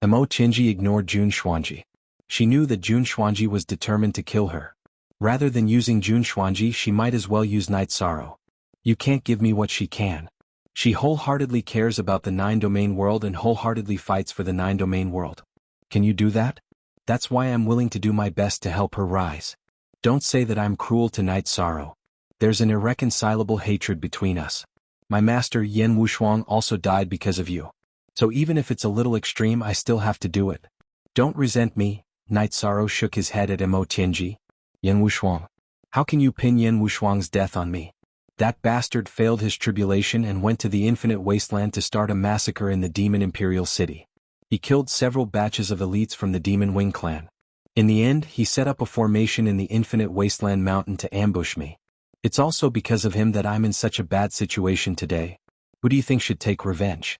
Emo Tianji ignored Jun Xuanji. She knew that Jun Xuanji was determined to kill her. Rather than using Jun Xuanji, she might as well use Night Sorrow. You can't give me what she can. She wholeheartedly cares about the 9-domain world and wholeheartedly fights for the 9-domain world. Can you do that? That's why I'm willing to do my best to help her rise. Don't say that I'm cruel to Night Sorrow. There's an irreconcilable hatred between us. My master Yan Wushuang also died because of you. So even if it's a little extreme, I still have to do it. Don't resent me. Night Sorrow shook his head at Emo Tianji. Yan Wushuang. How can you pin Yan Wushuang's death on me? That bastard failed his tribulation and went to the infinite wasteland to start a massacre in the Demon Imperial City. He killed several batches of elites from the Demon Wing clan. In the end, he set up a formation in the infinite wasteland mountain to ambush me. It's also because of him that I'm in such a bad situation today. Who do you think should take revenge?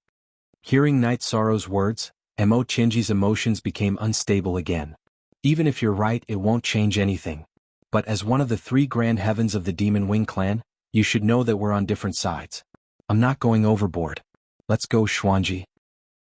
Hearing Night Sorrow's words, Emo Tianji's emotions became unstable again. Even if you're right, it won't change anything. But as one of the 3 grand heavens of the Demon Wing clan, you should know that we're on different sides. I'm not going overboard. Let's go, Xuanji.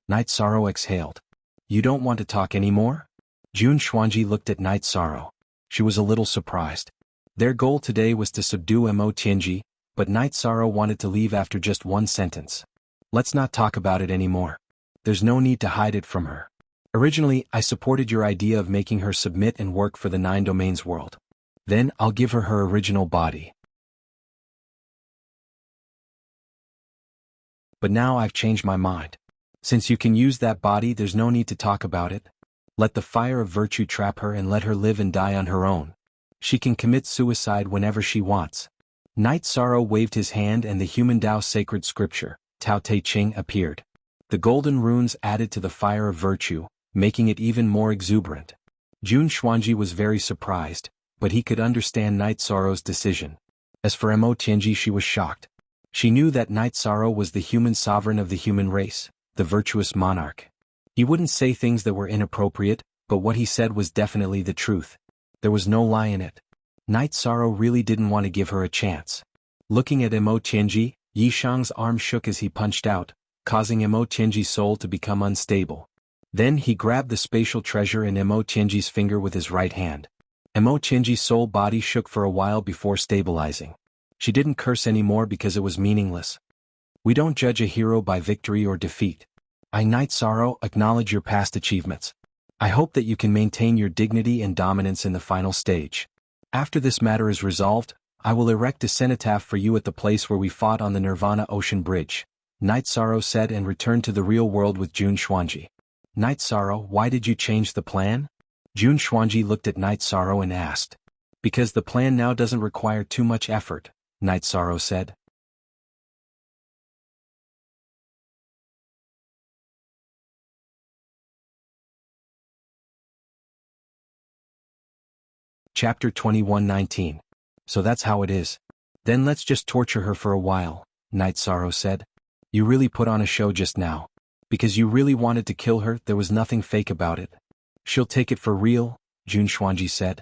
Night Sorrow exhaled. You don't want to talk anymore? Jun Xuanji looked at Night Sorrow. She was a little surprised. Their goal today was to subdue Emo Tianji, but Night Sorrow wanted to leave after just 1 sentence. Let's not talk about it anymore. There's no need to hide it from her. Originally, I supported your idea of making her submit and work for the 9 domains world. Then, I'll give her her original body. But now I've changed my mind. Since you can use that body, there's no need to talk about it. Let the fire of virtue trap her and let her live and die on her own. She can commit suicide whenever she wants. Night Sorrow waved his hand and the human Tao sacred scripture, Tao Te Ching, appeared. The golden runes added to the fire of virtue, making it even more exuberant. Jun Xuanji was very surprised, but he could understand Night Sorrow's decision. As for Emo Tianji, she was shocked. She knew that Night Sorrow was the human sovereign of the human race, the virtuous monarch. He wouldn't say things that were inappropriate, but what he said was definitely the truth. There was no lie in it. Night Sorrow really didn't want to give her a chance. Looking at Emo Tianji, Yishang's arm shook as he punched out, causing Emo Tianji's soul to become unstable. Then he grabbed the spatial treasure in Emo Tianji's finger with his right hand. Emo Tianji's soul body shook for a while before stabilizing. She didn't curse anymore because it was meaningless. We don't judge a hero by victory or defeat. I, Night Sorrow, acknowledge your past achievements. I hope that you can maintain your dignity and dominance in the final stage. After this matter is resolved, I will erect a cenotaph for you at the place where we fought on the Nirvana Ocean Bridge, Night Sorrow said, and returned to the real world with Jun Xuanji. Night Sorrow, why did you change the plan? Jun Xuanji looked at Night Sorrow and asked. Because the plan now doesn't require too much effort, Night Sorrow said. Chapter 21:19. So that's how it is. Then let's just torture her for a while, Night Sorrow said. You really put on a show just now. Because you really wanted to kill her, there was nothing fake about it. She'll take it for real, Jun Xuanji said.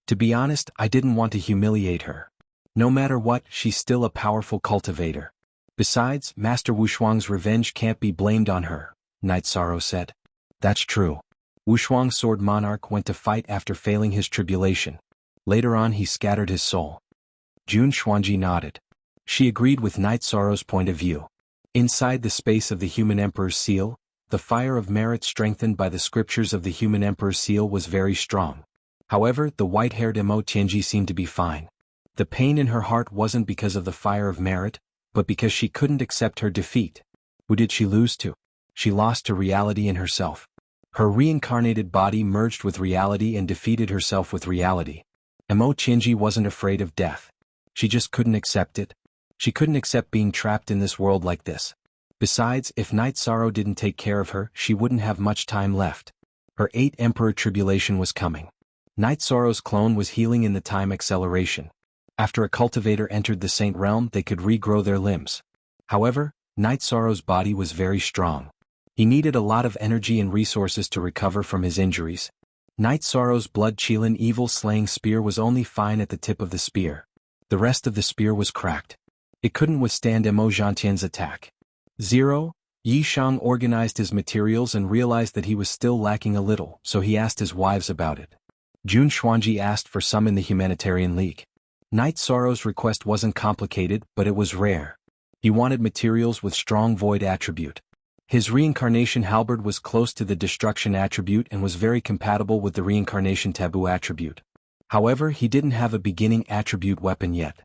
To be honest, I didn't want to humiliate her. No matter what, she's still a powerful cultivator. Besides, Master Wushuang's revenge can't be blamed on her, Night Sorrow said. That's true. Wushuang's sword monarch went to fight after failing his tribulation. Later on he scattered his soul. Jun Xuanji nodded. She agreed with Night Sorrow's point of view. Inside the space of the human emperor's seal, the fire of merit strengthened by the scriptures of the human emperor's seal was very strong. However, the white-haired Emo Tianji seemed to be fine. The pain in her heart wasn't because of the fire of merit, but because she couldn't accept her defeat. Who did she lose to? She lost to reality in herself. Her reincarnated body merged with reality and defeated herself with reality. Emo Tianji wasn't afraid of death. She just couldn't accept it. She couldn't accept being trapped in this world like this. Besides, if Night Sorrow didn't take care of her, she wouldn't have much time left. Her 8th Emperor tribulation was coming. Night Sorrow's clone was healing in the time acceleration. After a cultivator entered the Saint Realm, they could regrow their limbs. However, Night Sorrow's body was very strong. He needed a lot of energy and resources to recover from his injuries. Night Sorrow's blood-chilling evil-slaying spear was only fine at the tip of the spear. The rest of the spear was cracked. It couldn't withstand Emojantian's attack. 0. Yi Shang organized his materials and realized that he was still lacking a little, so he asked his wives about it. Jun Xuanji asked for some in the Humanitarian League. Night Sorrow's request wasn't complicated, but it was rare. He wanted materials with strong void attribute. His reincarnation halberd was close to the destruction attribute and was very compatible with the reincarnation taboo attribute. However, he didn't have a beginning attribute weapon yet.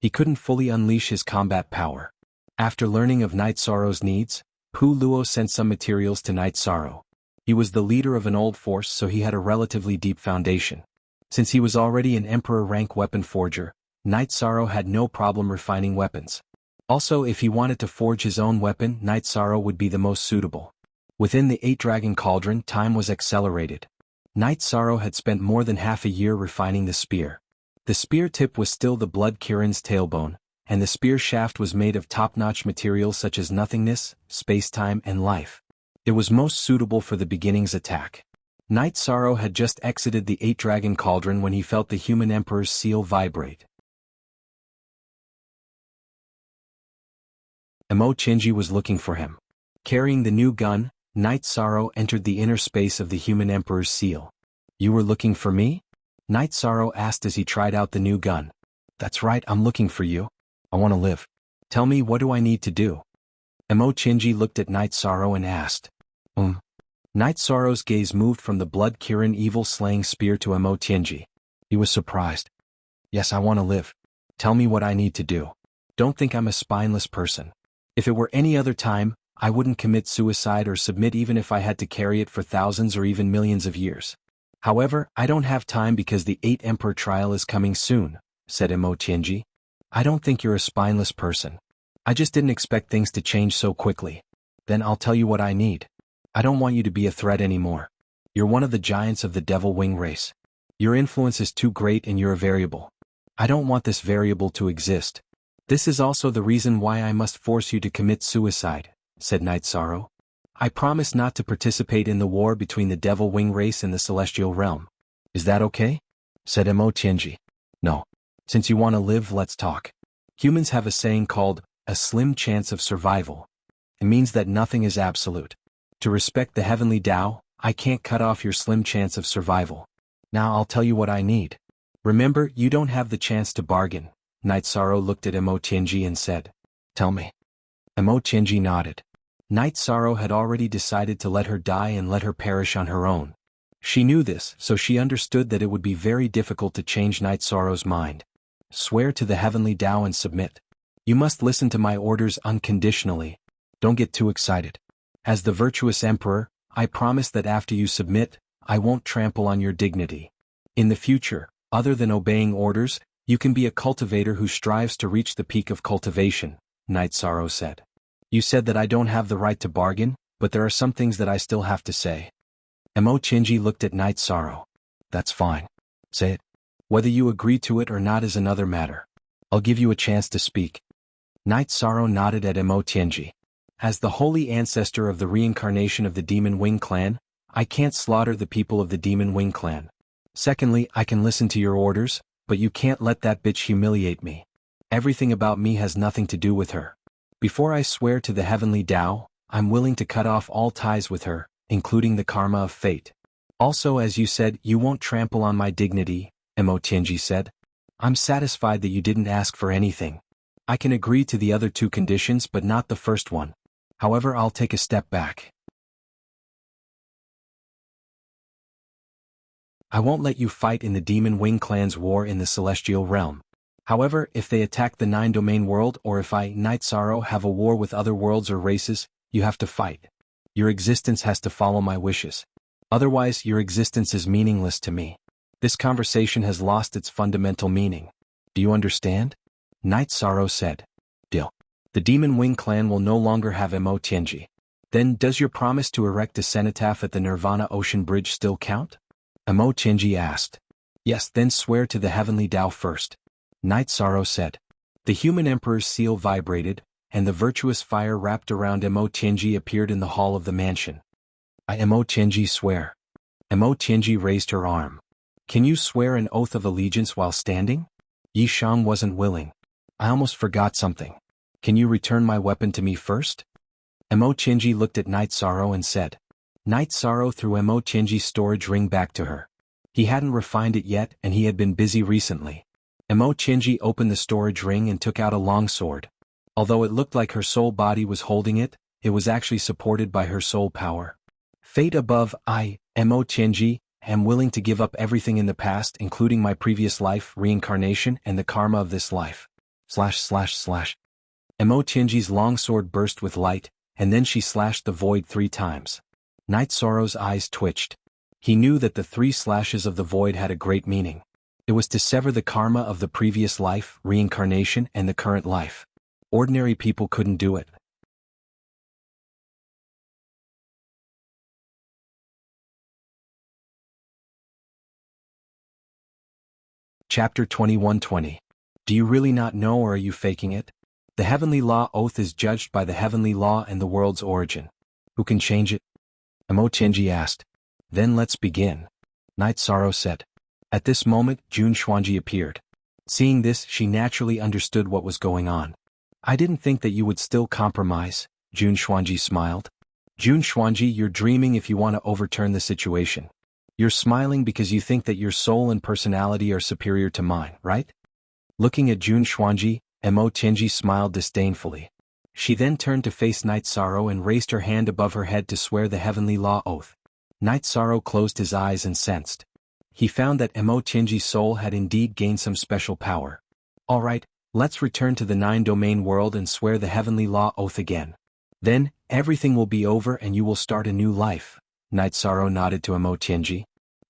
He couldn't fully unleash his combat power. After learning of Night Sorrow's needs, Pu Luo sent some materials to Night Sorrow. He was the leader of an old force, so he had a relatively deep foundation. Since he was already an Emperor rank weapon forger, Night Sorrow had no problem refining weapons. Also, if he wanted to forge his own weapon, Night Sorrow would be the most suitable. Within the 8-Dragon Cauldron, time was accelerated. Night Sorrow had spent more than half a year refining the spear. The spear tip was still the Blood Kirin's tailbone, and the spear shaft was made of top-notch materials such as nothingness, space-time, and life. It was most suitable for the beginning's attack. Night Sorrow had just exited the 8-Dragon Cauldron when he felt the human Emperor's seal vibrate. Emo Chinji was looking for him. Carrying the new gun, Night Sorrow entered the inner space of the human Emperor's seal. "You were looking for me?" Night Sorrow asked as he tried out the new gun. "That's right, I'm looking for you. I want to live. Tell me, what do I need to do?" Emo Chinji looked at Night Sorrow and asked. Night Sorrow's gaze moved from the Blood Kirin evil-slaying spear to Emo Chinji. He was surprised. "Yes, I want to live. Tell me what I need to do. Don't think I'm a spineless person. If it were any other time, I wouldn't commit suicide or submit even if I had to carry it for thousands or even millions of years. However, I don't have time because the 8th Emperor trial is coming soon," said Emo Chinji. "I don't think you're a spineless person. I just didn't expect things to change so quickly. Then I'll tell you what I need. I don't want you to be a threat anymore. You're one of the giants of the Devil Wing race. Your influence is too great and you're a variable. I don't want this variable to exist. This is also the reason why I must force you to commit suicide," said Night Sorrow. "I promise not to participate in the war between the Devil Wing race and the Celestial Realm. Is that okay?" said Emo Chinji. "No. Since you want to live, let's talk. Humans have a saying called, a slim chance of survival. It means that nothing is absolute. To respect the heavenly Tao, I can't cut off your slim chance of survival. Now I'll tell you what I need. Remember, you don't have the chance to bargain." Night Sorrow looked at Emo Chinji and said, "Tell me." Emo Chinji nodded. Night Sorrow had already decided to let her die and let her perish on her own. She knew this, so she understood that it would be very difficult to change Night Sorrow's mind. "Swear to the heavenly Tao and submit. You must listen to my orders unconditionally. Don't get too excited. As the virtuous Emperor, I promise that after you submit, I won't trample on your dignity. In the future, other than obeying orders, you can be a cultivator who strives to reach the peak of cultivation," Night Sorrow said. "You said that I don't have the right to bargain, but there are some things that I still have to say." Emo Chinji looked at Night Sorrow. "That's fine. Say it. Whether you agree to it or not is another matter. I'll give you a chance to speak." Night Sorrow nodded at Emo Chinji. "As the holy ancestor of the reincarnation of the Demon Wing clan, I can't slaughter the people of the Demon Wing clan. Secondly, I can listen to your orders, but you can't let that bitch humiliate me. Everything about me has nothing to do with her. Before I swear to the heavenly Tao, I'm willing to cut off all ties with her, including the karma of fate. Also, as you said, you won't trample on my dignity," Emo Chinji said. "I'm satisfied that you didn't ask for anything. I can agree to the other 2 conditions but not the first one. However, I'll take a step back. I won't let you fight in the Demon Wing clan's war in the Celestial Realm. However, if they attack the 9-domain world or if I, Night Sorrow, have a war with other worlds or races, you have to fight. Your existence has to follow my wishes. Otherwise, your existence is meaningless to me. This conversation has lost its fundamental meaning. Do you understand?" Night Sorrow said. "Deal. The Demon Wing clan will no longer have Emo Chinji. Then does your promise to erect a cenotaph at the Nirvana Ocean Bridge still count?" Emo Chinji asked. Yes, then swear to the heavenly Tao first. Night Sorrow said. The human emperor's seal vibrated, and the virtuous fire wrapped around Mo Tianji appeared in the hall of the mansion. I Mo Tianji swear. Mo Tianji raised her arm. Can you swear an oath of allegiance while standing? Yi Shang wasn't willing. I almost forgot something. Can you return my weapon to me first? Mo Tianji looked at Night Sorrow and said. Night Sorrow threw Mo Tianji's storage ring back to her. He hadn't refined it yet and he had been busy recently. Mo Tianji opened the storage ring and took out a long sword. Although it looked like her soul body was holding it, it was actually supported by her soul power. Fate above, I, Mo Tianji, am willing to give up everything in the past including my previous life, reincarnation and the karma of this life. Mo Tianji's long sword burst with light, and then she slashed the void 3 times. Night Sorrow's eyes twitched. He knew that the 3 slashes of the void had a great meaning. It was to sever the karma of the previous life, reincarnation and the current life. Ordinary people couldn't do it. Chapter 21-20. Do you really not know or are you faking it? The heavenly law oath is judged by the heavenly law and the world's origin. Who can change it? Mo Tianji asked. Then let's begin. Night Sorrow said. At this moment, Jun Xuanji appeared. Seeing this, she naturally understood what was going on. I didn't think that you would still compromise, Jun Xuanji smiled. Jun Xuanji, you're dreaming if you want to overturn the situation. You're smiling because you think that your soul and personality are superior to mine, right? Looking at Jun Xuanji, Mo Tianji smiled disdainfully. She then turned to face Night Sorrow and raised her hand above her head to swear the heavenly law oath. Night Sorrow closed his eyes and sensed. He found that Mo Tianji's soul had indeed gained some special power. Alright, let's return to the 9-domain world and swear the heavenly law oath again. Then, everything will be over and you will start a new life. Night Sorrow nodded to Mo Tianji.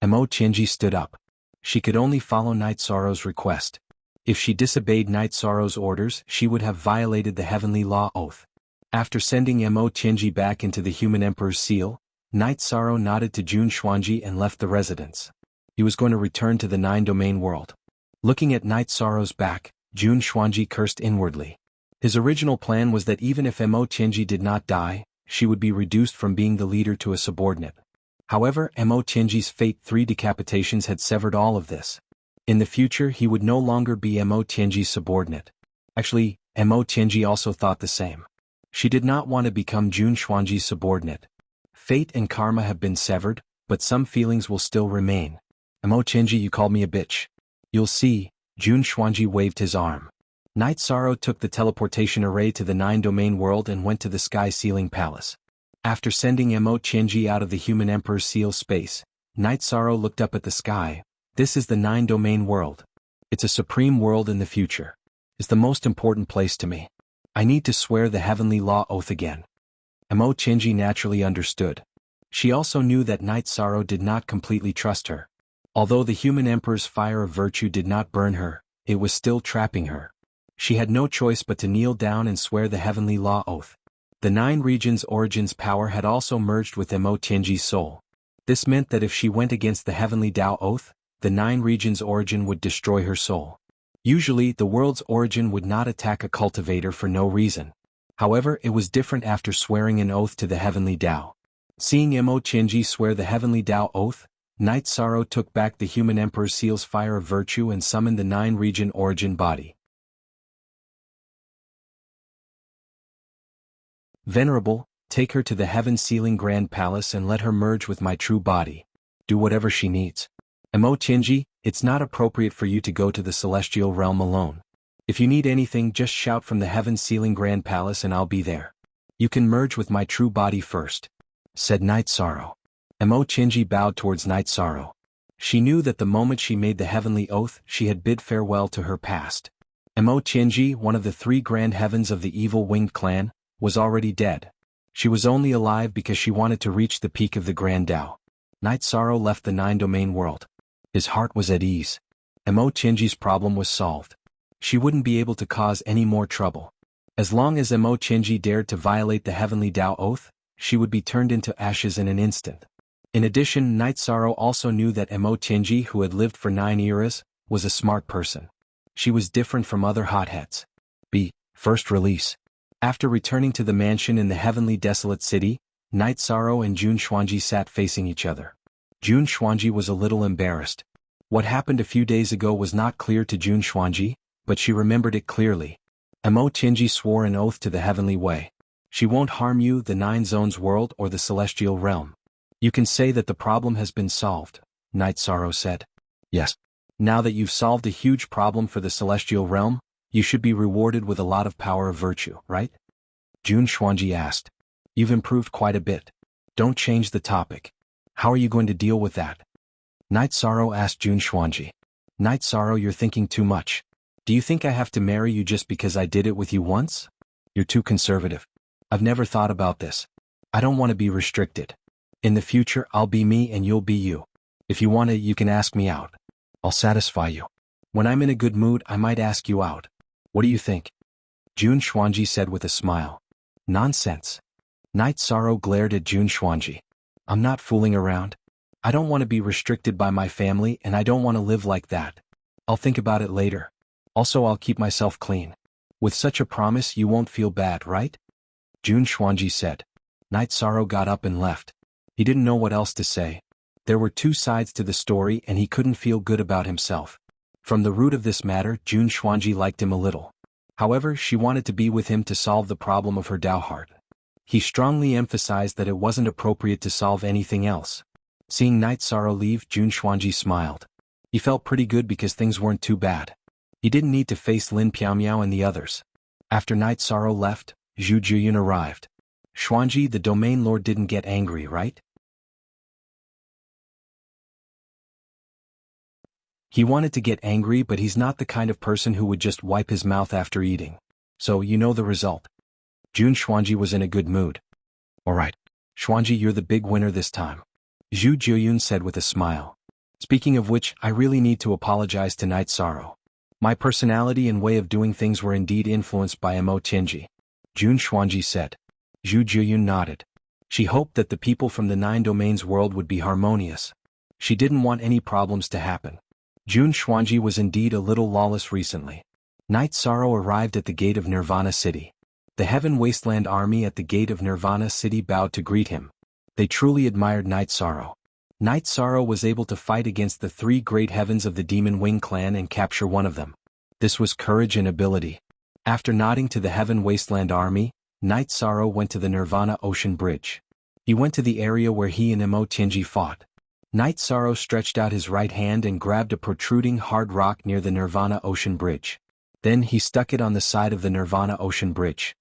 Mo Tianji stood up. She could only follow Night Sorrow's request. If she disobeyed Night Sorrow's orders, she would have violated the heavenly law oath. After sending Mo Tianji back into the human emperor's seal, Night Sorrow nodded to Jun Xuanji and left the residence. He was going to return to the 9-domain world. Looking at Night Sorrow's back, Jun Xuanji cursed inwardly. His original plan was that even if Mo Tianji did not die, she would be reduced from being the leader to a subordinate. However, Mo Tianji's fate 3 decapitations had severed all of this. In the future he would no longer be Mo Tianji's subordinate. Actually, Mo Tianji also thought the same. She did not want to become Jun Xuanji's subordinate. Fate and karma have been severed, but some feelings will still remain. Mo Tianji, you called me a bitch. You'll see, Jun Xuanji waved his arm. Night Sorrow took the teleportation array to the 9-domain world and went to the Sky Sealing Palace. After sending Mo Tianji out of the human emperor's seal space, Night Sorrow looked up at the sky. This is the 9-domain world. It's a supreme world in the future. It's the most important place to me. I need to swear the heavenly law oath again. Mo Tianji naturally understood. She also knew that Night Sorrow did not completely trust her. Although the human emperor's fire of virtue did not burn her, it was still trapping her. She had no choice but to kneel down and swear the heavenly law oath. The 9 regions' origins power had also merged with Mo Tianji's soul. This meant that if she went against the heavenly Tao oath, the 9 regions' origin would destroy her soul. Usually, the world's origin would not attack a cultivator for no reason. However, it was different after swearing an oath to the heavenly Tao. Seeing Mo Tianji swear the heavenly Tao oath, Night Sorrow took back the human emperor's seal's fire of virtue and summoned the 9-region origin body. Venerable, take her to the heaven-sealing grand palace and let her merge with my true body. Do whatever she needs. Mo Tianji, it's not appropriate for you to go to the celestial realm alone. If you need anything, just shout from the heaven-sealing grand palace and I'll be there. You can merge with my true body first, said Night Sorrow. Mo Tianji bowed towards Night Sorrow. She knew that the moment she made the heavenly oath, she had bid farewell to her past. Mo Tianji, one of the 3 grand heavens of the evil winged clan, was already dead. She was only alive because she wanted to reach the peak of the Grand Tao. Night Sorrow left the 9-domain world. His heart was at ease. Mo Tianji's problem was solved. She wouldn't be able to cause any more trouble. As long as Mo Tianji dared to violate the heavenly Tao oath, she would be turned into ashes in an instant. In addition, Night Sorrow also knew that Emo Tianji, who had lived for 9 eras, was a smart person. She was different from other hotheads. First release. After returning to the mansion in the heavenly desolate city, Night Sorrow and Jun Xuanji sat facing each other. Jun Xuanji was a little embarrassed. What happened a few days ago was not clear to Jun Xuanji, but she remembered it clearly. Emo Tianji swore an oath to the heavenly way. She won't harm you, the 9 zones world or the celestial realm. You can say that the problem has been solved, Night Sorrow said. Yes. Now that you've solved a huge problem for the celestial realm, you should be rewarded with a lot of power of virtue, right? Jun Xuanji asked. You've improved quite a bit. Don't change the topic. How are you going to deal with that? Night Sorrow asked Jun Xuanji. Night Sorrow, you're thinking too much. Do you think I have to marry you just because I did it with you once? You're too conservative. I've never thought about this. I don't want to be restricted. In the future, I'll be me and you'll be you. If you want it, you can ask me out. I'll satisfy you. When I'm in a good mood, I might ask you out. What do you think? Jun Xuanji said with a smile. Nonsense. Night Sorrow glared at Jun Xuanji. I'm not fooling around. I don't want to be restricted by my family and I don't want to live like that. I'll think about it later. Also, I'll keep myself clean. With such a promise, you won't feel bad, right? Jun Xuanji said. Night Sorrow got up and left. He didn't know what else to say. There were 2 sides to the story and he couldn't feel good about himself. From the root of this matter, Jun Xuanji liked him a little. However, she wanted to be with him to solve the problem of her Dao heart. He strongly emphasized that it wasn't appropriate to solve anything else. Seeing Night Sorrow leave, Jun Xuanji smiled. He felt pretty good because things weren't too bad. He didn't need to face Lin Piaomiao and the others. After Night Sorrow left, Zhu Jiyun arrived. Xuanji, the domain lord, didn't get angry, right? He wanted to get angry, but he's not the kind of person who would just wipe his mouth after eating. So you know the result. Jun Xuanji was in a good mood. Alright. Xuanji, you're the big winner this time. Zhu Jiyun said with a smile. Speaking of which, I really need to apologize to Night Sorrow. My personality and way of doing things were indeed influenced by Emo Tianji. Jun Xuanji said. Zhu Jiyun nodded. She hoped that the people from the 9 domains world would be harmonious. She didn't want any problems to happen. Jun Xuanji was indeed a little lawless recently. Night Sorrow arrived at the gate of Nirvana City. The Heaven Wasteland army at the gate of Nirvana City bowed to greet him. They truly admired Night Sorrow. Night Sorrow was able to fight against the 3 great heavens of the Demon Wing clan and capture one of them. This was courage and ability. After nodding to the Heaven Wasteland army, Night Sorrow went to the Nirvana Ocean Bridge. He went to the area where he and Emo Tianji fought. Night Sorrow stretched out his right hand and grabbed a protruding hard rock near the Nirvana Ocean Bridge. Then he stuck it on the side of the Nirvana Ocean Bridge.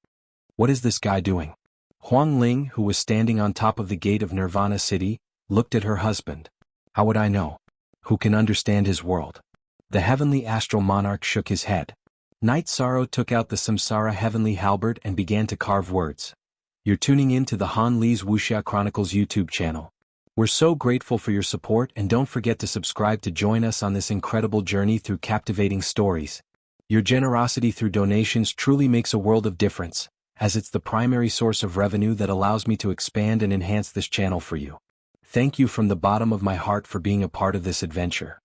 What is this guy doing? Huang Ling, who was standing on top of the gate of Nirvana City, looked at her husband. How would I know? Who can understand his world? The heavenly astral monarch shook his head. Night Sorrow took out the Samsara heavenly halberd and began to carve words. You're tuning in to the Han Li's Wuxia Chronicles YouTube channel. We're so grateful for your support and don't forget to subscribe to join us on this incredible journey through captivating stories. Your generosity through donations truly makes a world of difference, as it's the primary source of revenue that allows me to expand and enhance this channel for you. Thank you from the bottom of my heart for being a part of this adventure.